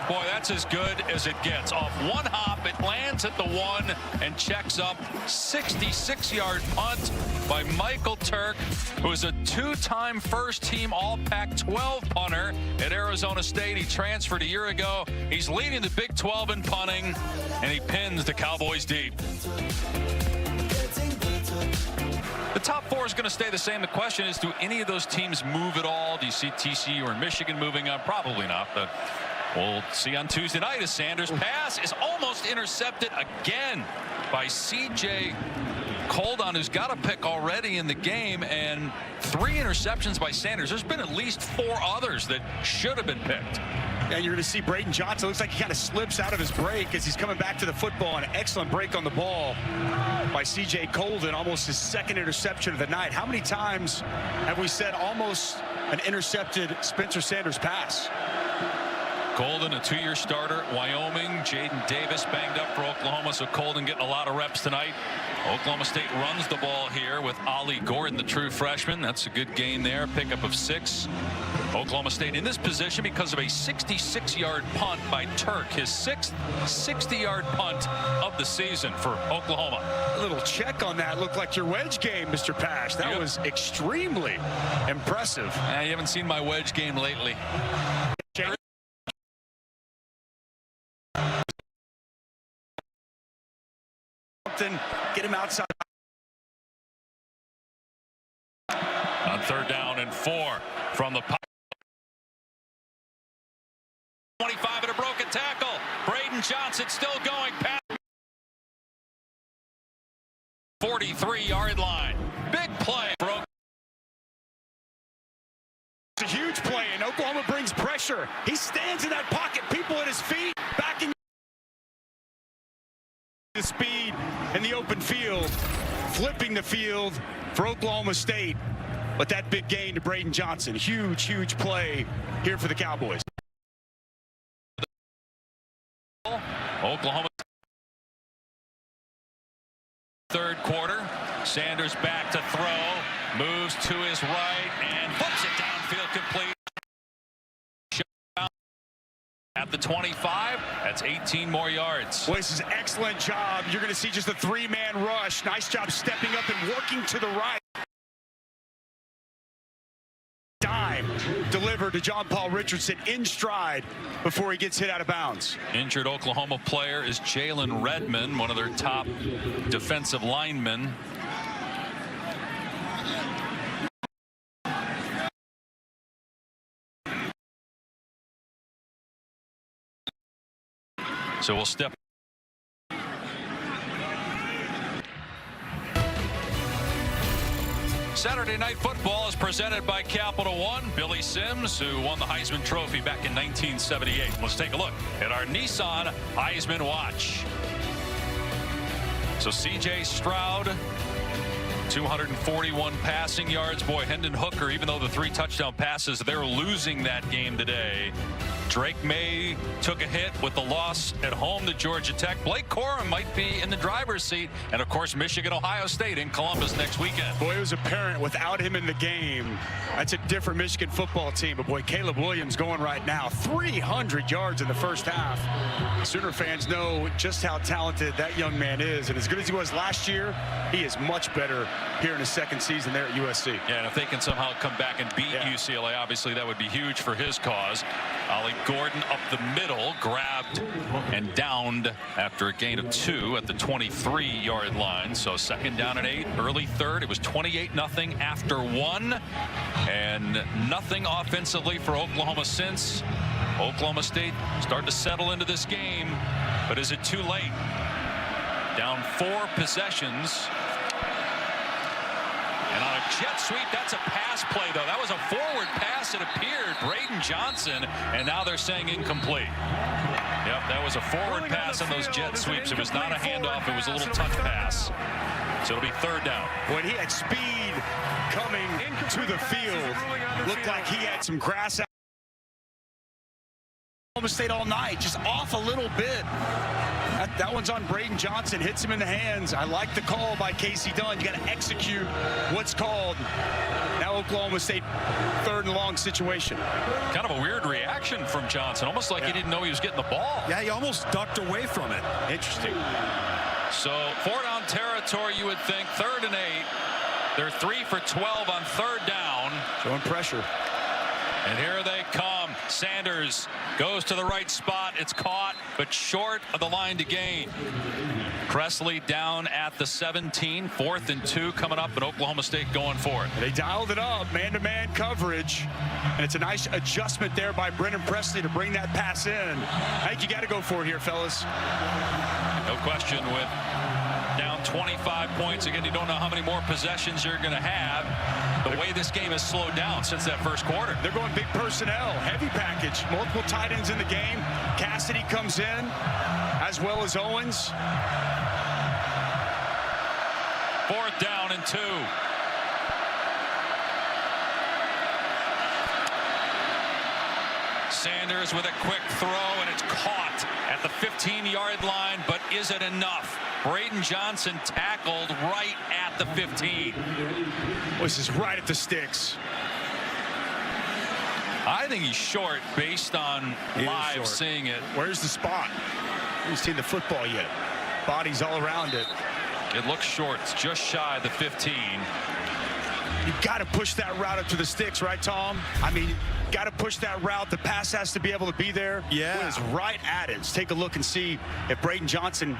Boy, that's as good as it gets. Off one hop, it lands at the 1 and checks up. 66-yard punt by Michael Turk, who is a 2-time first-team All-Pac-12 punter at Arizona State. He transferred a year ago. He's leading the Big 12 in punting, and he pins the Cowboys deep. The top 4 is going to stay the same. The question is, do any of those teams move at all? Do you see TCU or Michigan moving up? Probably not, but we'll see on Tuesday night as Sanders' pass is almost intercepted again by C.J. Coldon, who's got a pick already in the game, and 3 interceptions by Sanders. There's been at least 4 others that should have been picked. And you're going to see Braden Johnson. Looks like he kind of slips out of his break as he's coming back to the football. An excellent break on the ball by C.J. Coldon, almost his 2nd interception of the night. How many times have we said almost an intercepted Spencer Sanders pass? Coldon, a 2-year starter at Wyoming. Jaden Davis banged up for Oklahoma, so Coldon getting a lot of reps tonight. Oklahoma State runs the ball here with Ollie Gordon, the true freshman. That's a good gain there. Pickup of 6. Oklahoma State in this position because of a 66-yard punt by Turk. His 6th 60-yard punt of the season for Oklahoma. A little check on that. Looked like your wedge game, Mr. Pash. That was extremely impressive. You haven't seen my wedge game lately. Get him outside. On 3rd down and 4 from the 25 and a broken tackle. Braden Johnson still going past 43-yard line. Big play. It's a huge play, and Oklahoma brings pressure. He stands in that pocket. People at his feet, backing the speed in the open field, flipping the field for Oklahoma State. But that big gain to Braden Johnson. Huge, huge play here for the Cowboys. Oklahoma 3rd quarter. Sanders back to throw. Moves to his right and flips it downfield complete. At the 25, that's 18 more yards. Well, this is an excellent job. You're going to see just a 3-man rush. Nice job stepping up and working to the right. Dime delivered to John Paul Richardson in stride before he gets hit out of bounds. Injured Oklahoma player is Jalen Redmond, one of their top defensive linemen. So we'll step. Saturday Night Football is presented by Capital One. Billy Sims, who won the Heisman Trophy back in 1978. Let's take a look at our Nissan Heisman Watch. So C.J. Stroud, 241 passing yards. Boy, Hendon Hooker, even though the 3 touchdown passes, they're losing that game today. Drake May took a hit with the loss at home to Georgia Tech. Blake Corum might be in the driver's seat. And, of course, Michigan-Ohio State in Columbus next weekend. Boy, it was apparent without him in the game. That's a different Michigan football team. But, boy, Caleb Williams going right now. 300 yards in the first half. Sooner fans know just how talented that young man is. And as good as he was last year, he is much better here in his 2nd season there at USC. Yeah, and if they can somehow come back and beat UCLA, obviously that would be huge for his cause. Ollie Gordon up the middle, grabbed and downed after a gain of 2 at the 23-yard line. So 2nd down and 8, early 3rd. It was 28-0 after 1, and nothing offensively for Oklahoma since. Oklahoma State starting to settle into this game, but is it too late? Down 4 possessions. And on a jet sweep, that's a pass play, though. That was a forward pass, it appeared. Braden Johnson, and now they're saying incomplete. Yep, that was a forward pass on those jet sweeps. It was not a handoff. It was a little touch pass. So it'll be 3rd down. When he had speed coming to the field, looked like he had some grass out. Oklahoma State all night, just off a little bit. That one's on Braden Johnson. Hits him in the hands. I like the call by Casey Dunn. You got to execute what's called. Now Oklahoma State 3rd and long situation. Kind of a weird reaction from Johnson. Almost like he didn't know he was getting the ball. Yeah, he almost ducked away from it. Interesting. So 4-down territory, you would think. 3rd and 8. They're 3 for 12 on 3rd down. Showing pressure. And here they come. Sanders goes to the right spot. It's caught, but short of the line to gain. Presley down at the 17. 4th and 2 coming up, and Oklahoma State going for it. They dialed it up, man-to-man coverage. And it's a nice adjustment there by Brennan Presley to bring that pass in. I think you got to go for it here, fellas. No question, with down 25 points. Again, you don't know how many more possessions you're going to have. The way this game has slowed down since that first quarter. They're going big personnel, heavy package, multiple tight ends in the game. Cassidy comes in, as well as Owens. 4th down and 2. Sanders with a quick throw, and it's caught at the 15-yard line, but is it enough? Braden Johnson tackled right at the 15. This is right at the sticks. I think he's short based on live seeing it. Where's the spot? Haven't seen the football yet. Bodies all around it. It looks short. It's just shy of the 15. You got to push that route up to the sticks, right, Tom? I mean, got to push that route. The pass has to be able to be there. Yeah. It is right at it. Let's take a look and see if Braden Johnson.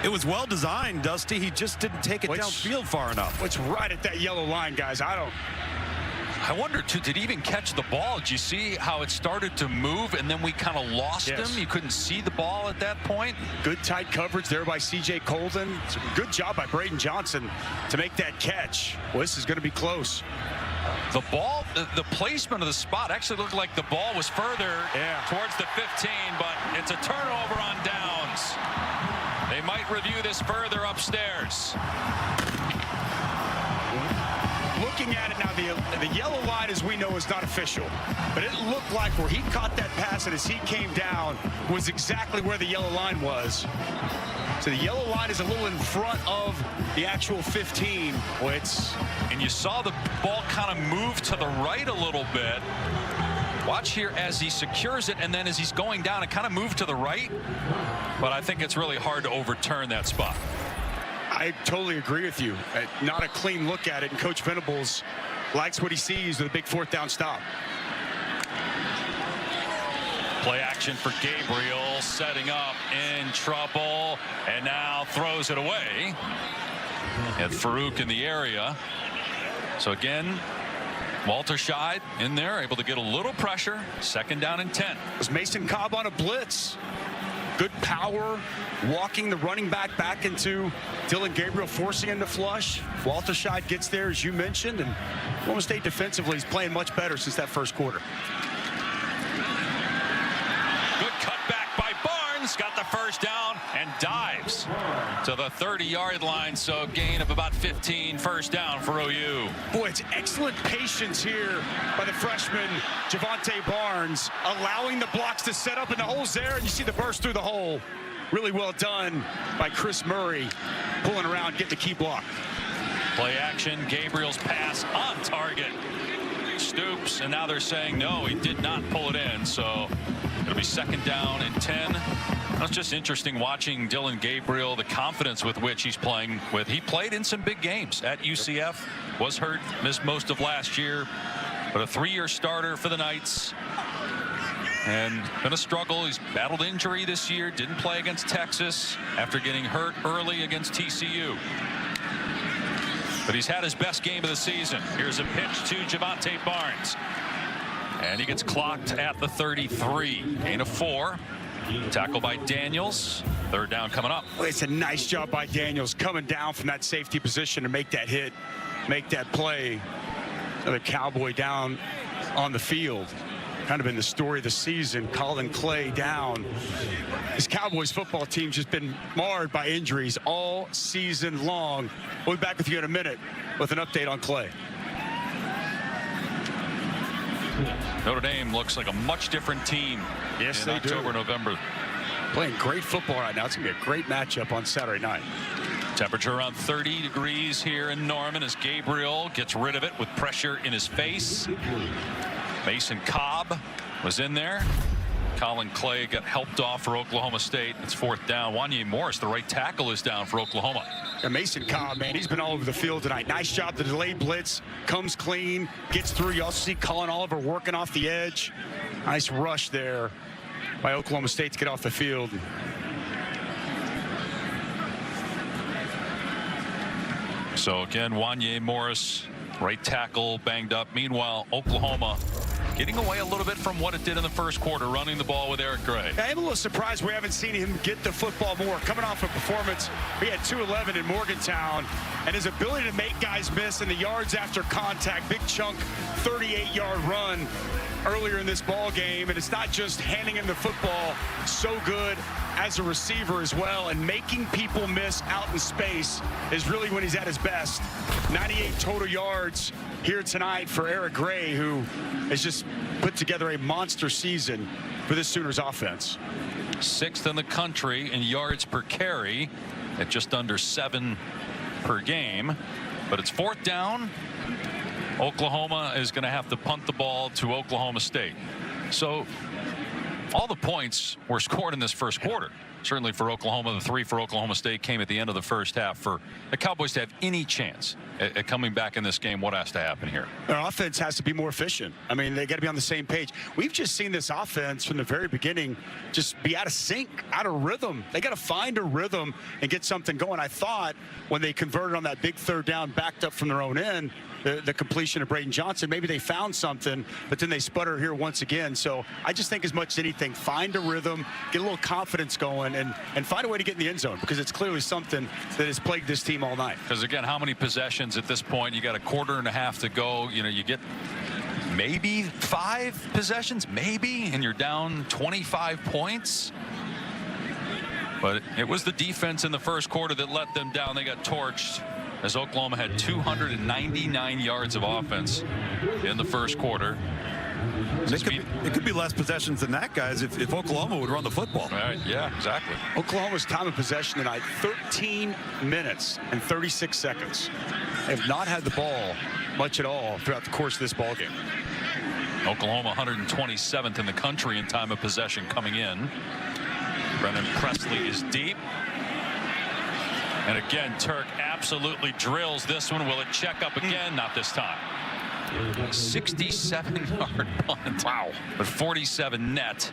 It was well designed, Dusty. He just didn't take it downfield far enough. It's right at that yellow line, guys. I wonder, too, did he even catch the ball? Did you see how it started to move and then we kind of lost him? You couldn't see the ball at that point? Good tight coverage there by C.J. Colton. It's a good job by Braden Johnson to make that catch. Well, this is going to be close. The ball, the placement of the spot actually looked like the ball was further towards the 15, but it's a turnover on downs. They might review this further upstairs. Looking at it now, the yellow line, as we know, is not official. But it looked like where he caught that pass and as he came down was exactly where the yellow line was. So the yellow line is a little in front of the actual 15. And you saw the ball kind of move to the right a little bit. Watch here as he secures it, and then as he's going down, it kind of moved to the right. But I think it's really hard to overturn that spot. I totally agree with you. Not a clean look at it, and Coach Venables likes what he sees with a big 4th down stop. Play action for Gabriel, setting up, in trouble, and now throws it away. And Farouk in the area. So again, Walter Scheid in there, able to get a little pressure. 2nd down and 10. Was Mason Cobb on a blitz? Good power, walking the running back into Dylan Gabriel, forcing him to flush. Walter Scheid gets there, as you mentioned, and Oklahoma State defensively is playing much better since that first quarter. Good cutback by Barnes, got the 1st down and dives to the 30-yard line, so gain of about 15, 1st down for OU. Boy, it's excellent patience here by the freshman Javante Barnes, allowing the blocks to set up in the holes there, and you see the burst through the hole. Really well done by Chris Murray, pulling around, getting the key block. Play action, Gabriel's pass on target. Stoops, and now they're saying no, he did not pull it in, so it'll be 2nd down and 10. That's just interesting watching Dylan Gabriel, the confidence with which he's playing with. He played in some big games at UCF, was hurt, missed most of last year, but a 3-year starter for the Knights. And been a struggle. He's battled injury this year, didn't play against Texas after getting hurt early against TCU. But he's had his best game of the season. Here's a pitch to Javante Barnes. And he gets clocked at the 33. Gain of 4. Tackle by Daniels. 3rd down coming up. Well, it's a nice job by Daniels coming down from that safety position to make that hit, make that play. Another Cowboy down on the field. Kind of been the story of the season. Colin Clay down. This Cowboys football team's just been marred by injuries all season long. We'll be back with you in a minute with an update on Clay. Notre Dame looks like a much different team in October, November. Playing great football right now. It's going to be a great matchup on Saturday night. Temperature around 30 degrees here in Norman as Gabriel gets rid of it with pressure in his face. Mason Cobb was in there. Colin Clay got helped off for Oklahoma State. It's 4th down. Wanye Morris, the right tackle, is down for Oklahoma. And Mason Cobb, man, he's been all over the field tonight. Nice job. The delayed blitz comes clean, gets through. You also see Colin Oliver working off the edge. Nice rush there by Oklahoma State to get off the field. So again, Wanye Morris, right tackle, banged up. Meanwhile, Oklahoma getting away a little bit from what it did in the first quarter, running the ball with Eric Gray. I'm a little surprised we haven't seen him get the football more. Coming off a performance, he had 211 in Morgantown, and his ability to make guys miss in the yards after contact, big chunk, 38-yard run earlier in this ball game. And it's not just handing him the football, so good as a receiver as well, and making people miss out in space is really when he's at his best. 98 total yards here tonight for Eric Gray, who has just put together a monster season for this Sooners offense. 6th in the country in yards per carry at just under 7 per game. But it's 4th down. Oklahoma is going to have to punt the ball to Oklahoma State. So all the points were scored in this first quarter. Certainly for Oklahoma, the 3 for Oklahoma State came at the end of the first half. For the Cowboys to have any chance at coming back in this game, what has to happen here? Their offense has to be more efficient. I mean, they got to be on the same page. We've just seen this offense from the very beginning just be out of sync, out of rhythm. They got to find a rhythm and get something going. I thought when they converted on that big 3rd down, backed up from their own end, the completion of Braden Johnson, maybe they found something, but then they sputter here once again. So I just think as much as anything, find a rhythm, get a little confidence going, and find a way to get in the end zone, because it's clearly something that has plagued this team all night. Because again, how many possessions at this point? You got a quarter and a half to go. You know, you get maybe 5 possessions, maybe, and you're down 25 points. But it was the defense in the first quarter that let them down. They got torched as Oklahoma had 299 yards of offense in the first quarter. It could be less possessions than that, guys, if Oklahoma would run the football. Right, yeah, exactly. Oklahoma's time of possession tonight, 13 minutes and 36 seconds. They have not had the ball much at all throughout the course of this ball game. Oklahoma 127th in the country in time of possession coming in. Brennan Presley is deep. And again, Turk absolutely drills this one. Will it check up again? Not this time. 67-yard punt. Wow. But 47 net.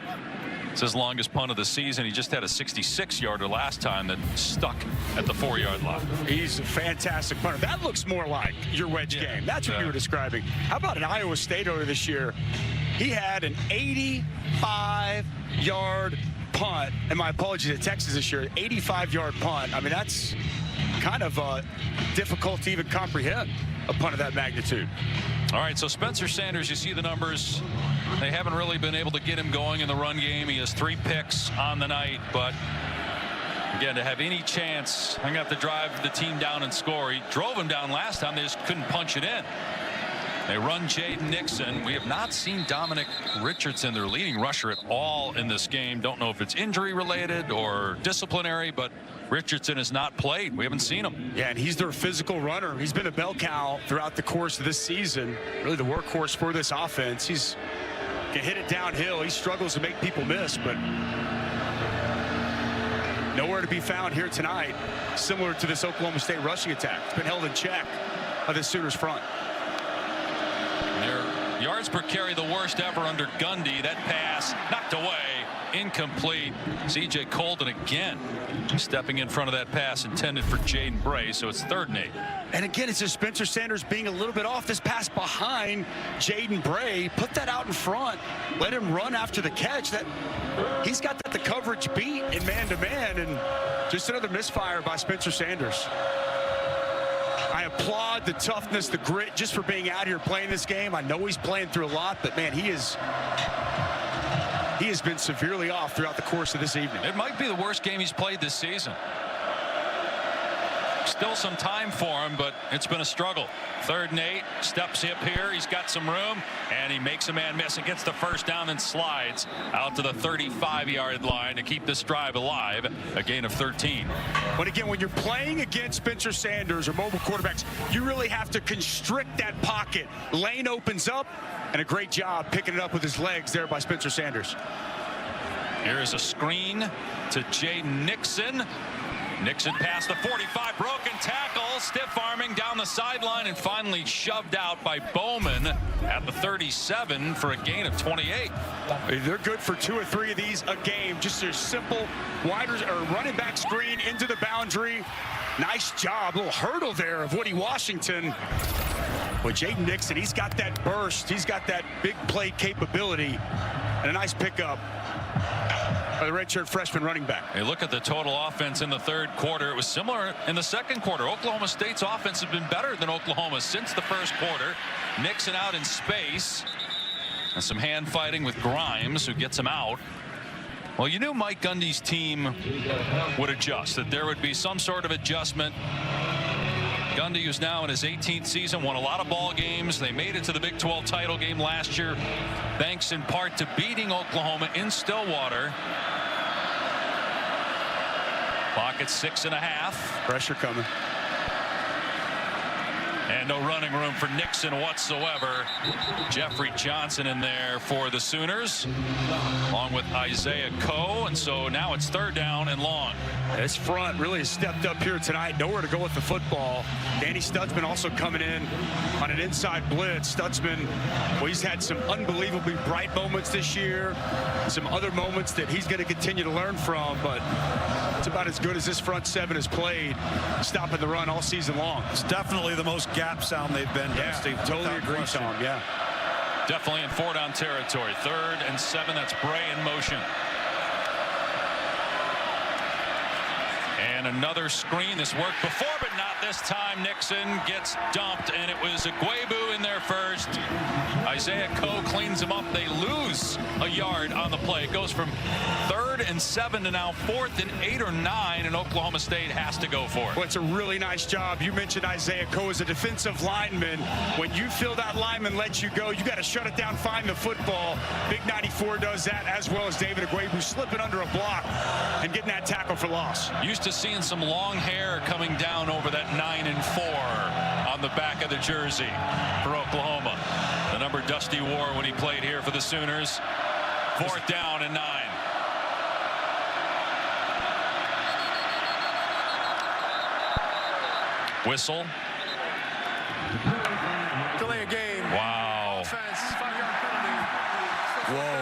It's his longest punt of the season. He just had a 66-yarder last time that stuck at the 4-yard line. He's a fantastic punter. That looks more like your wedge game. That's what you were describing. How about an Iowa State earlier this year? He had an 85-yard punt, and my apologies to Texas this year, 85-yard punt. I mean, that's kind of difficult to even comprehend a punt of that magnitude. All right, so Spencer Sanders, you see the numbers. They haven't really been able to get him going in the run game. He has 3 picks on the night, but again, to have any chance, I'm going to have to drive the team down and score. He drove him down last time. They just couldn't punch it in. They run Jaden Nixon. We have not seen Dominic Richardson, their leading rusher, at all in this game. Don't know if it's injury related or disciplinary, but Richardson has not played. We haven't seen him. Yeah, and he's their physical runner. He's been a bell cow throughout the course of this season. Really the workhorse for this offense. He's can hit it downhill. He struggles to make people miss, but nowhere to be found here tonight. Similar to this Oklahoma State rushing attack. It's been held in check by the Sooners front. Their yards per carry the worst ever under Gundy. That pass knocked away. Incomplete. C.J. Colden again stepping in front of that pass intended for Jaden Bray, so it's 3rd and 8. And again, it's just Spencer Sanders being a little bit off. This pass behind Jaden Bray. Put that out in front. Let him run after the catch. That he's got the coverage beat in man-to-man, and just another misfire by Spencer Sanders. I applaud the toughness, the grit, just for being out here playing this game. I know he's playing through a lot, but man, he has been severely off throughout the course of this evening. It might be the worst game he's played this season. still some time for him, but it's been a struggle. 3rd and 8, steps hip here. He's got some room, and he makes a man miss and gets the first down and slides out to the 35-yard line to keep this drive alive. A gain of 13. But again, when you're playing against Spencer Sanders or mobile quarterbacks, you really have to constrict that pocket. Lane opens up, and a great job picking it up with his legs there by Spencer Sanders. Here's a screen to Jay Nixon. Nixon past the 45, broken tackle, stiff arming down the sideline, and finally shoved out by Bowman at the 37 for a gain of 28. They're good for 2 or 3 of these a game. Just a simple running back screen into the boundary. Nice job, little hurdle there of Woody Washington. With Jaden Nixon, he's got that burst, he's got that big play capability, and a nice pickup by the redshirt freshman running back. Hey, look at the total offense in the 3rd quarter. It was similar in the 2nd quarter. Oklahoma State's offense has been better than Oklahoma since the 1st quarter. Nixon out in space, and some hand fighting with Grimes, who gets him out. Well, you knew Mike Gundy's team would adjust, that there would be some sort of adjustment. Gundy, who's now in his 18th season, won a lot of ball games. They made it to the Big 12 title game last year, thanks in part to beating Oklahoma in Stillwater. Clock at 6.5. Pressure coming. And no running room for Nixon whatsoever. Jeffrey Johnson in there for the Sooners, along with Isaiah Coe. And so now it's 3rd down and long. This front really has stepped up here tonight. Nowhere to go with the football. Danny Stutzman also coming in on an inside blitz. Stutzman, well, he's had some unbelievably bright moments this year. Some other moments that he's going to continue to learn from. But it's about as good as this front 7 has played, stopping the run all season long. It's definitely the most gap sound they've been. Yeah, Steve, totally agree, Tom. Yeah. Definitely in 4 down territory. 3rd and 7. That's Bray in motion. And another screen. This worked before, but not this time. Nixon gets dumped, and it was Agwebu in there first. Isaiah Coe cleans him up. They lose a yard on the play. It goes from 3rd and 7 to now 4th and 8 or 9, and Oklahoma State has to go for it. Well, it's a really nice job. You mentioned Isaiah Coe as a defensive lineman. When you feel that lineman lets you go, you got to shut it down, find the football. Big 94 does that, as well as David Agwebu slipping under a block and getting that tackle for loss. Used to seeing some long hair coming down over that 9 and 4 on the back of the jersey for Oklahoma. The number Dusty wore when he played here for the Sooners. 4th down and 9. Whistle. Delay a game. Wow. Offense, 5-yard penalty. Whoa.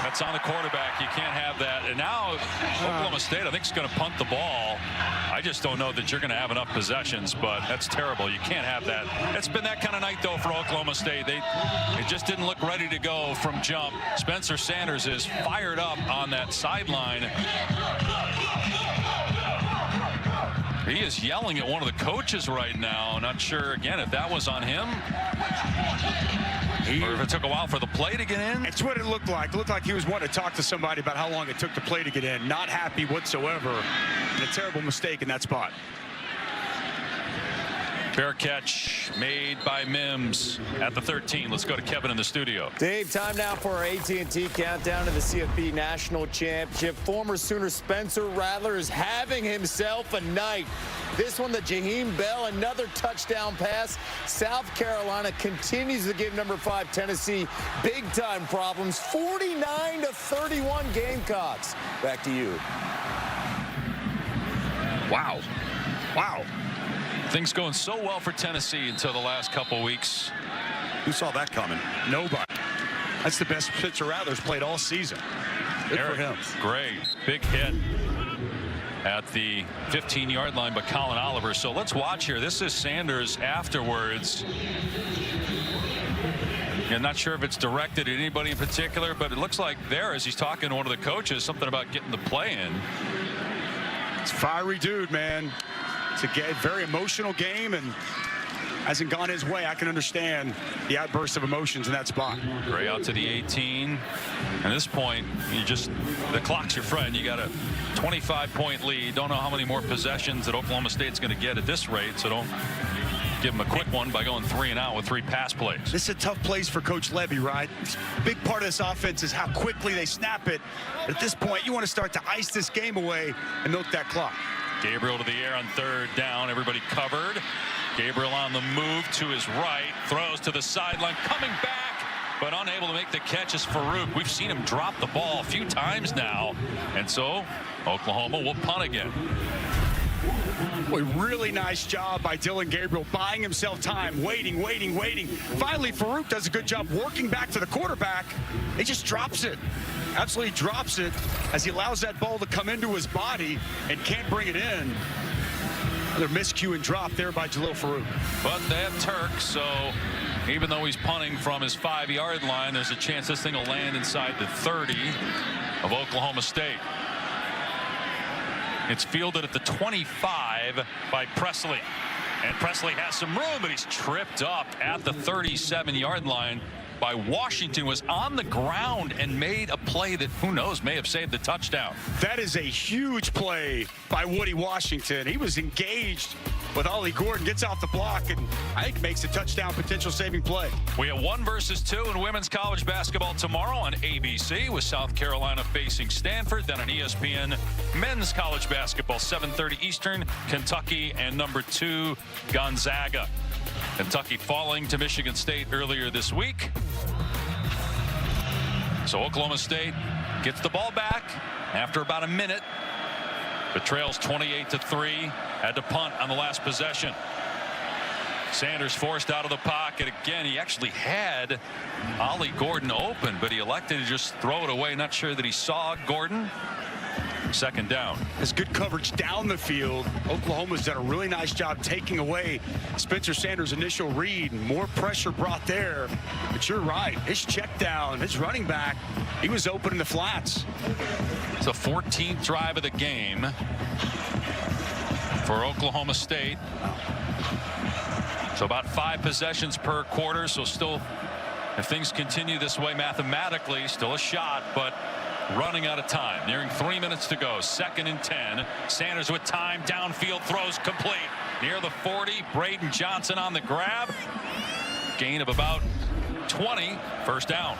That's on the quarterback. You can't have that. And now Oklahoma State, I think, is going to punt the ball. I just don't know that you're going to have enough possessions, but that's terrible. You can't have that. It's been that kind of night, though, for Oklahoma State. They just didn't look ready to go from jump. Spencer Sanders is fired up on that sideline. He is yelling at one of the coaches right now. Not sure, again, if that was on him or if it took a while for the play to get in. It's what it looked like. It looked like he was wanting to talk to somebody about how long it took the play to get in. Not happy whatsoever. And a terrible mistake in that spot. Fair catch made by Mims at the 13. Let's go to Kevin in the studio. Dave, time now for our AT&T countdown to the CFP National Championship. Former Sooner Spencer Rattler is having himself a night. This one, the Jaheim Bell, another touchdown pass. South Carolina continues to give number 5 Tennessee big-time problems. 49-31 Gamecocks. Back to you. Wow. Wow. Things going so well for Tennessee until the last couple weeks. Who saw that coming? Nobody. That's the best Spencer Rattler's played all season. Good for him. Great. Big hit at the 15-yard line by Colin Oliver. So let's watch here. This is Sanders afterwards. I'm not sure if it's directed at anybody in particular, but it looks like there, as he's talking to one of the coaches, something about getting the play in. It's a fiery dude, man. It's a very emotional game, and hasn't gone his way, I can understand the outburst of emotions in that spot. Gray out to the 18. At this point, the clock's your friend. You got a 25-point lead. Don't know how many more possessions that Oklahoma State's going to get at this rate, so don't give him a quick one by going 3 and out with 3 pass plays. This is a tough place for Coach Levy, right? Big part of this offense is how quickly they snap it. At this point, you want to start to ice this game away and milk that clock. Gabriel to the air on 3rd down. Everybody covered. Gabriel on the move to his right. Throws to the sideline. Coming back, but unable to make the catch is Farouk. We've seen him drop the ball a few times now. And so Oklahoma will punt again. Boy, really nice job by Dylan Gabriel, buying himself time, waiting. Finally, Farouk does a good job working back to the quarterback. He just drops it. Absolutely drops it as he allows that ball to come into his body and can't bring it in. Another miscue and drop there by Jalil Farouk. But they have Turk, so even though he's punting from his 5-yard line, there's a chance this thing will land inside the 30 of Oklahoma State. It's fielded at the 25 by Presley. And Presley has some room, but he's tripped up at the 37-yard line by Washington. Was on the ground and made a play that, who knows, may have saved the touchdown. That is a huge play by Woody Washington. He was engaged with Ollie Gordon, gets off the block, and I think makes a touchdown potential saving play. We have 1 versus 2 in women's college basketball tomorrow on ABC with South Carolina facing Stanford. Then on ESPN, men's college basketball, 7:30 Eastern, Kentucky and number 2 Gonzaga. Kentucky falling to Michigan State earlier this week. So Oklahoma State gets the ball back after about a minute, but trails 28-3. Had to punt on the last possession. Sanders forced out of the pocket again. He actually had Ollie Gordon open, but he elected to just throw it away. Not sure that he saw Gordon. 2nd down. Has good coverage down the field. Oklahoma's done a really nice job taking away Spencer Sanders' initial read. More pressure brought there. But you're right. His check down, his running back, he was open in the flats. It's the 14th drive of the game for Oklahoma State. So about 5 possessions per quarter. So still, if things continue this way mathematically, still a shot, but running out of time. Nearing 3 minutes to go. 2nd and 10. Sanders with time. Downfield throws complete. Near the 40. Braden Johnson on the grab. Gain of about 20. 1st down.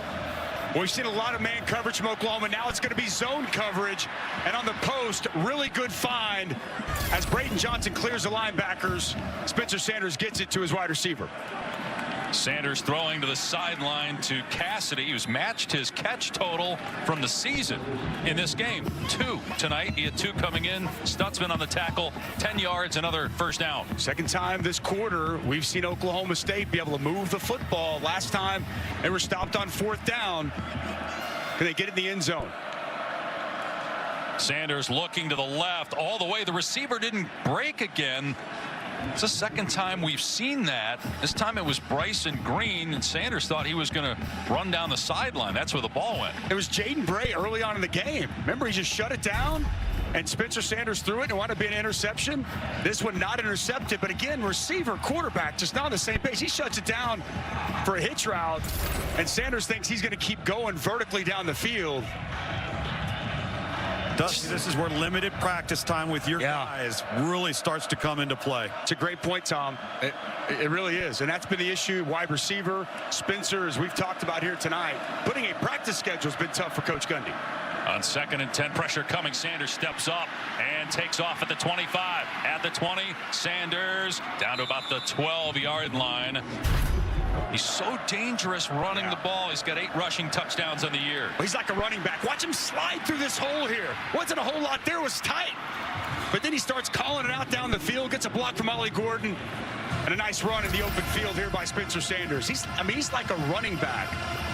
Well, we've seen a lot of man coverage from Oklahoma. Now it's going to be zone coverage. And on the post, really good find as Braden Johnson clears the linebackers. Spencer Sanders gets it to his wide receiver. Sanders throwing to the sideline to Cassidy, who's matched his catch total from the season in this game. 2 tonight. He had 2 coming in. Stutzman on the tackle. 10 yards, another 1st down. 2nd time this quarter we've seen Oklahoma State be able to move the football. Last time they were stopped on 4th down. Can they get it in the end zone? Sanders looking to the left all the way. The receiver didn't break again. It's the 2nd time we've seen that. This time it was Bryson Green, and Sanders thought he was going to run down the sideline. That's where the ball went. It was Jaden Bray early on in the game. Remember, he just shut it down, and Spencer Sanders threw it and it wound up being an interception. This one not intercepted, but again, receiver, quarterback, just not on the same page. He shuts it down for a hitch route, and Sanders thinks he's going to keep going vertically down the field. Dusty, this is where limited practice time with your guys really starts to come into play. It's a great point, Tom. It really is. And that's been the issue. Wide receiver, Spencer, as we've talked about here tonight, putting a practice schedule has been tough for Coach Gundy. On 2nd and 10, pressure coming. Sanders steps up and takes off at the 25. At the 20, Sanders down to about the 12-yard line. He's so dangerous running the ball. He's got 8 rushing touchdowns on the year. He's like a running back. Watch him slide through this hole here. Wasn't a whole lot there. It was tight. But then he starts calling it out down the field, gets a block from Ollie Gordon, and a nice run in the open field here by Spencer Sanders. He's like a running back.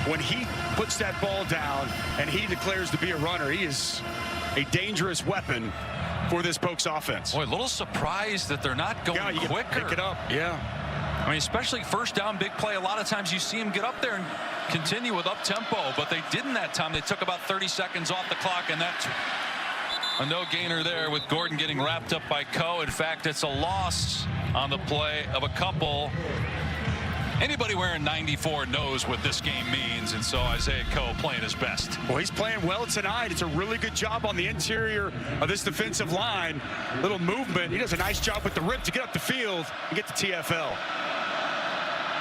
When he puts that ball down and he declares to be a runner, he is a dangerous weapon for this Pokes offense. Boy, a little surprised that they're not going quicker. Pick it up. Yeah. I mean, especially 1st down, big play. A lot of times you see him get up there and continue with up tempo, but they didn't that time. They took about 30 seconds off the clock, and that A no gainer there with Gordon getting wrapped up by Coe. In fact, it's a loss on the play of a couple. Anybody wearing 94 knows what this game means, and so Isaiah Coe playing his best. Well, he's playing well tonight. It's a really good job on the interior of this defensive line. Little movement. He does a nice job with the rip to get up the field and get the TFL.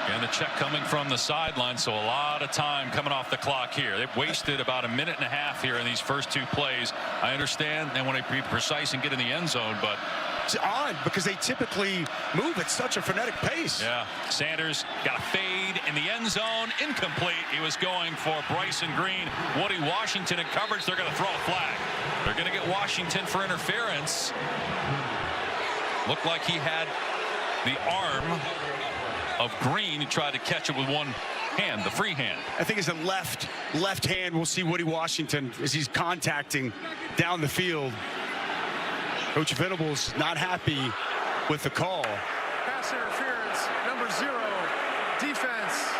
And the check coming from the sideline, so a lot of time coming off the clock here. They've wasted about a minute and a half here in these first two plays. I understand they want to be precise and get in the end zone, but it's odd because they typically move at such a frenetic pace. Yeah, Sanders got a fade in the end zone, incomplete. He was going for Bryson Green. Woody Washington in coverage. They're going to throw a flag. They're going to get Washington for interference. Looked like he had the arm of Green. He tried to catch it with one hand, the free hand. I think it's a left hand. We'll see Woody Washington as he's contacting down the field. Coach Venables not happy with the call. Pass interference, number 0, defense.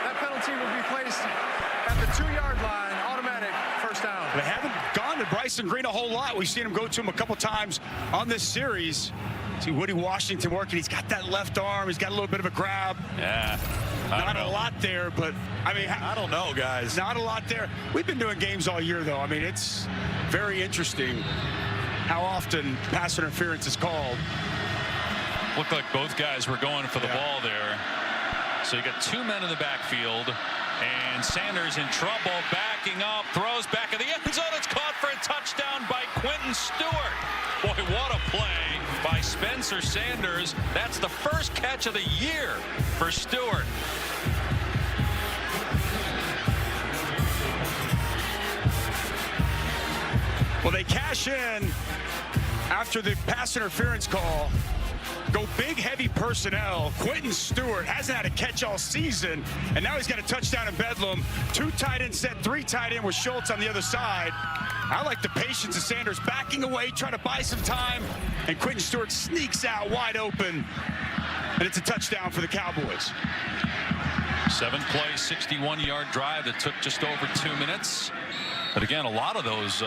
That penalty will be placed at the 2-yard line, automatic first down. They haven't gone to Bryson Green a whole lot. We've seen him go to him a couple times on this series. See Woody Washington working. He's got that left arm. He's got a little bit of a grab. Yeah. Not a lot there, but I mean, I don't know, guys. Not a lot there. We've been doing games all year, though. I mean, it's very interesting how often pass interference is called. Looked like both guys were going for the ball there. So you got 2 men in the backfield, and Sanders in trouble, backing up, throws back in the end zone. It's caught for a touchdown by Quentin Stewart. Boy, what a play by Spencer Sanders. That's the first catch of the year for Stewart. Well, they cash in after the pass interference call. Go big, heavy personnel. Quentin Stewart hasn't had a catch all season, and now he's got a touchdown in Bedlam. 2 tight end set, 3 tight end with Schultz on the other side. I like the patience of Sanders backing away, trying to buy some time, and Quentin Stewart sneaks out wide open, and it's a touchdown for the Cowboys. 7-play, 61-yard drive that took just over 2 minutes. But again, a lot of those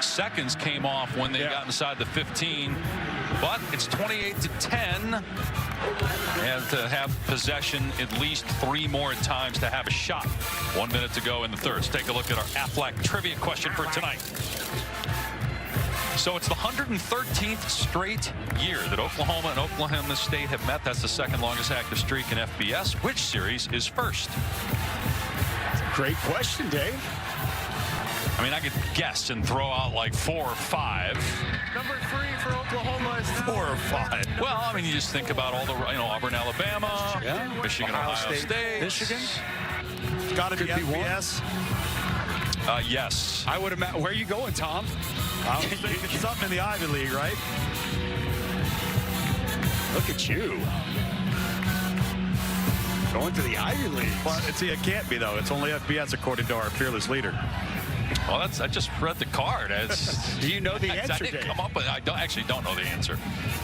seconds came off when they got inside the 15. But it's 28-10, and to have possession at least 3 more times to have a shot. 1 minute to go in the third. Let's take a look at our Aflac trivia question for tonight. So it's the 113th straight year that Oklahoma and Oklahoma State have met. That's the second longest active streak in FBS. Which series is first? Great question, Dave. I mean, I could guess and throw out like 4 or 5. Number 3 for Oklahoma is 4 or 5. Well, I mean, you just think about all the, Auburn, Alabama, Michigan, Ohio State. Michigan. It's got to be FBS. Yes. I would imagine. Where are you going, Tom? I was thinking something in the Ivy League, right? Look at you. Going to the Ivy League. But it can't be, though. It's only FBS, according to our fearless leader. Well, I just read the card. Do you know the answer, I didn't Dave? come up with. I actually don't know the answer.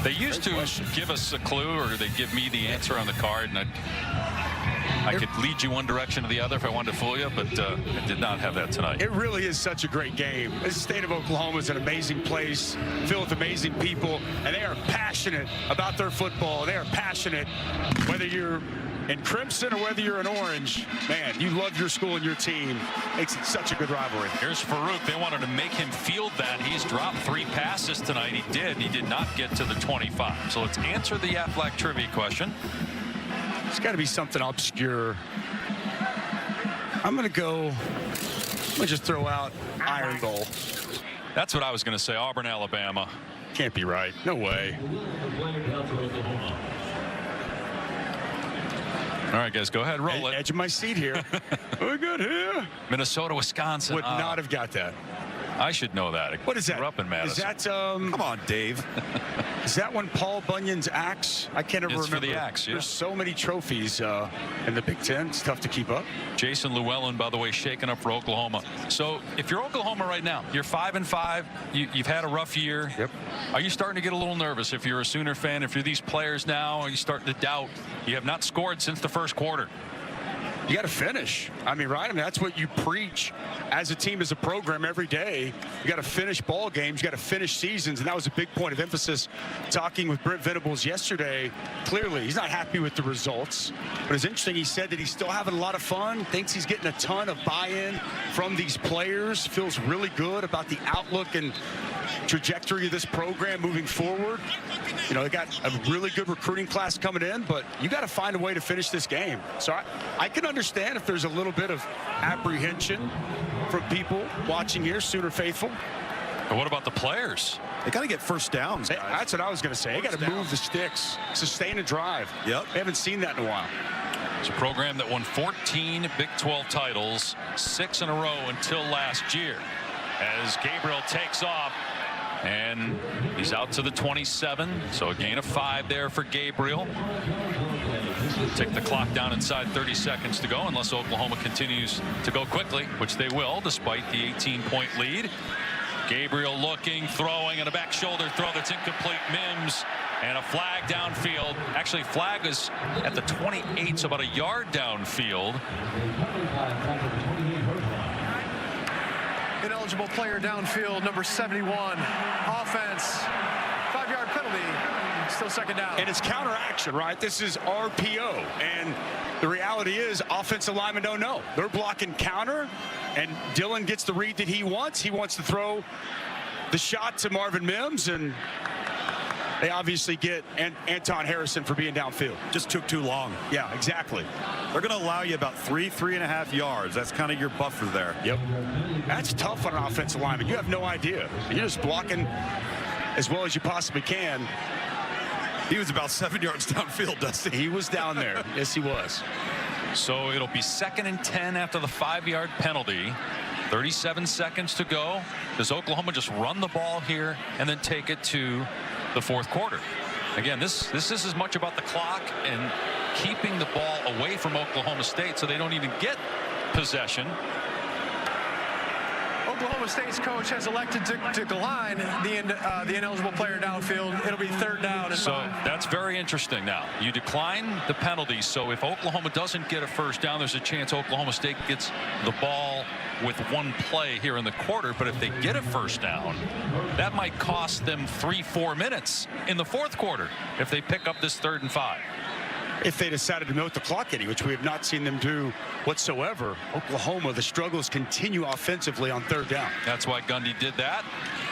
They used to give us a clue, or they give me the answer on the card, and I could lead you one direction or the other if I wanted to fool you, but I did not have that tonight. It really is such a great game. This state of Oklahoma is an amazing place, filled with amazing people, and they are passionate about their football. They are passionate, whether you're in crimson or whether you're in orange. Man, you love your school and your team. Makes it such a good rivalry. Here's Farouk. They wanted to make him field that. He's dropped 3 passes tonight. He did. He did not get to the 25. So let's answer the Aflac trivia question. It's got to be something obscure. I'm going to just throw out Iron Bowl. That's what I was going to say. Auburn, Alabama. Can't be right. No way. All right, guys, go ahead. Roll it. Edge of my seat here. We're good here. Minnesota, Wisconsin. Would not have got that. I should know that. What is that? Grew up in Madison. Is that Come on, Dave. Is that when Paul Bunyan's axe? I can't ever remember. For the axe, yeah. There's so many trophies in the Big Ten. It's tough to keep up. Jason Llewellyn, by the way, shaking up for Oklahoma. So if you're Oklahoma right now, you're 5-5. You've had a rough year. Yep. Are you starting to get a little nervous if you're a Sooner fan? If you're these players now, are you starting to doubt? You have not scored since the first quarter. You got to finish. I mean, right? I mean, that's what you preach as a team, as a program every day. You got to finish ball games. You got to finish seasons. And that was a big point of emphasis talking with Brent Venables yesterday. Clearly, he's not happy with the results. But it's interesting. He said that he's still having a lot of fun, thinks he's getting a ton of buy-in from these players, feels really good about the outlook and trajectory of this program moving forward. You know, they got a really good recruiting class coming in, but you got to find a way to finish this game. So I can understand if there's a little bit of apprehension from people watching here, Sooner faithful. But what about the players? They got to get first downs, guys. That's what I was going to say. They got to move the sticks, sustain a drive. Yep. We haven't seen that in a while. It's a program that won 14 Big 12 titles, 6 in a row until last year. As Gabriel takes off, and he's out to the 27, so a gain of 5 there for Gabriel. Take the clock down inside 30 seconds to go, unless Oklahoma continues to go quickly, which they will, despite the 18-point lead. Gabriel looking, throwing, and a back shoulder throw that's incomplete. Mims, and a flag downfield. Actually, flag is at the 28, so about a yard downfield. Ineligible player downfield, number 71. Offense, 5-yard penalty, still second down. And it's counteraction, right? This is RPO. And the reality is offensive linemen don't know. They're blocking counter, and Dylan gets the read that he wants. He wants to throw the shot to Marvin Mims, and they obviously get Anton Harrison for being downfield. Just took too long. Yeah, exactly. They're going to allow you about 3.5 yards. That's kind of your buffer there. Yep. That's tough on an offensive lineman. You have no idea. You're just blocking as well as you possibly can. He was about 7 yards downfield, Dusty. He was down there. Yes, he was. So it'll be 2nd and 10 after the 5-yard penalty. 37 seconds to go. Does Oklahoma just run the ball here and then take it to the fourth quarter? Again, this is as much about the clock and keeping the ball away from Oklahoma State so they don't even get possession. Oklahoma State's coach has elected to decline the ineligible player downfield. It'll be 3rd down and 5. That's very interesting. Now you decline the penalty, so if Oklahoma doesn't get a first down, there's a chance Oklahoma State gets the ball with one play here in the quarter. But if they get a first down, that might cost them 3-4 minutes in the fourth quarter if they pick up this 3rd and 5. If they decided to milk the clock any, which we have not seen them do whatsoever. Oklahoma, the struggles continue offensively on 3rd down. That's why Gundy did that.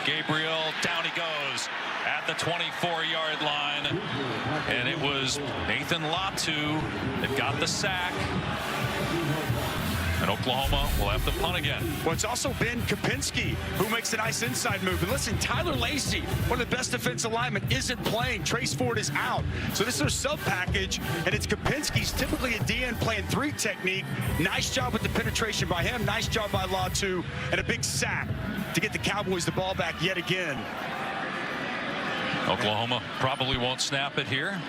Gabriel, down he goes at the 24-yard line. And it was Nathan Latu that got the sack. And Oklahoma will have to punt again. Well, it's also Ben Kapinski who makes a nice inside move. And listen, Tyler Lacey, one of the best defensive linemen, isn't playing. Trace Ford is out. So this is their sub package, and it's Kapinski's typically a DN playing 3 technique. Nice job with the penetration by him. Nice job by Latu, and a big sack to get the Cowboys the ball back yet again. Oklahoma probably won't snap it here.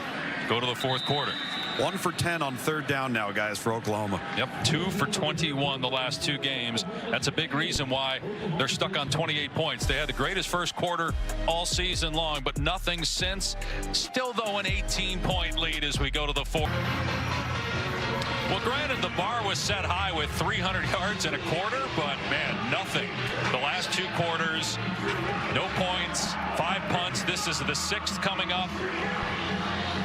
Go to the fourth quarter. 1 for 10 on 3rd down now, guys, for Oklahoma. Yep, 2 for 21 the last 2 games. That's a big reason why they're stuck on 28 points. They had the greatest first quarter all season long, but nothing since. Still, though, an 18-point lead as we go to the fourth. Well, granted, the bar was set high with 300 yards in a quarter, but, man, nothing. The last 2 quarters, no points, 5 punts. This is the 6th coming up.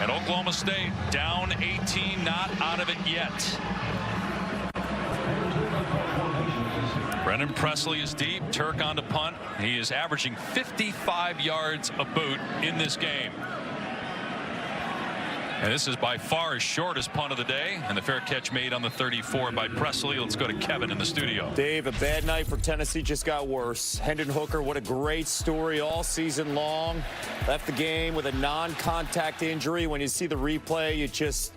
And Oklahoma State down 18, not out of it yet. Brennan Presley is deep. Turk on to punt. He is averaging 55 yards a boot in this game. And this is by far his shortest punt of the day, and the fair catch made on the 34 by Presley. Let's go to Kevin in the studio. Dave, a bad night for Tennessee just got worse. Hendon Hooker, what a great story all season long. Left the game with a non-contact injury. When you see the replay, you just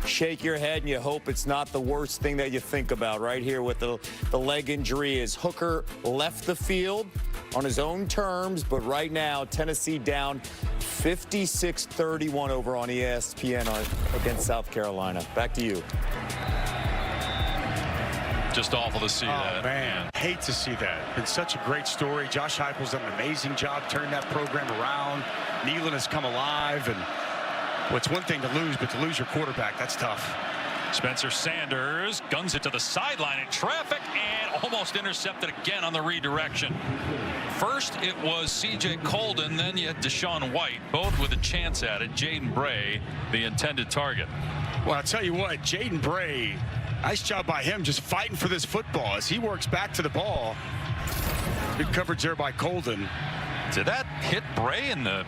shake your head and you hope it's not the worst thing that you think about. Right here with the leg injury is Hooker left the field on his own terms, but right now Tennessee down 56-31 over on ESPN against South Carolina. Back to you. Just awful to see that. Oh, man. Hate to see that. It's such a great story. Josh Heupel's done an amazing job turning that program around. Neyland has come alive, and well, it's one thing to lose, but to lose your quarterback, that's tough. Spencer Sanders guns it to the sideline in traffic and almost intercepted again on the redirection. First it was C.J. Colden, then you had Deshaun White, both with a chance at it. Jaden Bray, the intended target. Well, I'll tell you what, Jaden Bray, nice job by him just fighting for this football as he works back to the ball. Good coverage there by Colden. Did that hit Bray in the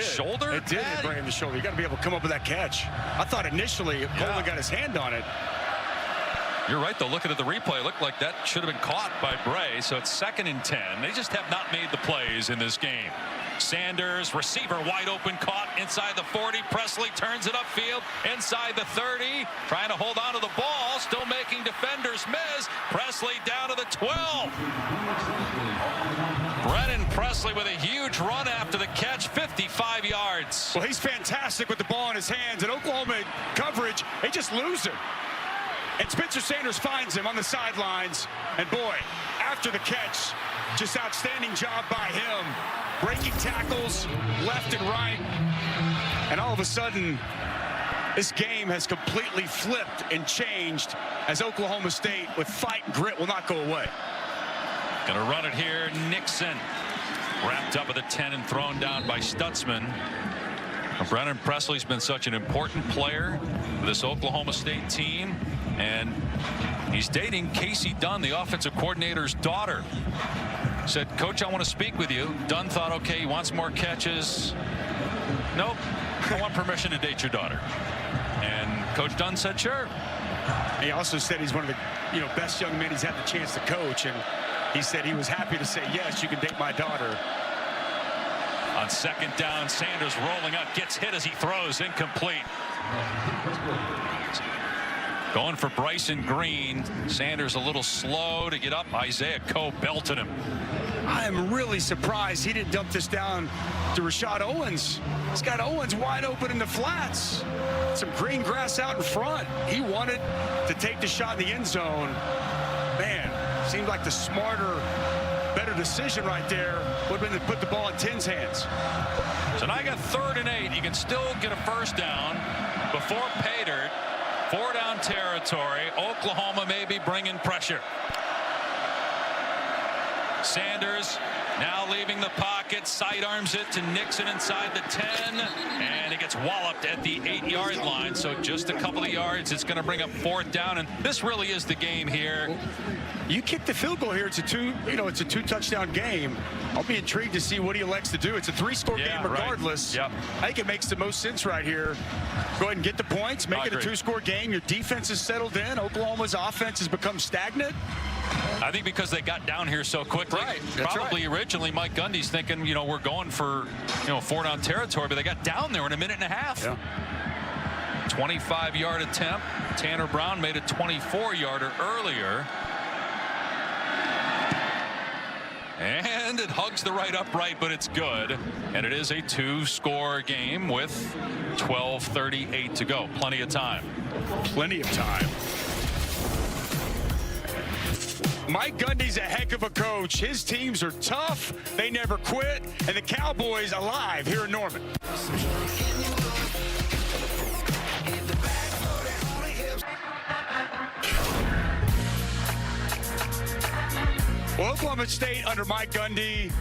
shoulder? It did hit Bray in the shoulder. You got to be able to come up with that catch. I thought initially Colden got his hand on it. You're right, though. Looking at the replay, it looked like that should have been caught by Bray. So it's 2nd and 10. They just have not made the plays in this game. Sanders, receiver wide open, caught inside the 40. Presley turns it upfield inside the 30, trying to hold on to the ball, still making defenders miss. Presley down to the 12. Brennan Presley with a huge run after the catch, 55 yards. Well, he's fantastic with the ball in his hands, and Oklahoma coverage, they just lose him. And Spencer Sanders finds him on the sidelines, and boy, after the catch, just outstanding job by him. Breaking tackles left and right. And all of a sudden, this game has completely flipped and changed as Oklahoma State, with fight and grit, will not go away. Gonna run it here. Nixon wrapped up at the 10 and thrown down by Stutzman. Brennan Presley's been such an important player for this Oklahoma State team, and he's dating Casey Dunn, the offensive coordinator's daughter. Said, "Coach, I want to speak with you." Dunn thought, okay, he wants more catches. Nope, I want permission to date your daughter. And Coach Dunn said, sure. He also said he's one of the best young men he's had the chance to coach, and he said he was happy to say, yes, you can date my daughter. On 2nd down, Sanders rolling up, gets hit as he throws, incomplete. Going for Bryson Green. Sanders a little slow to get up. Isaiah Coe belted him. I am really surprised he didn't dump this down to Rashad Owens. He's got Owens wide open in the flats. Some green grass out in front. He wanted to take the shot in the end zone. Man, seemed like the smarter, better decision right there would have been to put the ball in Tin's hands. So now I got 3rd and 8. You can still get a first down before Paydirt. 4-down territory. Oklahoma may be bringing pressure. Sanders now leaving the pocket, sidearms it to Nixon inside the 10, and he gets walloped at the 8-yard line. So just a couple of yards. It's going to bring up 4th down, and this really is the game here. You kick the field goal here. It's a two-touchdown game. I'll be intrigued to see what he elects to do. It's a 3-score game regardless. Right. Yep. I think it makes the most sense right here. Go ahead and get the points. Make it a 2-score game. Your defense is settled in. Oklahoma's offense has become stagnant. I think because they got down here so quickly. Right. Probably originally Mike Gundy's thinking, we're going for, 4-down territory, but they got down there in a minute and a half. Yeah. 25-yard attempt. Tanner Brown made a 24-yarder earlier. And it hugs the right upright, but it's good. And it is a 2-score game with 12:38 to go. Plenty of time. Plenty of time. Mike Gundy's a heck of a coach. His teams are tough. They never quit. And the Cowboys alive here in Norman. Well, Oklahoma State under Mike Gundy,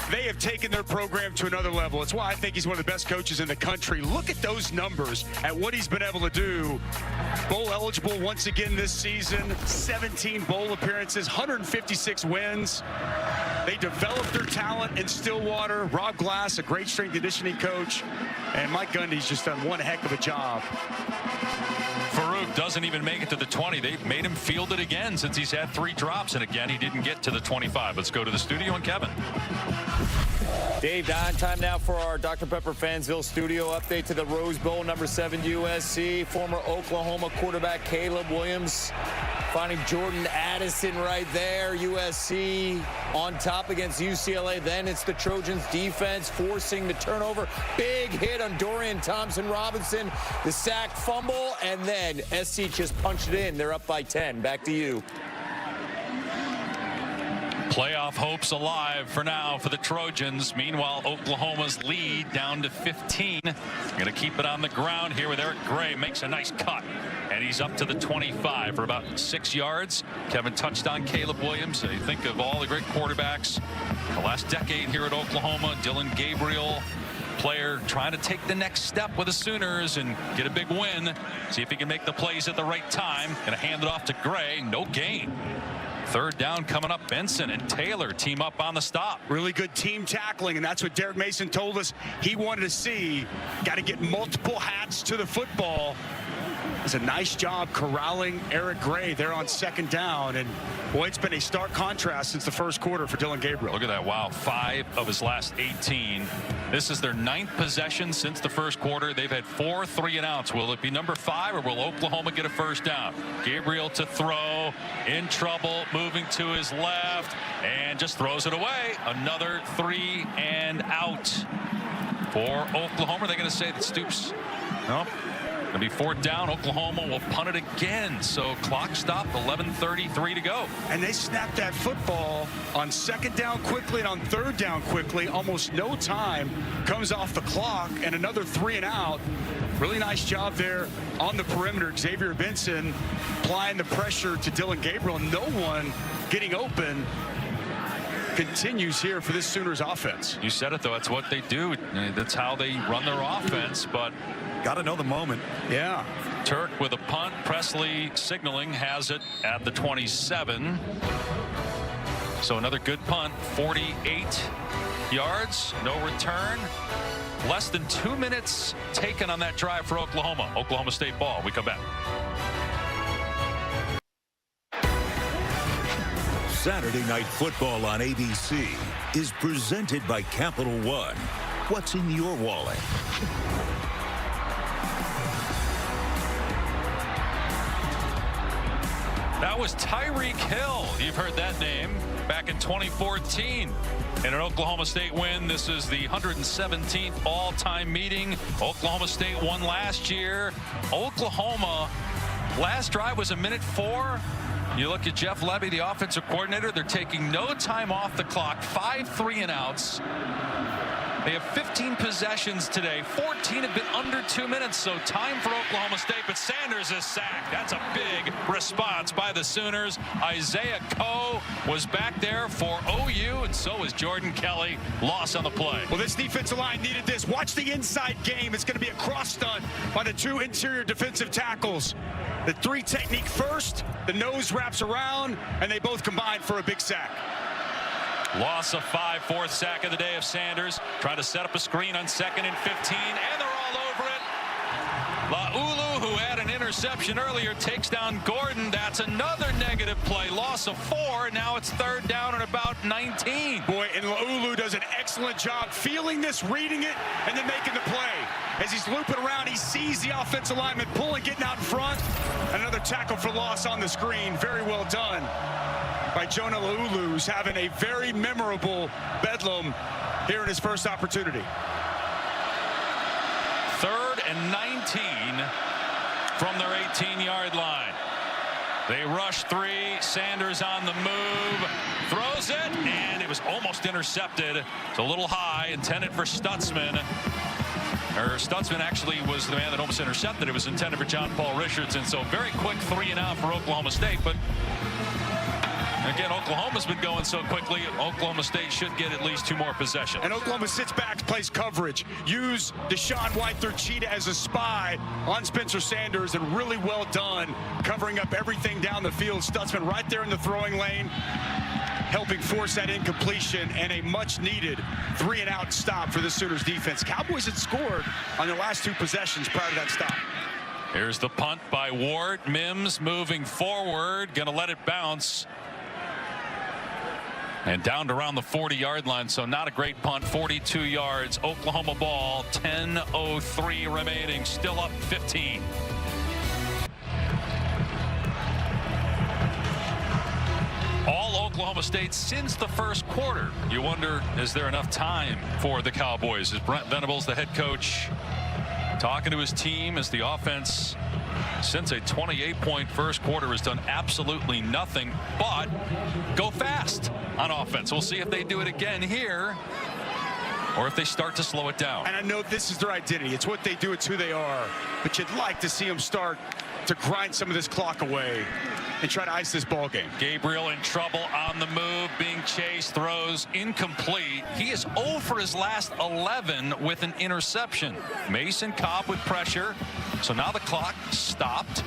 they have taken their program to another level. It's why I think he's one of the best coaches in the country. Look at those numbers, at what he's been able to do. Bowl eligible once again this season, 17 bowl appearances, 156 wins. They developed their talent in Stillwater. Rob Glass, a great strength conditioning coach. And Mike Gundy's just done one heck of a job. Farouk doesn't even make it to the 20. They've made him field it again since he's had 3 drops. And again, he didn't get to the 25. Let's go to the studio and Kevin. Dave, time now for our Dr. Pepper Fansville studio update to the Rose Bowl. Number 7 USC. Former Oklahoma quarterback Caleb Williams finding Jordan Addison right there. USC on top against UCLA. Then it's the Trojans defense forcing the turnover. Big hit on Dorian Thompson-Robinson. The sack, fumble, and then SC just punched it in. They're up by 10. Back to you. Playoff hopes alive for now for the Trojans. Meanwhile, Oklahoma's lead down to 15. Going to keep it on the ground here with Eric Gray. Makes a nice cut. And he's up to the 25 for about 6 yards. Kevin touched on Caleb Williams. You think of all the great quarterbacks the last decade here at Oklahoma. Dylan Gabriel, player trying to take the next step with the Sooners and get a big win. See if he can make the plays at the right time. Going to hand it off to Gray. No gain. Third down coming up. Benson and Taylor team up on the stop. Really good team tackling, and that's what Derek Mason told us he wanted to see. Got to get multiple hats to the football. It's a nice job corralling Eric Gray there on second down. And boy, it's been a stark contrast since the first quarter for Dylan Gabriel. Look at that. Wow. 5 of his last 18. This is their 9th possession since the first quarter. They've had 4 3-and-outs. Will it be number 5 or will Oklahoma get a first down? Gabriel to throw, in trouble, moving to his left, and just throws it away. Another 3-and-out for Oklahoma. Are they going to say that Stoops? No. Going to be 4th down. Oklahoma will punt it again. So clock stopped. 11:33 to go. And they snapped that football on second down quickly and on third down quickly. Almost no time comes off the clock, and another 3-and-out. Really nice job there on the perimeter. Xavier Benson applying the pressure to Dylan Gabriel. No one getting open. Continues here for this Sooners offense. You said it, though. That's what they do. That's how they run their offense. But got to know the moment. Yeah. Turk with a punt. Presley signaling, has it at the 27. So another good punt. 48 yards. No return. Less than 2 minutes taken on that drive for Oklahoma. Oklahoma State ball. We come back. Saturday Night Football on ABC is presented by Capital One. What's in your wallet? That was Tyreek Hill. You've heard that name back in 2014 in an Oklahoma State win. This is the 117th all-time meeting. Oklahoma State won last year. Oklahoma, last drive was 1:04. You look at Jeff Levy, the offensive coordinator. They're taking no time off the clock. 5 3-and-outs. They have 15 possessions today. 14 have been under 2 minutes, so time for Oklahoma State. But Sanders is sacked. That's a big response by the Sooners. Isaiah Coe was back there for OU, and so was Jordan Kelly. Loss on the play. Well, this defensive line needed this. Watch the inside game. It's going to be a cross stunt by the 2 interior defensive tackles. The 3 technique first, the nose wraps around, and they both combine for a big sack. Loss of 5, 4th sack of the day of Sanders. Trying to set up a screen on 2nd and 15, and they're all over it. Laulu, who had an interception earlier, takes down Gordon. That's another negative play. Loss of 4, and now it's 3rd down and about 19. Boy, and Laulu does an excellent job feeling this, reading it, and then making the play. As he's looping around, he sees the offensive lineman pulling, getting out in front. Another tackle for loss on the screen. Very well done by Jonah Laulu, who's having a very memorable Bedlam here in his first opportunity. 3rd and 19 from their 18-yard line. They rush 3. Sanders on the move. Throws it, and it was almost intercepted. It's a little high, intended for Stutzman. Stutzman actually was the man that almost intercepted. It was intended for John Paul Richardson. So very quick 3-and-out for Oklahoma State. But again, Oklahoma's been going so quickly. Oklahoma State should get at least 2 more possessions. And Oklahoma sits back, plays coverage. Use Deshaun White, their cheetah, as a spy on Spencer Sanders, and really well done covering up everything down the field. Stutzman right there in the throwing lane, helping force that incompletion, and a much-needed 3-and-out stop for the Sooners defense. Cowboys had scored on their last 2 possessions prior to that stop. Here's the punt by Ward. Mims moving forward, gonna let it bounce. And down to around the 40-yard line, so not a great punt. 42 yards. Oklahoma ball. 10:03 remaining. Still up 15. All Oklahoma State since the first quarter. You wonder, is there enough time for the Cowboys? Is Brent Venables, the head coach, talking to his team as the offense, since a 28-point first quarter, has done absolutely nothing but go fast on offense. We'll see if they do it again here or if they start to slow it down. And I know this is their identity. It's what they do. It's who they are. But you'd like to see them start to grind some of this clock away and try to ice this ball game. Gabriel in trouble on the move, being chased, throws incomplete. He is 0 for his last 11 with an interception. Mason Cobb with pressure. So now the clock stopped.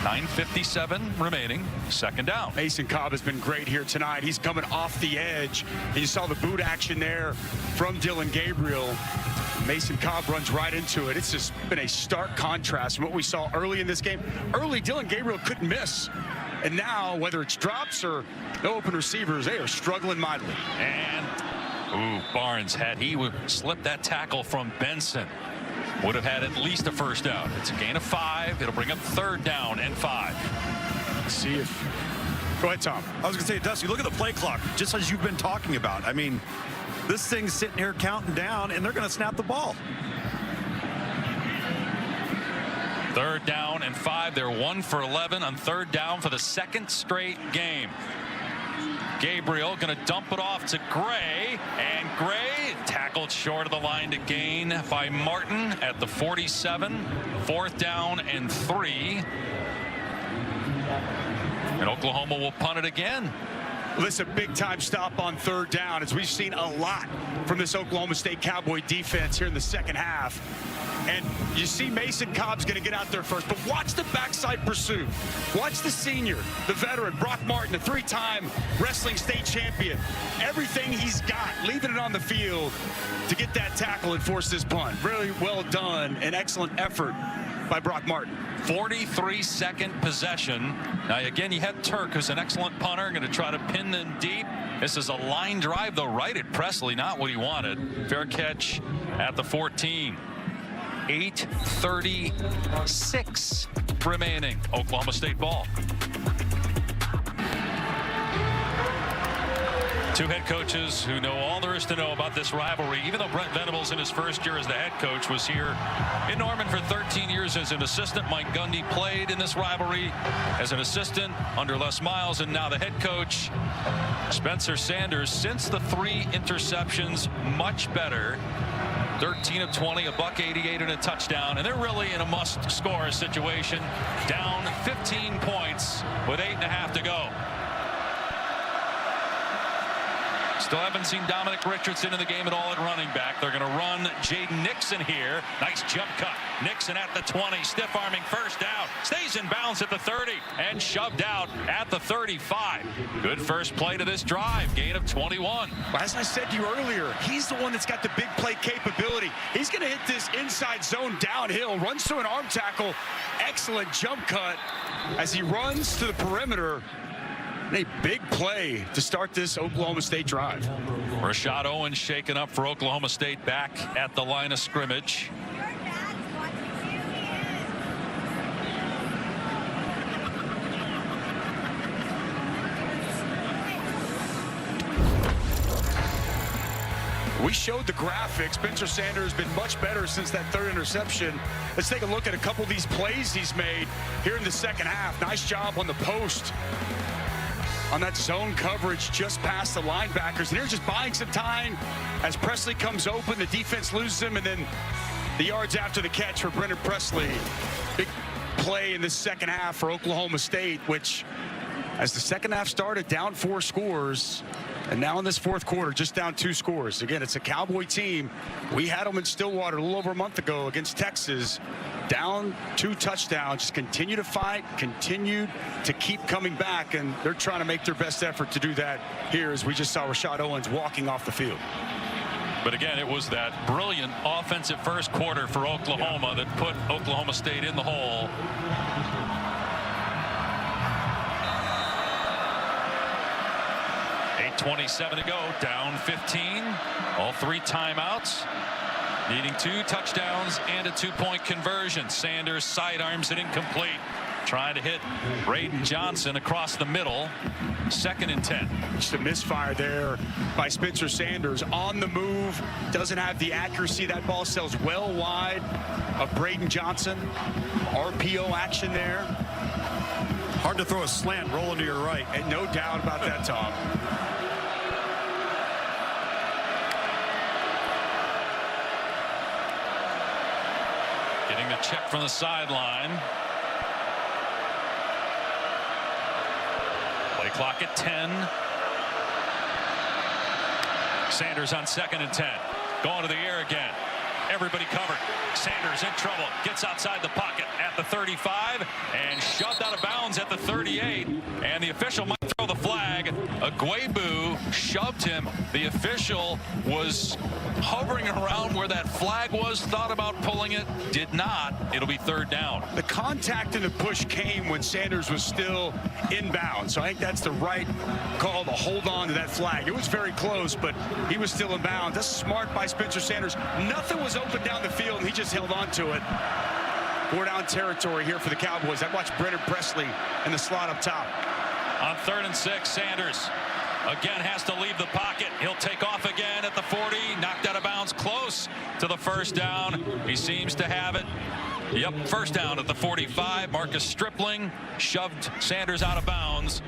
9:57 remaining, second down. Mason Cobb has been great here tonight. He's coming off the edge. And you saw the boot action there from Dillon Gabriel. Mason Cobb runs right into it. It's just been a stark contrast from what we saw early in this game. Early, Dillon Gabriel couldn't miss. And now, whether it's drops or no open receivers, they are struggling mightily. And, Barnes, had he slipped that tackle from Benson, would have had at least a first down. It's a gain of 5. It'll bring up 3rd down and 5. Let's see if... Go ahead, Tom. I was going to say, Dusty, look at the play clock, just as you've been talking about. I mean, this thing's sitting here counting down, and they're going to snap the ball. 3rd down and 5. They're 1 for 11 on 3rd down for the 2nd straight game. Gabriel going to dump it off to Gray, and Gray tackled short of the line to gain by Martin at the 47. 4th down and 3. And Oklahoma will punt it again. Well, this is a big-time stop on 3rd down, as we've seen a lot from this Oklahoma State Cowboy defense here in the second half. And you see Mason Cobb's going to get out there first, but watch the backside pursuit. Watch the senior, the veteran, Brock Martin, the 3-time wrestling state champion. Everything he's got, leaving it on the field to get that tackle and force this punt. Really well done, an excellent effort by Brock Martin. 43-second possession. Now, again, you had Turk, who's an excellent punter, going to try to pin them deep. This is a line drive, though, right at Presley, not what he wanted. Fair catch at the 14. 8:36 remaining. Oklahoma State ball. Two head coaches who know all there is to know about this rivalry. Even though Brent Venables in his first year as the head coach was here in Norman for 13 years as an assistant. Mike Gundy played in this rivalry as an assistant under Les Miles, and now the head coach Spencer Sanders. Since the 3 interceptions, much better. 13 of 20, a $188 and a touchdown, and they're really in a must-score situation. Down 15 points with 8.5 to go. Still haven't seen Dominic Richardson in the game at all at running back. They're going to run Jaden Nixon here. Nice jump cut. Nixon at the 20, stiff arming first down. Stays in bounds at the 30 and shoved out at the 35. Good first play to this drive. Gain of 21. Well, as I said to you earlier, he's the one that's got the big play capability. He's going to hit this inside zone downhill, runs through an arm tackle. Excellent jump cut as he runs to the perimeter. A big play to start this Oklahoma State drive. Rashad Owens shaken up for Oklahoma State back at the line of scrimmage. We showed the graphics. Spencer Sanders has been much better since that 3rd interception. Let's take a look at a couple of these plays he's made here in the second half. Nice job on the post. On that zone coverage just past the linebackers. And they're just buying some time as Presley comes open. The defense loses him, and then the yards after the catch for Brendan Presley. Big play in the second half for Oklahoma State, which, as the second half started, down 4 scores. And now in this 4th quarter, just down 2 scores. Again, it's a Cowboy team. We had them in Stillwater a little over a month ago against Texas. Down 2 touchdowns, just continue to fight, continue to keep coming back, and they're trying to make their best effort to do that here, as we just saw Rashad Owens walking off the field. But again, it was that brilliant offensive first quarter for Oklahoma that put Oklahoma State in the hole. .27 to go, down 15, all 3 timeouts, needing 2 touchdowns and a 2-point conversion. Sanders sidearms it incomplete. trying to hit Braden Johnson across the middle. 2nd and 10. Just a misfire there by Spencer Sanders. On the move, doesn't have the accuracy. That ball sails well wide of Braden Johnson. RPO action there. Hard to throw a slant rolling to your right. And no doubt about that, Tom. Getting the check from the sideline. Play clock at 10. Sanders on 2nd and 10. Going to the air again. Everybody covered. Sanders in trouble. Gets outside the pocket at the 35 and shoved out of bounds at the 38. And the official might throw the flag. Agwebu shoved him. The official was hovering around where that flag was, thought about pulling it, did not. It'll be 3rd down. The contact and the push came when Sanders was still inbound. So I think that's the right call to hold on to that flag. It was very close, but he was still inbound. That's smart by Spencer Sanders. Nothing was open down the field, and he just held on to it. 4 down territory here for the Cowboys. I watched Brennan Presley in the slot up top. On 3rd and 6, Sanders again has to leave the pocket. He'll take off again at the 40. Knocked out of bounds close to the 1st down. He seems to have it. Yep, 1st down at the 45. Marcus Stripling shoved Sanders out of bounds.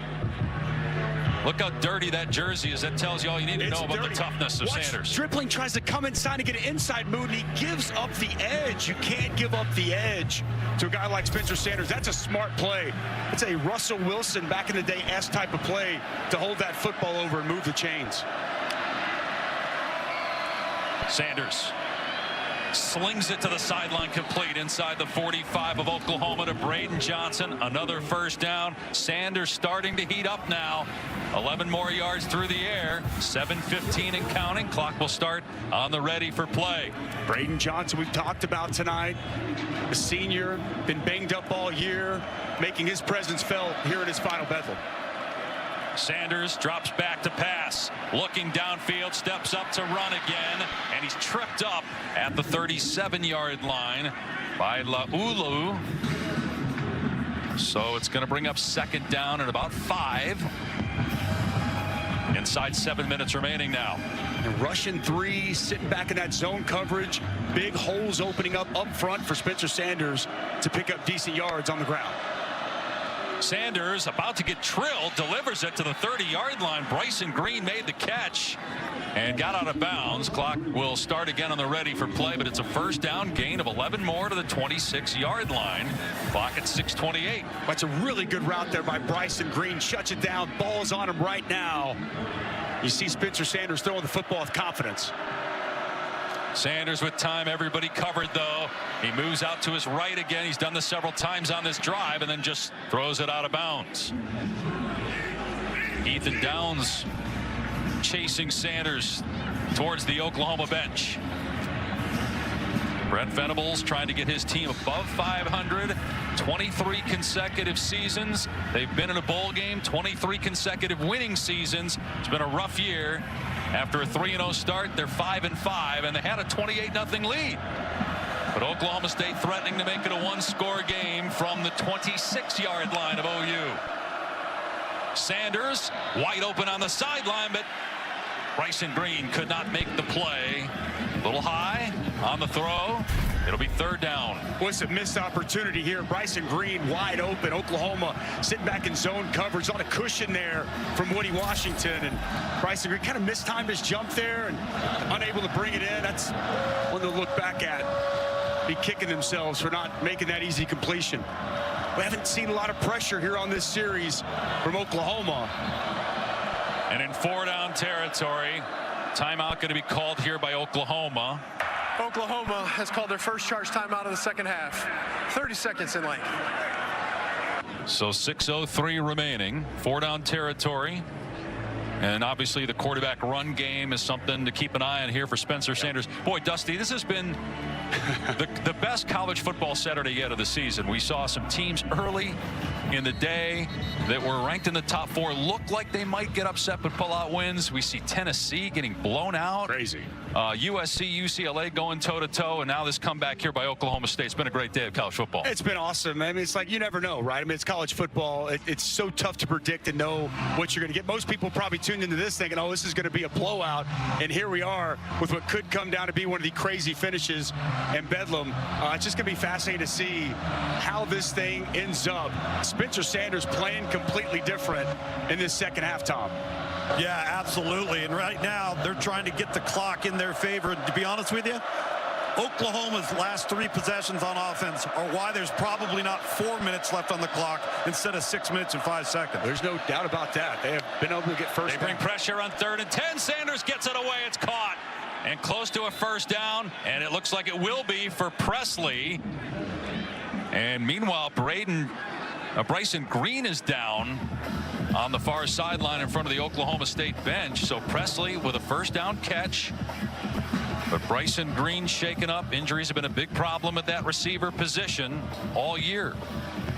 Look how dirty that jersey is. That tells you all you need to know about the toughness of Sanders. Stripling tries to come inside and get an inside move, and he gives up the edge. You can't give up the edge to a guy like Spencer Sanders. That's a smart play. It's a Russell Wilson back in the day-esque type of play to hold that football over and move the chains. Sanders slings it to the sideline, complete inside the 45 of Oklahoma to Braden Johnson. Another 1st down. Sanders starting to heat up now. 11 more yards through the air. 7:15 and counting. Clock will start on the ready for play. Braden Johnson, we've talked about tonight. The senior, been banged up all year, making his presence felt here in his final Bethel. Sanders drops back to pass, looking downfield, steps up to run again, and he's tripped up at the 37-yard line by Laulu. So it's going to bring up 2nd down and about 5. Inside 7 minutes remaining now. And rushing 3, sitting back in that zone coverage. Big holes opening up front for Spencer Sanders to pick up decent yards on the ground. Sanders about to get trilled, delivers it to the 30-yard line. Bryson Green made the catch and got out of bounds. Clock will start again on the ready for play, but it's a 1st down, gain of 11 more to the 26-yard line. Clock at 6:28. That's a really good route there by Bryson Green. Shuts it down. Ball's on him right now. You see Spencer Sanders throwing the football with confidence. Sanders with time, everybody covered though. He moves out to his right again. He's done this several times on this drive and then just throws it out of bounds. Ethan Downs chasing Sanders towards the Oklahoma bench. Brent Venables trying to get his team above 500. 23 consecutive seasons. They've been in a bowl game. 23 consecutive winning seasons. It's been a rough year. After a 3-0 start, they're 5-5, and they had a 28-0 lead. But Oklahoma State threatening to make it a 1-score game from the 26-yard line of OU. Sanders wide open on the sideline, but Bryson Green could not make the play. A little high on the throw. It'll be 3rd down. What's a missed opportunity here? Bryson Green wide open. Oklahoma sitting back in zone coverage. A lot of cushion there from Woody Washington. And Bryson Green kind of mistimed his jump there and unable to bring it in. That's one to look back at. Be kicking themselves for not making that easy completion. We haven't seen a lot of pressure here on this series from Oklahoma. And in 4-down territory, timeout going to be called here by Oklahoma. Oklahoma has called their first charge timeout of the 2nd half. 30 seconds in length. So 6:03 remaining. 4-down territory. And obviously the quarterback run game is something to keep an eye on here for Spencer Sanders. Boy, Dusty, this has been the best college football Saturday yet of the season. We saw some teams early in the day that were ranked in the top 4 look like they might get upset but pull out wins. We see Tennessee getting blown out. Crazy. USC, UCLA going toe-to-toe, and now this comeback here by Oklahoma State. It's been a great day of college football. It's been awesome. I mean, it's like you never know, right? I mean, it's college football. It's so tough to predict and know what you're going to get. Most people probably tuned into this thinking, oh, this is going to be a blowout, and here we are with what could come down to be one of the crazy finishes in Bedlam. It's just going to be fascinating to see how this thing ends up. Spencer Sanders playing completely different in this second half, Tom. Yeah, absolutely. And right now, they're trying to get the clock in their favor. To be honest with you, Oklahoma's last 3 possessions on offense are why there's probably not 4 minutes left on the clock instead of 6 minutes and 5 seconds. There's no doubt about that. They have been able to get first down. They bring pressure on 3rd and 10. Sanders gets it away. It's caught. And close to a first down. And it looks like it will be for Presley. And meanwhile, Bryson Green is down on the far sideline in front of the Oklahoma State bench. So Presley with a first down catch. But Bryson Green shaken up. Injuries have been a big problem at that receiver position all year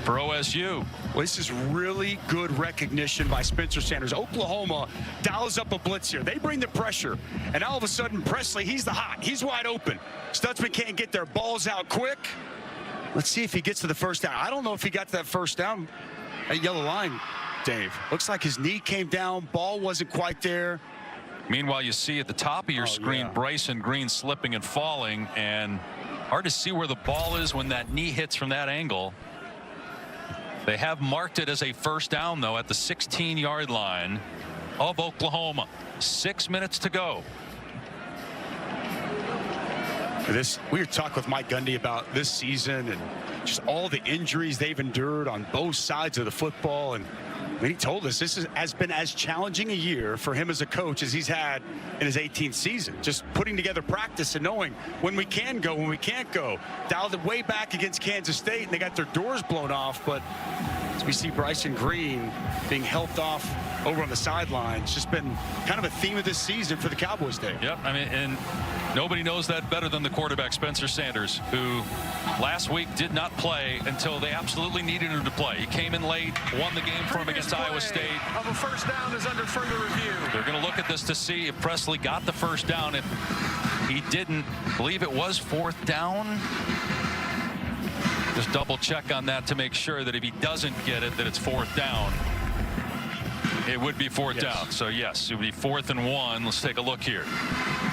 for OSU. Well, this is really good recognition by Spencer Sanders. Oklahoma dials up a blitz here. They bring the pressure, and all of a sudden Presley, he's the hot. He's wide open. Stutzman can't get their balls out quick. Let's see if he gets to the first down. I don't know if he got to that first down at yellow line, Dave. Looks like his knee came down. Ball wasn't quite there. Meanwhile, you see at the top of your screen, Bryson Green slipping and falling, and hard to see where the ball is when that knee hits from that angle. They have marked it as a first down, though, at the 16-yard line of Oklahoma. 6 minutes to go. We were talking with Mike Gundy about this season and just all the injuries they've endured on both sides of the football. And I mean, he told us this has been as challenging a year for him as a coach as he's had in his 18th season. Just putting together practice and knowing when we can go, when we can't go. Dialed it way back against Kansas State, and they got their doors blown off. But as we see Bryson Green being helped off over on the sideline, it's just been kind of a theme of this season for the Cowboys, Dave. Yep, I mean, and nobody knows that better than the quarterback, Spencer Sanders, who last week did not play until they absolutely needed him to play. He came in late, won the game for him against Iowa State. Of a first down is under further review. They're going to look at this to see if Presley got the first down. If he didn't, believe it was 4th down. Just double check on that to make sure that if he doesn't get it, that it's 4th down. It would be 4th down. So yes, it would be 4th and 1. Let's take a look here.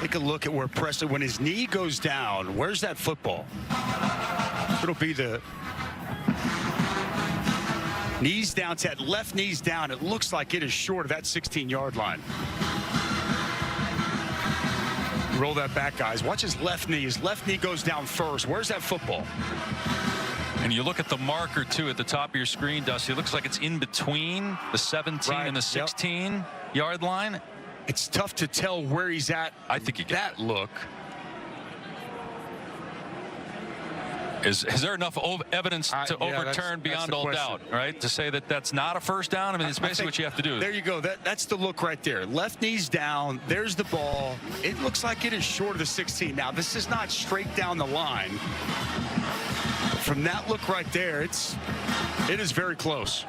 Take a look at where Presley, when his knee goes down, where's that football? It'll be the knees down, Ted. Left knee's down. It looks like it is short of that 16-yard line. Roll that back, guys. Watch his left knee. His left knee goes down first. Where's that football? And you look at the marker, too, at the top of your screen, Dusty. It looks like it's in between the 17 and the 16-yard line. It's tough to tell where he's at. I think you get that look. Is there enough evidence to overturn beyond all doubt, right? To say that that's not a first down? I mean, it's basically what you have to do. There you go. That's the look right there. Left knee's down. There's the ball. It looks like it is short of the 16. Now, this is not straight down the line. From that look right there, it is very close.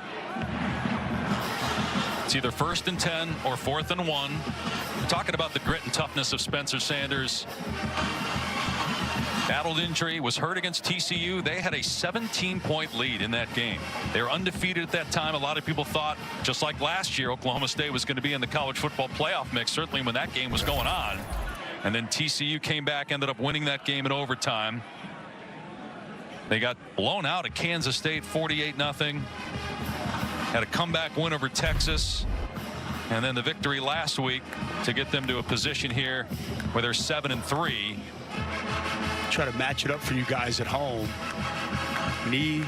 It's either 1st and 10 or 4th and 1. We're talking about the grit and toughness of Spencer Sanders. Battled injury, was hurt against TCU. They had a 17-point lead in that game. They were undefeated at that time. A lot of people thought, just like last year, Oklahoma State was going to be in the college football playoff mix, certainly when that game was going on. And then TCU came back, ended up winning that game in overtime. They got blown out at Kansas State 48-0. Had a comeback win over Texas. And then the victory last week to get them to a position here where they're 7-3. Try to match it up for you guys at home. Knee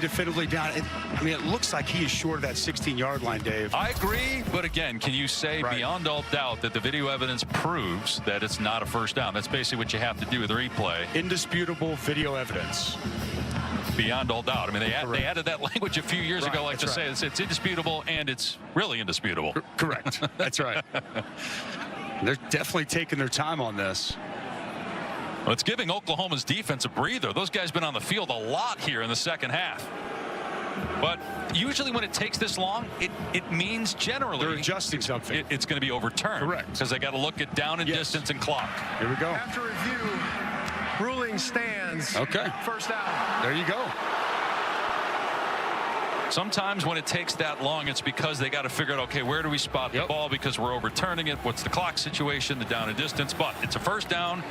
definitively down. I mean, it looks like he is short of that 16-yard line, Dave. I agree, but again, can you say beyond all doubt that the video evidence proves that it's not a first down? That's basically what you have to do with the replay. Indisputable video evidence. Beyond all doubt. I mean, they added that language a few years ago, like to say it's indisputable, and it's really indisputable. Correct. That's right. They're definitely taking their time on this. Well, it's giving Oklahoma's defense a breather. Those guys been on the field a lot here in the second half. But usually when it takes this long, it means generally they're adjusting something. It's going to be overturned. Correct. Because they got to look at down and distance and clock. Here we go. After review, ruling stands. Okay. First down. There you go. Sometimes when it takes that long, it's because they got to figure out, okay, where do we spot the ball because we're overturning it? What's the clock situation, the down and distance? But it's a first down.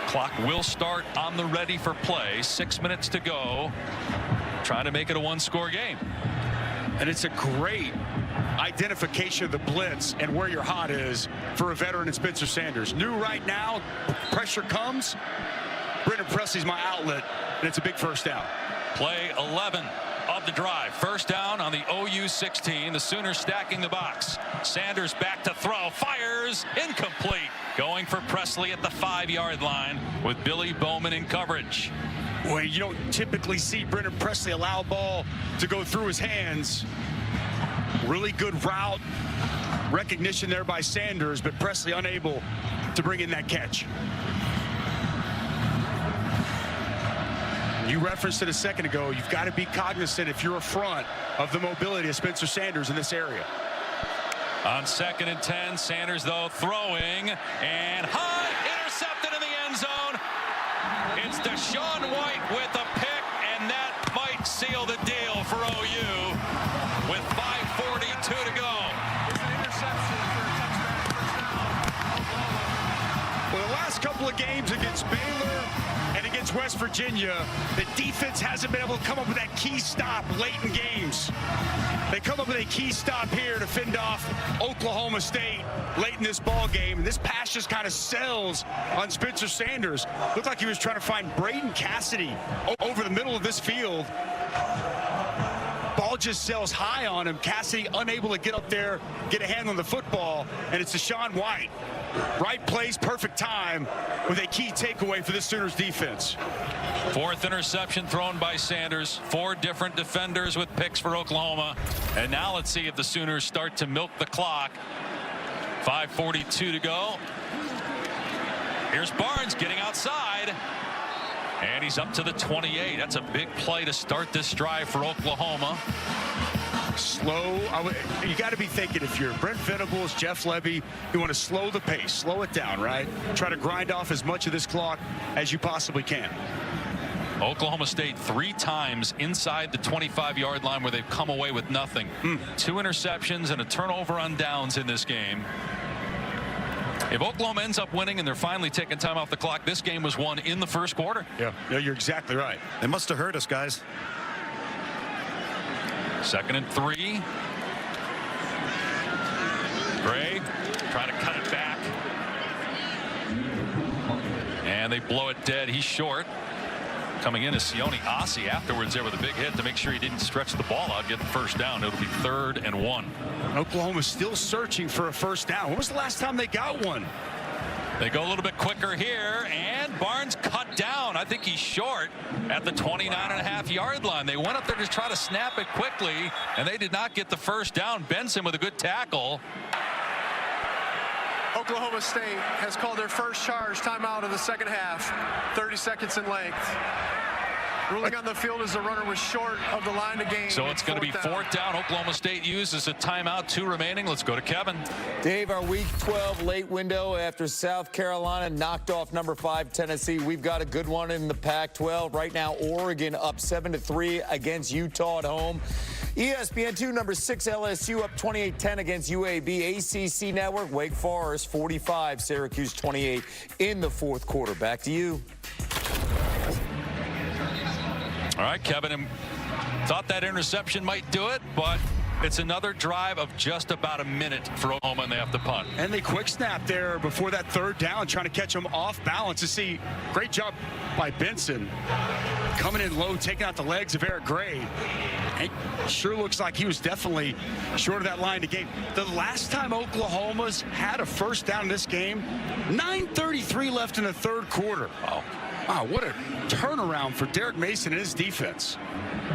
Clock will start on the ready for play. 6 minutes to go. Trying to make it a one-score game. And it's a great identification of the blitz and where your hot is for a veteran in Spencer Sanders. New right now, pressure comes. Brendan Presley's my outlet, and it's a big first down. Play 11 of the drive. First down on the OU 16. The Sooners stacking the box. Sanders back to throw. Fires. Incomplete. Going for Presley at the 5-yard line with Billy Bowman in coverage. Well, you don't typically see Brendan Presley allow a ball to go through his hands. Really good route recognition there by Sanders, but Presley unable to bring in that catch. You referenced it a second ago. You've got to be cognizant, if you're a front, of the mobility of Spencer Sanders in this area. On 2nd and 10, Sanders, though, throwing and high, intercepted in the end zone. It's Deshaun White with a pick, and that might seal the deal for OU with 5:42 to go. It's an interception for a touchback. First down. Well, the last couple of games against Baylor and against West Virginia, the defense hasn't been able to come up with that key stop late in games. They come up with a key stop here to fend off Oklahoma State late in this ball game. And this pass just kind of sells on Spencer Sanders. Looked like he was trying to find Braden Cassidy over the middle of this field. Ball just sails high on him. Cassidy unable to get up there, get a hand on the football, and it's Deshaun White. Right place, perfect time with a key takeaway for this Sooners defense. 4th interception thrown by Sanders. 4 different defenders with picks for Oklahoma. And now let's see if the Sooners start to milk the clock. 5:42 to go. Here's Barnes getting outside. And he's up to the 28. That's a big play to start this drive for Oklahoma. Slow. You got to be thinking, if you're Brent Venables, Jeff Levy, you want to slow the pace, slow it down, right? Try to grind off as much of this clock as you possibly can. Oklahoma State 3 times inside the 25-yard line where they've come away with nothing. 2 interceptions and a turnover on downs in this game. If Oklahoma ends up winning and they're finally taking time off the clock, this game was won in the first quarter. Yeah, you're exactly right. They must have hurt us, guys. 2nd and 3. Gray trying to cut it back. And they blow it dead. He's short. Coming in is Sione Ossie afterwards there with a big hit to make sure he didn't stretch the ball out, get the first down. It'll be 3rd and 1. Oklahoma's still searching for a first down. When was the last time they got one? They go a little bit quicker here, and Barnes cut down. I think he's short at the 29.5-yard line. They went up there to try to snap it quickly, and they did not get the first down. Benson with a good tackle. Oklahoma State has called their first charge timeout of the second half. 30 seconds in length. Ruling on the field as the runner was short of the line of game. So it's going to be 4th down. Oklahoma State uses a timeout. 2 remaining. Let's go to Kevin. Dave, our Week 12 late window after South Carolina knocked off number 5 Tennessee. We've got a good one in the Pac-12. Right now, Oregon up 7-3 against Utah at home. ESPN2 number 6 LSU up 28-10 against UAB. ACC Network Wake Forest 45, Syracuse 28 in the 4th quarter. Back to you. All right, Kevin, thought that interception might do it, but it's another drive of just about a minute for Oklahoma, and they have to punt. And they quick snap there before that 3rd down, trying to catch him off balance. To see, great job by Benson. Coming in low, taking out the legs of Eric Gray. It sure looks like he was definitely short of that line to gain. The last time Oklahoma's had a first down in this game, 9:33 left in the 3rd quarter. Wow, what a turnaround for Derek Mason and his defense.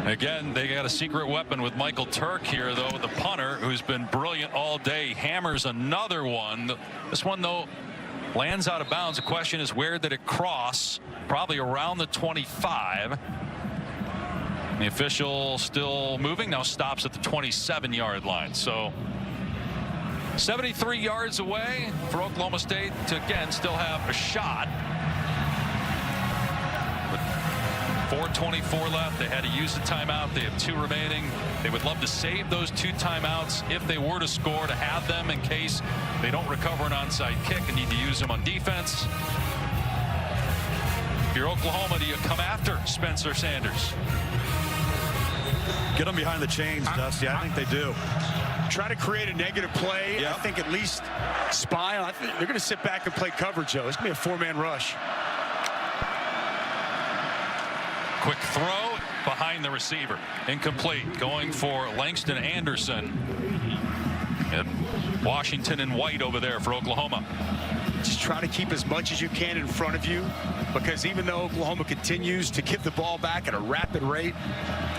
Again, they got a secret weapon with Michael Turk here, though, the punter, who's been brilliant all day. Hammers another one. This one, though, lands out of bounds. The question is, where did it cross? Probably around the 25. The official still moving, now stops at the 27-yard line. So 73 yards away for Oklahoma State to again still have a shot. With 4:24 left, they had to use the timeout. They have 2 remaining. They would love to save those 2 timeouts if they were to score, to have them in case they don't recover an onside kick and need to use them on defense. If you're Oklahoma, do you come after Spencer Sanders? Get them behind the chains, Dusty. I think they do. Try to create a negative play. Yep. I think at least spy. I think they're going to sit back and play coverage, Joe. It's going to be a 4-man rush. Quick throw behind the receiver. Incomplete. Going for Langston Anderson. And Washington and White over there for Oklahoma. Just try to keep as much as you can in front of you, because even though Oklahoma continues to give the ball back at a rapid rate,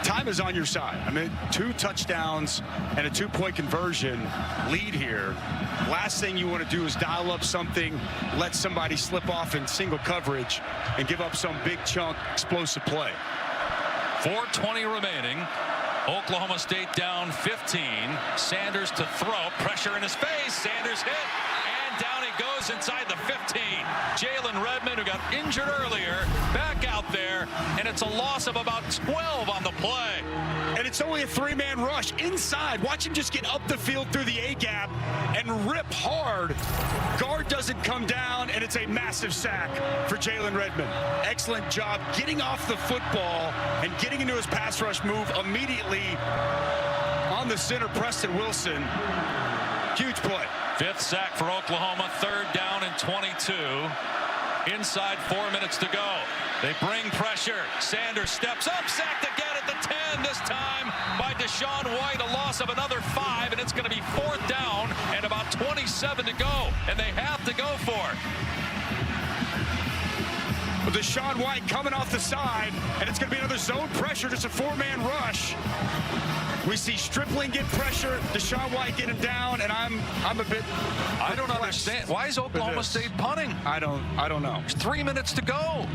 time is on your side. I mean, 2 touchdowns and a 2-point conversion lead here. Last thing you want to do is dial up something, let somebody slip off in single coverage, and give up some big chunk explosive play. 4:20 remaining. Oklahoma State down 15. Sanders to throw. Pressure in his face. Sanders hit. Down he goes inside the 15. Jalen Redmond, who got injured earlier, back out there, and it's a loss of about 12 on the play. And it's only a 3-man rush inside. Watch him just get up the field through the A-gap and rip hard. Guard doesn't come down, and it's a massive sack for Jalen Redmond. Excellent job getting off the football and getting into his pass rush move immediately on the center, Preston Wilson. Huge play. 5th sack for Oklahoma. 3rd down and 22. Inside 4 minutes to go. They bring pressure. Sanders steps up, sacked again at the 10. This time by Deshaun White. A loss of another 5, and it's going to be 4th down and about 27 to go. And they have to go for it. With Deshaun White coming off the side, and it's going to be another zone pressure, just a 4-man rush. We see Stripling get pressure, Deshaun White get him down, and I'm a bit. I don't understand. Why is Oklahoma State punting? I don't know. There's 3 minutes to go.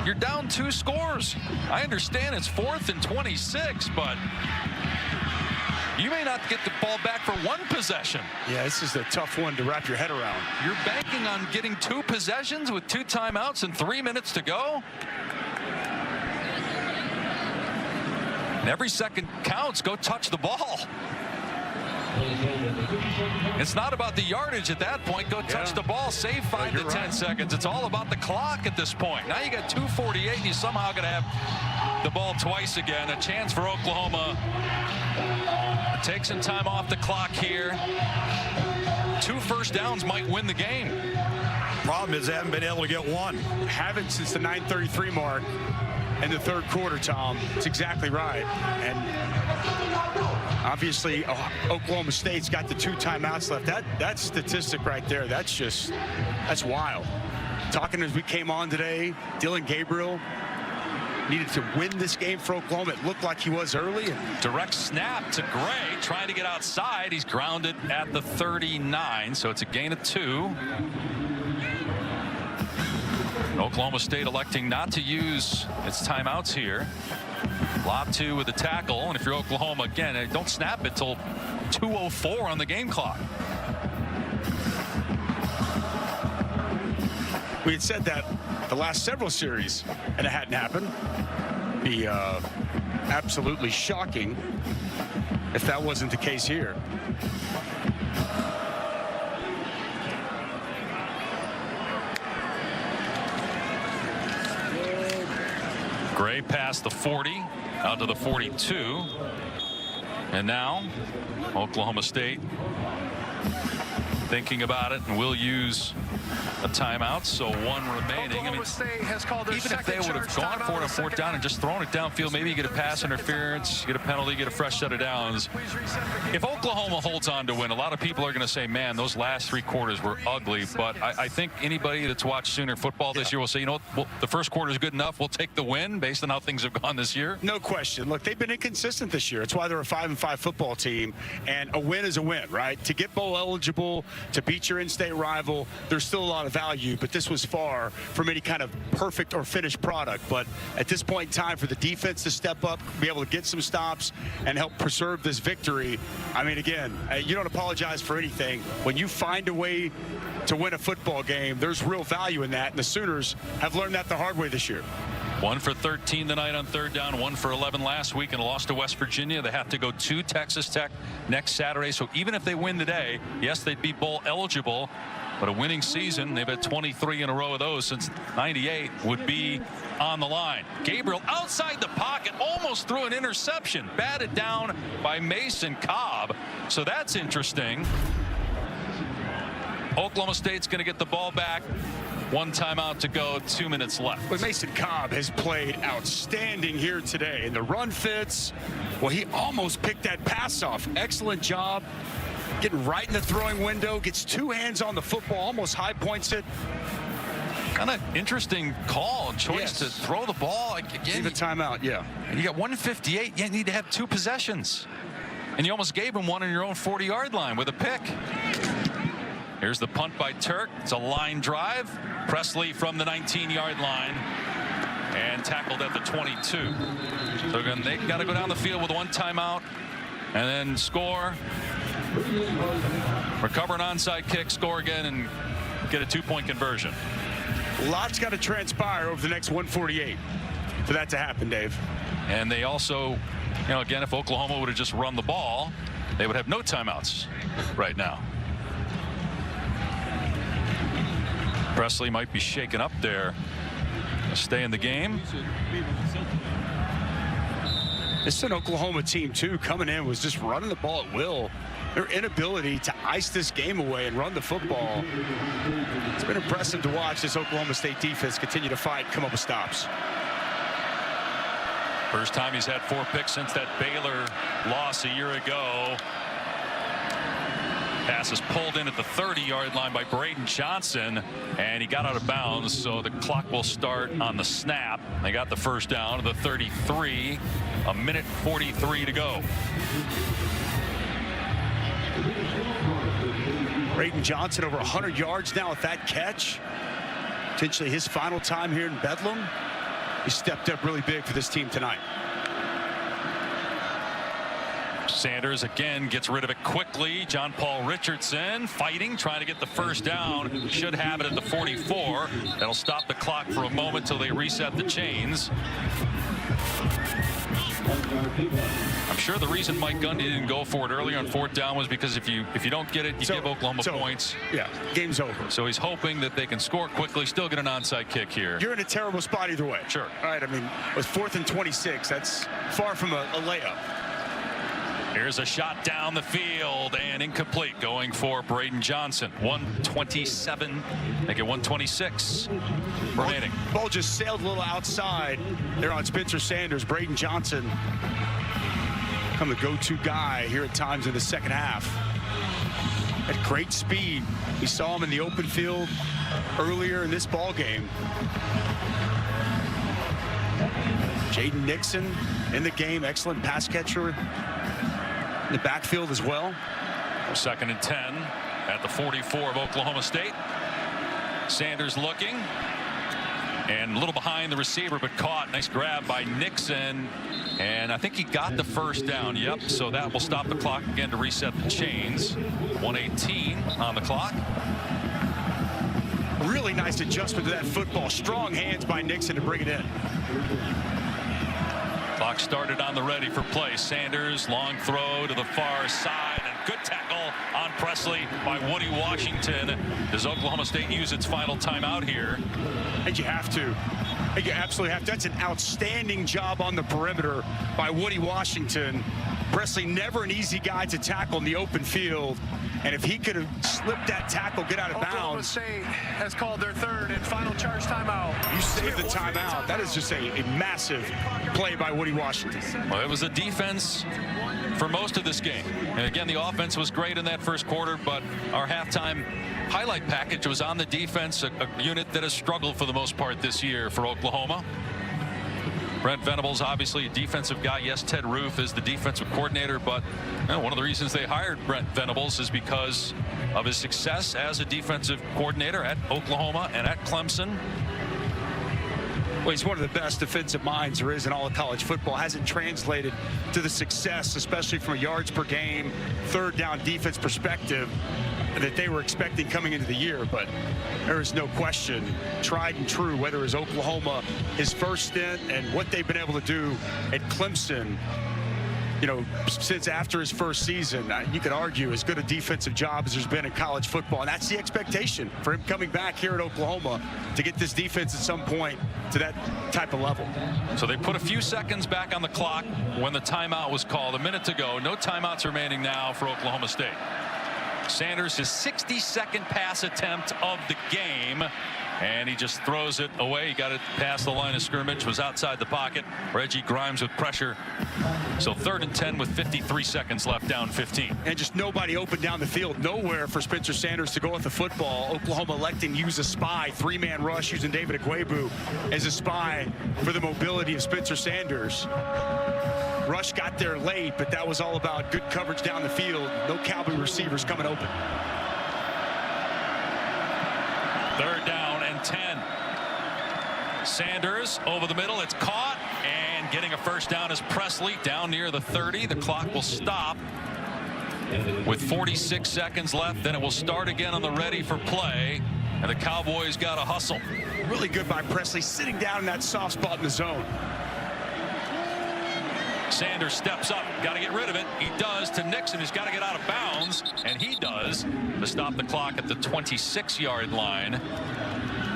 You're down 2 scores. I understand it's 4th and 26, but you may not get the ball back for 1 possession. Yeah, this is a tough one to wrap your head around. You're banking on getting 2 possessions with 2 timeouts and 3 minutes to go. And every second counts. Go touch the ball. It's not about the yardage at that point. Go touch the ball. Save 5 to 10 seconds. It's all about the clock at this point. Now you got 2:48, and you somehow going to have the ball twice again. A chance for Oklahoma to take some time off the clock here. 2 first downs might win the game. Problem is they haven't been able to get 1. Haven't since the 9:33 mark in the 3rd quarter, Tom. It's exactly right. And obviously Oklahoma State's got the 2 timeouts left. That statistic right there, that's wild. Talking as we came on today, Dylan Gabriel needed to win this game for Oklahoma. It looked like he was early. Direct snap to Gray, trying to get outside. He's grounded at the 39, so it's a gain of 2. Oklahoma State electing not to use its timeouts here. Lob 2 with the tackle, and if you're Oklahoma, again, don't snap it till 2:04 on the game clock. We had said that the last several series, and it hadn't happened. Be absolutely shocking if that wasn't the case here. Gray past the 40, out to the 42. And now Oklahoma State thinking about it and will use a timeout, so 1 remaining. Oklahoma State has called their even if they would have gone for it on 4th down and just thrown it downfield, maybe you get a pass interference, you get a penalty, you get a fresh set of downs. If Oklahoma holds on to win, a lot of people are going to say, man, those last 3 quarters were ugly. But I think anybody that's watched Sooner football this year will say, you know, well, the first quarter is good enough. We'll take the win based on how things have gone this year. No question. Look, they've been inconsistent this year. It's why they're a 5-5 football team, and a win is a win, right? To get bowl eligible, to beat your in-state rival, there's still still a lot of value, but this was far from any kind of perfect or finished product. But at this point in time, for the defense to step up, be able to get some stops and help preserve this victory, I mean, again, you don't apologize for anything. When you find a way to win a football game, there's real value in that, and the Sooners have learned that the hard way this year. 1 for 13 tonight on third down, 1 for 11 last week, and a loss to West Virginia. They have to go to Texas Tech next Saturday. So even if they win today, yes, they'd be bowl eligible, but a winning season, they've had 23 in a row of those since '98, would be on the line. Gabriel outside the pocket, almost threw an interception, batted down by Mason Cobb. So that's interesting. Oklahoma State's going to get the ball back. 1 timeout to go, 2 minutes left. But Mason Cobb has played outstanding here today, and the run fits. Well, he almost picked that pass off. Excellent job getting right in the throwing window, gets 2 hands on the football, almost high points it. Kind of interesting call, choice to throw the ball. Again, leave a timeout, yeah. You got 158, you need to have 2 possessions. And you almost gave him one on your own 40-yard line with a pick. Here's the punt by Turk. It's a line drive. Presley from the 19-yard line and tackled at the 22. So again, they got to go down the field with 1 timeout and then score, recover an onside kick, score again, and get a 2-point conversion. Lots got to transpire over the next 148 for that to happen, Dave. And they also, you know, again, if Oklahoma would have just run the ball, they would have no timeouts right now. Presley might be shaken up there. Stay in the game. This is an Oklahoma team, too, coming in was just running the ball at will. Their inability to ice this game away and run the football. It's been impressive to watch this Oklahoma State defense continue to fight, come up with stops. First time he's had 4 picks since that Baylor loss a year ago. Pass is pulled in at the 30-yard line by Braden Johnson, and he got out of bounds, so the clock will start on the snap. They got the first down to the 33, 1:43 to go. Braden Johnson over 100 yards now with that catch. Potentially his final time here in Bedlam. He stepped up really big for this team tonight. Sanders again gets rid of it quickly. John Paul Richardson fighting, trying to get the first down. Should have it at the 44. That'll stop the clock for a moment till they reset the chains. I'm sure the reason Mike Gundy didn't go for it earlier on 4th down was because if you don't get it, you give Oklahoma points. Yeah, game's over. So he's hoping that they can score quickly, still get an onside kick here. You're in a terrible spot either way. Sure. All right, I mean, with 4th and 26, that's far from a layup. Here's a shot down the field and incomplete, going for Braden Johnson. 127, they get 126 remaining. Ball just sailed a little outside there on Spencer Sanders. Braden Johnson become the go-to guy here at times in the second half. At great speed. We saw him in the open field earlier in this ball game. Jaden Nixon in the game, excellent pass catcher in the backfield as well. 2nd and 10 at the 44 of Oklahoma State. Sanders looking and a little behind the receiver, but caught. Nice grab by Nixon, and I think he got the first down. Yep, so that will stop the clock again to reset the chains. 1:18 on the clock. Really nice adjustment to that football. Strong hands by Nixon to bring it in. Clock started on the ready for play. Sanders, long throw to the far side, and good tackle on Presley by Woody Washington. Does Oklahoma State use its final timeout here? And you have to. You absolutely have to. That's an outstanding job on the perimeter by Woody Washington. Presley never an easy guy to tackle in the open field. And if he could have slipped that tackle, get out of bounds. Oklahoma State has called their 3rd and final charge timeout. You save the timeout. That is just a massive play by Woody Washington. Well, it was the defense for most of this game. And again, the offense was great in that first quarter, but our halftime highlight package was on the defense, a unit that has struggled for the most part this year for Oklahoma. Brent Venables, obviously a defensive guy. Yes, Ted Roof is the defensive coordinator, but one of the reasons they hired Brent Venables is because of his success as a defensive coordinator at Oklahoma and at Clemson. Well, he's one of the best defensive minds there is in all of college football. Hasn't translated to the success, especially from a yards per game, third down defense perspective, that they were expecting coming into the year. But there is no question, tried and true, whether it was Oklahoma, his first stint, and what they've been able to do at Clemson, you know, since after his first season. You could argue as good a defensive job as there's been in college football, and that's the expectation for him coming back here at Oklahoma to get this defense at some point to that type of level. So they put a few seconds back on the clock when the timeout was called a minute to go. No timeouts remaining now for Oklahoma State. Sanders, his 62nd pass attempt of the game, and he just throws it away. He got it past the line of scrimmage, was outside the pocket. Reggie Grimes with pressure. So 3rd and 10 with 53 seconds left, down 15. And just nobody open down the field. Nowhere for Spencer Sanders to go with the football. Oklahoma electing to use a spy, 3-man rush using David Agwebu as a spy for the mobility of Spencer Sanders. Rush got there late, but that was all about good coverage down the field. No Cowboy receivers coming open. 3rd down and 10. Sanders over the middle. It's caught, and getting a first down is Presley down near the 30. The clock will stop with 46 seconds left. Then it will start again on the ready for play, and the Cowboys got to hustle. Really good by Presley, sitting down in that soft spot in the zone. Sanders steps up, got to get rid of it. He does to Nixon, who's got to get out of bounds, and he does to stop the clock at the 26-yard line.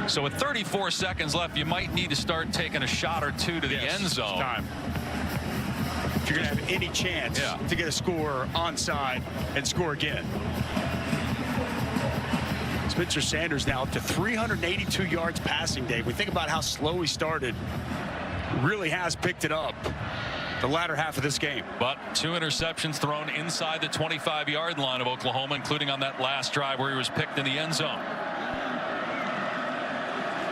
So with 34 seconds left, you might need to start taking a shot or two to the end zone. Time. If you're going to have any chance to get a score onside and score again. Spencer Sanders now up to 382 yards passing, Dave. We think about how slow he started. Really has picked it up the latter half of this game. But 2 interceptions thrown inside the 25-yard line of Oklahoma, including on that last drive where he was picked in the end zone.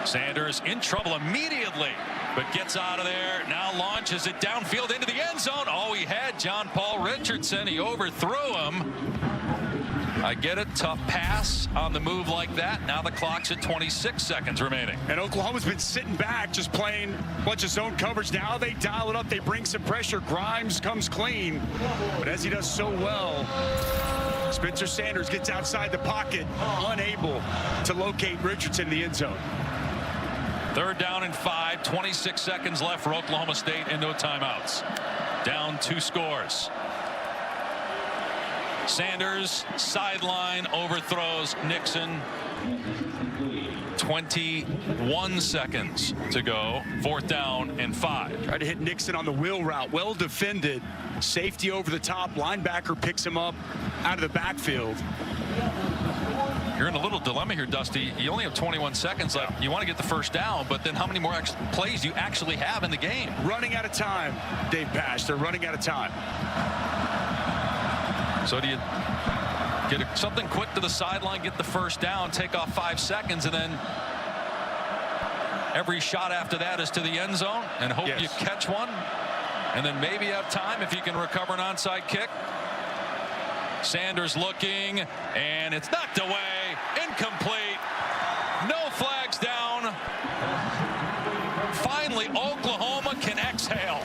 Sanders in trouble immediately, but gets out of there. Now launches it downfield into the end zone. Oh, he had John Paul Richardson. He overthrew him. I get it. Tough pass on the move like that. Now the clock's at 26 seconds remaining. And Oklahoma's been sitting back, just playing a bunch of zone coverage. Now they dial it up. They bring some pressure. Grimes comes clean. But as he does so well, Spencer Sanders gets outside the pocket, unable to locate Richardson in the end zone. 3rd down and 5. 26 seconds left for Oklahoma State and no timeouts. Down 2 scores. Sanders sideline overthrows Nixon. 21 seconds to go. 4th down and 5. Tried to hit Nixon on the wheel route. Well defended. Safety over the top. Linebacker picks him up out of the backfield. You're in a little dilemma here, Dusty. You only have 21 seconds left. You want to get the first down, but then how many more plays do you actually have in the game? Running out of time, Dave Pash. They're running out of time. So do you get something quick to the sideline, get the first down, take off 5 seconds, and then every shot after that is to the end zone and hope you catch one, and then maybe have time if you can recover an onside kick? Sanders looking, and it's knocked away. Incomplete. No flags down. Finally, Oklahoma can exhale.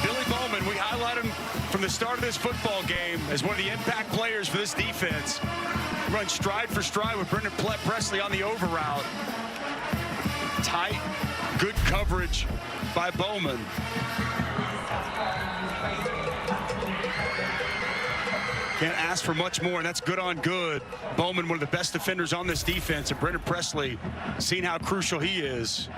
Billy Bowman, we highlight him from the start of this football game as one of the impact players for this defense. Runs stride for stride with Brendan Presley on the over route. Tight, good coverage by Bowman. Can't ask for much more, and that's good on good. Bowman, one of the best defenders on this defense, and Brendan Presley, seeing how crucial he is.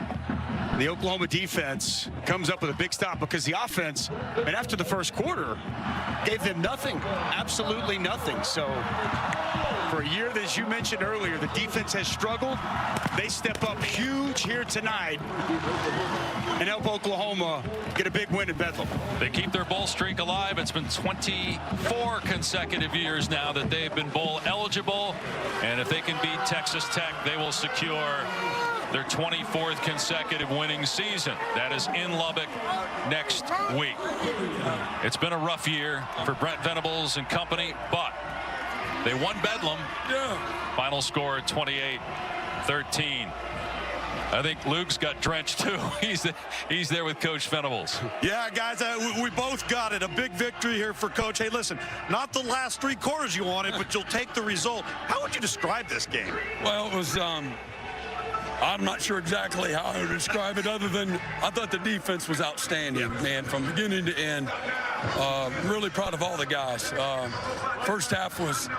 The Oklahoma defense comes up with a big stop because the offense, and after the first quarter, gave them nothing, absolutely nothing. So For a year that, as you mentioned earlier, the defense has struggled. They step up huge here tonight and help Oklahoma get a big win in Bedlam. They keep their bowl streak alive. It's been 24 consecutive years now that they've been bowl eligible. And if they can beat Texas Tech, they will secure their 24th consecutive winning season. That is in Lubbock next week. It's been a rough year for Brent Venables and company, but they won Bedlam. Final score 28-13. I think Luke's got drenched too. He's there with Coach Venables. Yeah, guys, we both got it. A big victory here for Coach. Hey, listen, not the last 3 quarters you wanted, but you'll take the result. How would you describe this game? Well, it was, I'm not sure exactly how I would describe it other than I thought the defense was outstanding, man, from beginning to end. Really proud of all the guys. First half was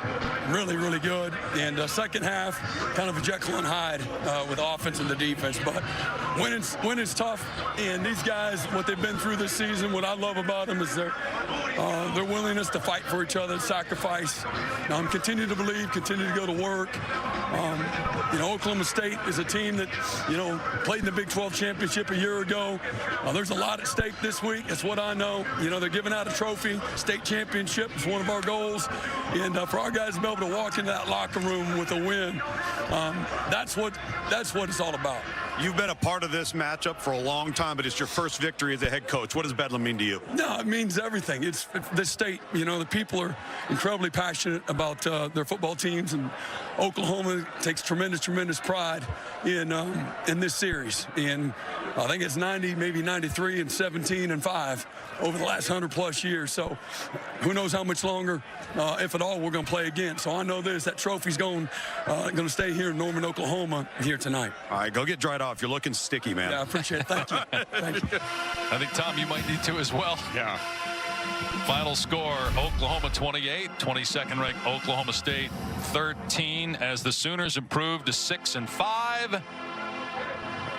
really, really good. And second half, kind of a Jekyll and Hyde with offense and the defense. But winning's tough. And these guys, what they've been through this season, what I love about them is their willingness to fight for each other, sacrifice. Continue to believe, continue to go to work. Oklahoma State is a team that, played in the Big 12 championship a year ago. There's a lot at stake this week. That's what I know. They're giving out a trophy. State championship is one of our goals. And for our guys to be able to walk into that locker room with a win, that's what it's all about. You've been a part of this matchup for a long time, but it's your first victory as a head coach. What does Bedlam mean to you? No, it means everything. It's the state. The people are incredibly passionate about their football teams, and Oklahoma takes tremendous pride in this series. And I think it's 90, maybe 93 and 17 and 5 over the last 100+ years. So who knows how much longer, if at all, we're going to play again. So I know that trophy's going to stay here in Norman, Oklahoma here tonight. All right, go get dried off. You're looking sticky, man. Yeah, I appreciate it. Thank you. Thank you. I think, Tom, you might need to as well. Yeah. Final score, Oklahoma 28, 22nd ranked Oklahoma State 13 as the Sooners improved to 6-5.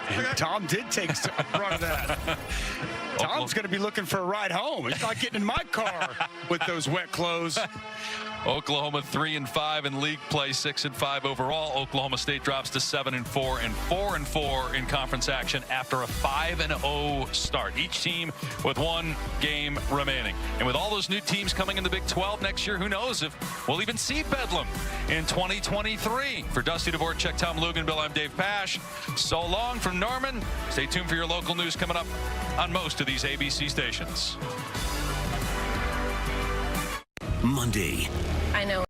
And Tom did take a run of that. Tom's going to be looking for a ride home. He's not getting in my car with those wet clothes. Oklahoma 3-5 in league play, 6-5 overall. Oklahoma State drops to 7-4 and 4-4 in conference action after a 5-0 start. Each team with 1 game remaining. And with all those new teams coming in the Big 12 next year, who knows if we'll even see Bedlam in 2023. For Dusty Dvorak, Tom Luganbill, I'm Dave Pash. So long from Norman. Stay tuned for your local news coming up on most of these ABC stations. Monday. I know.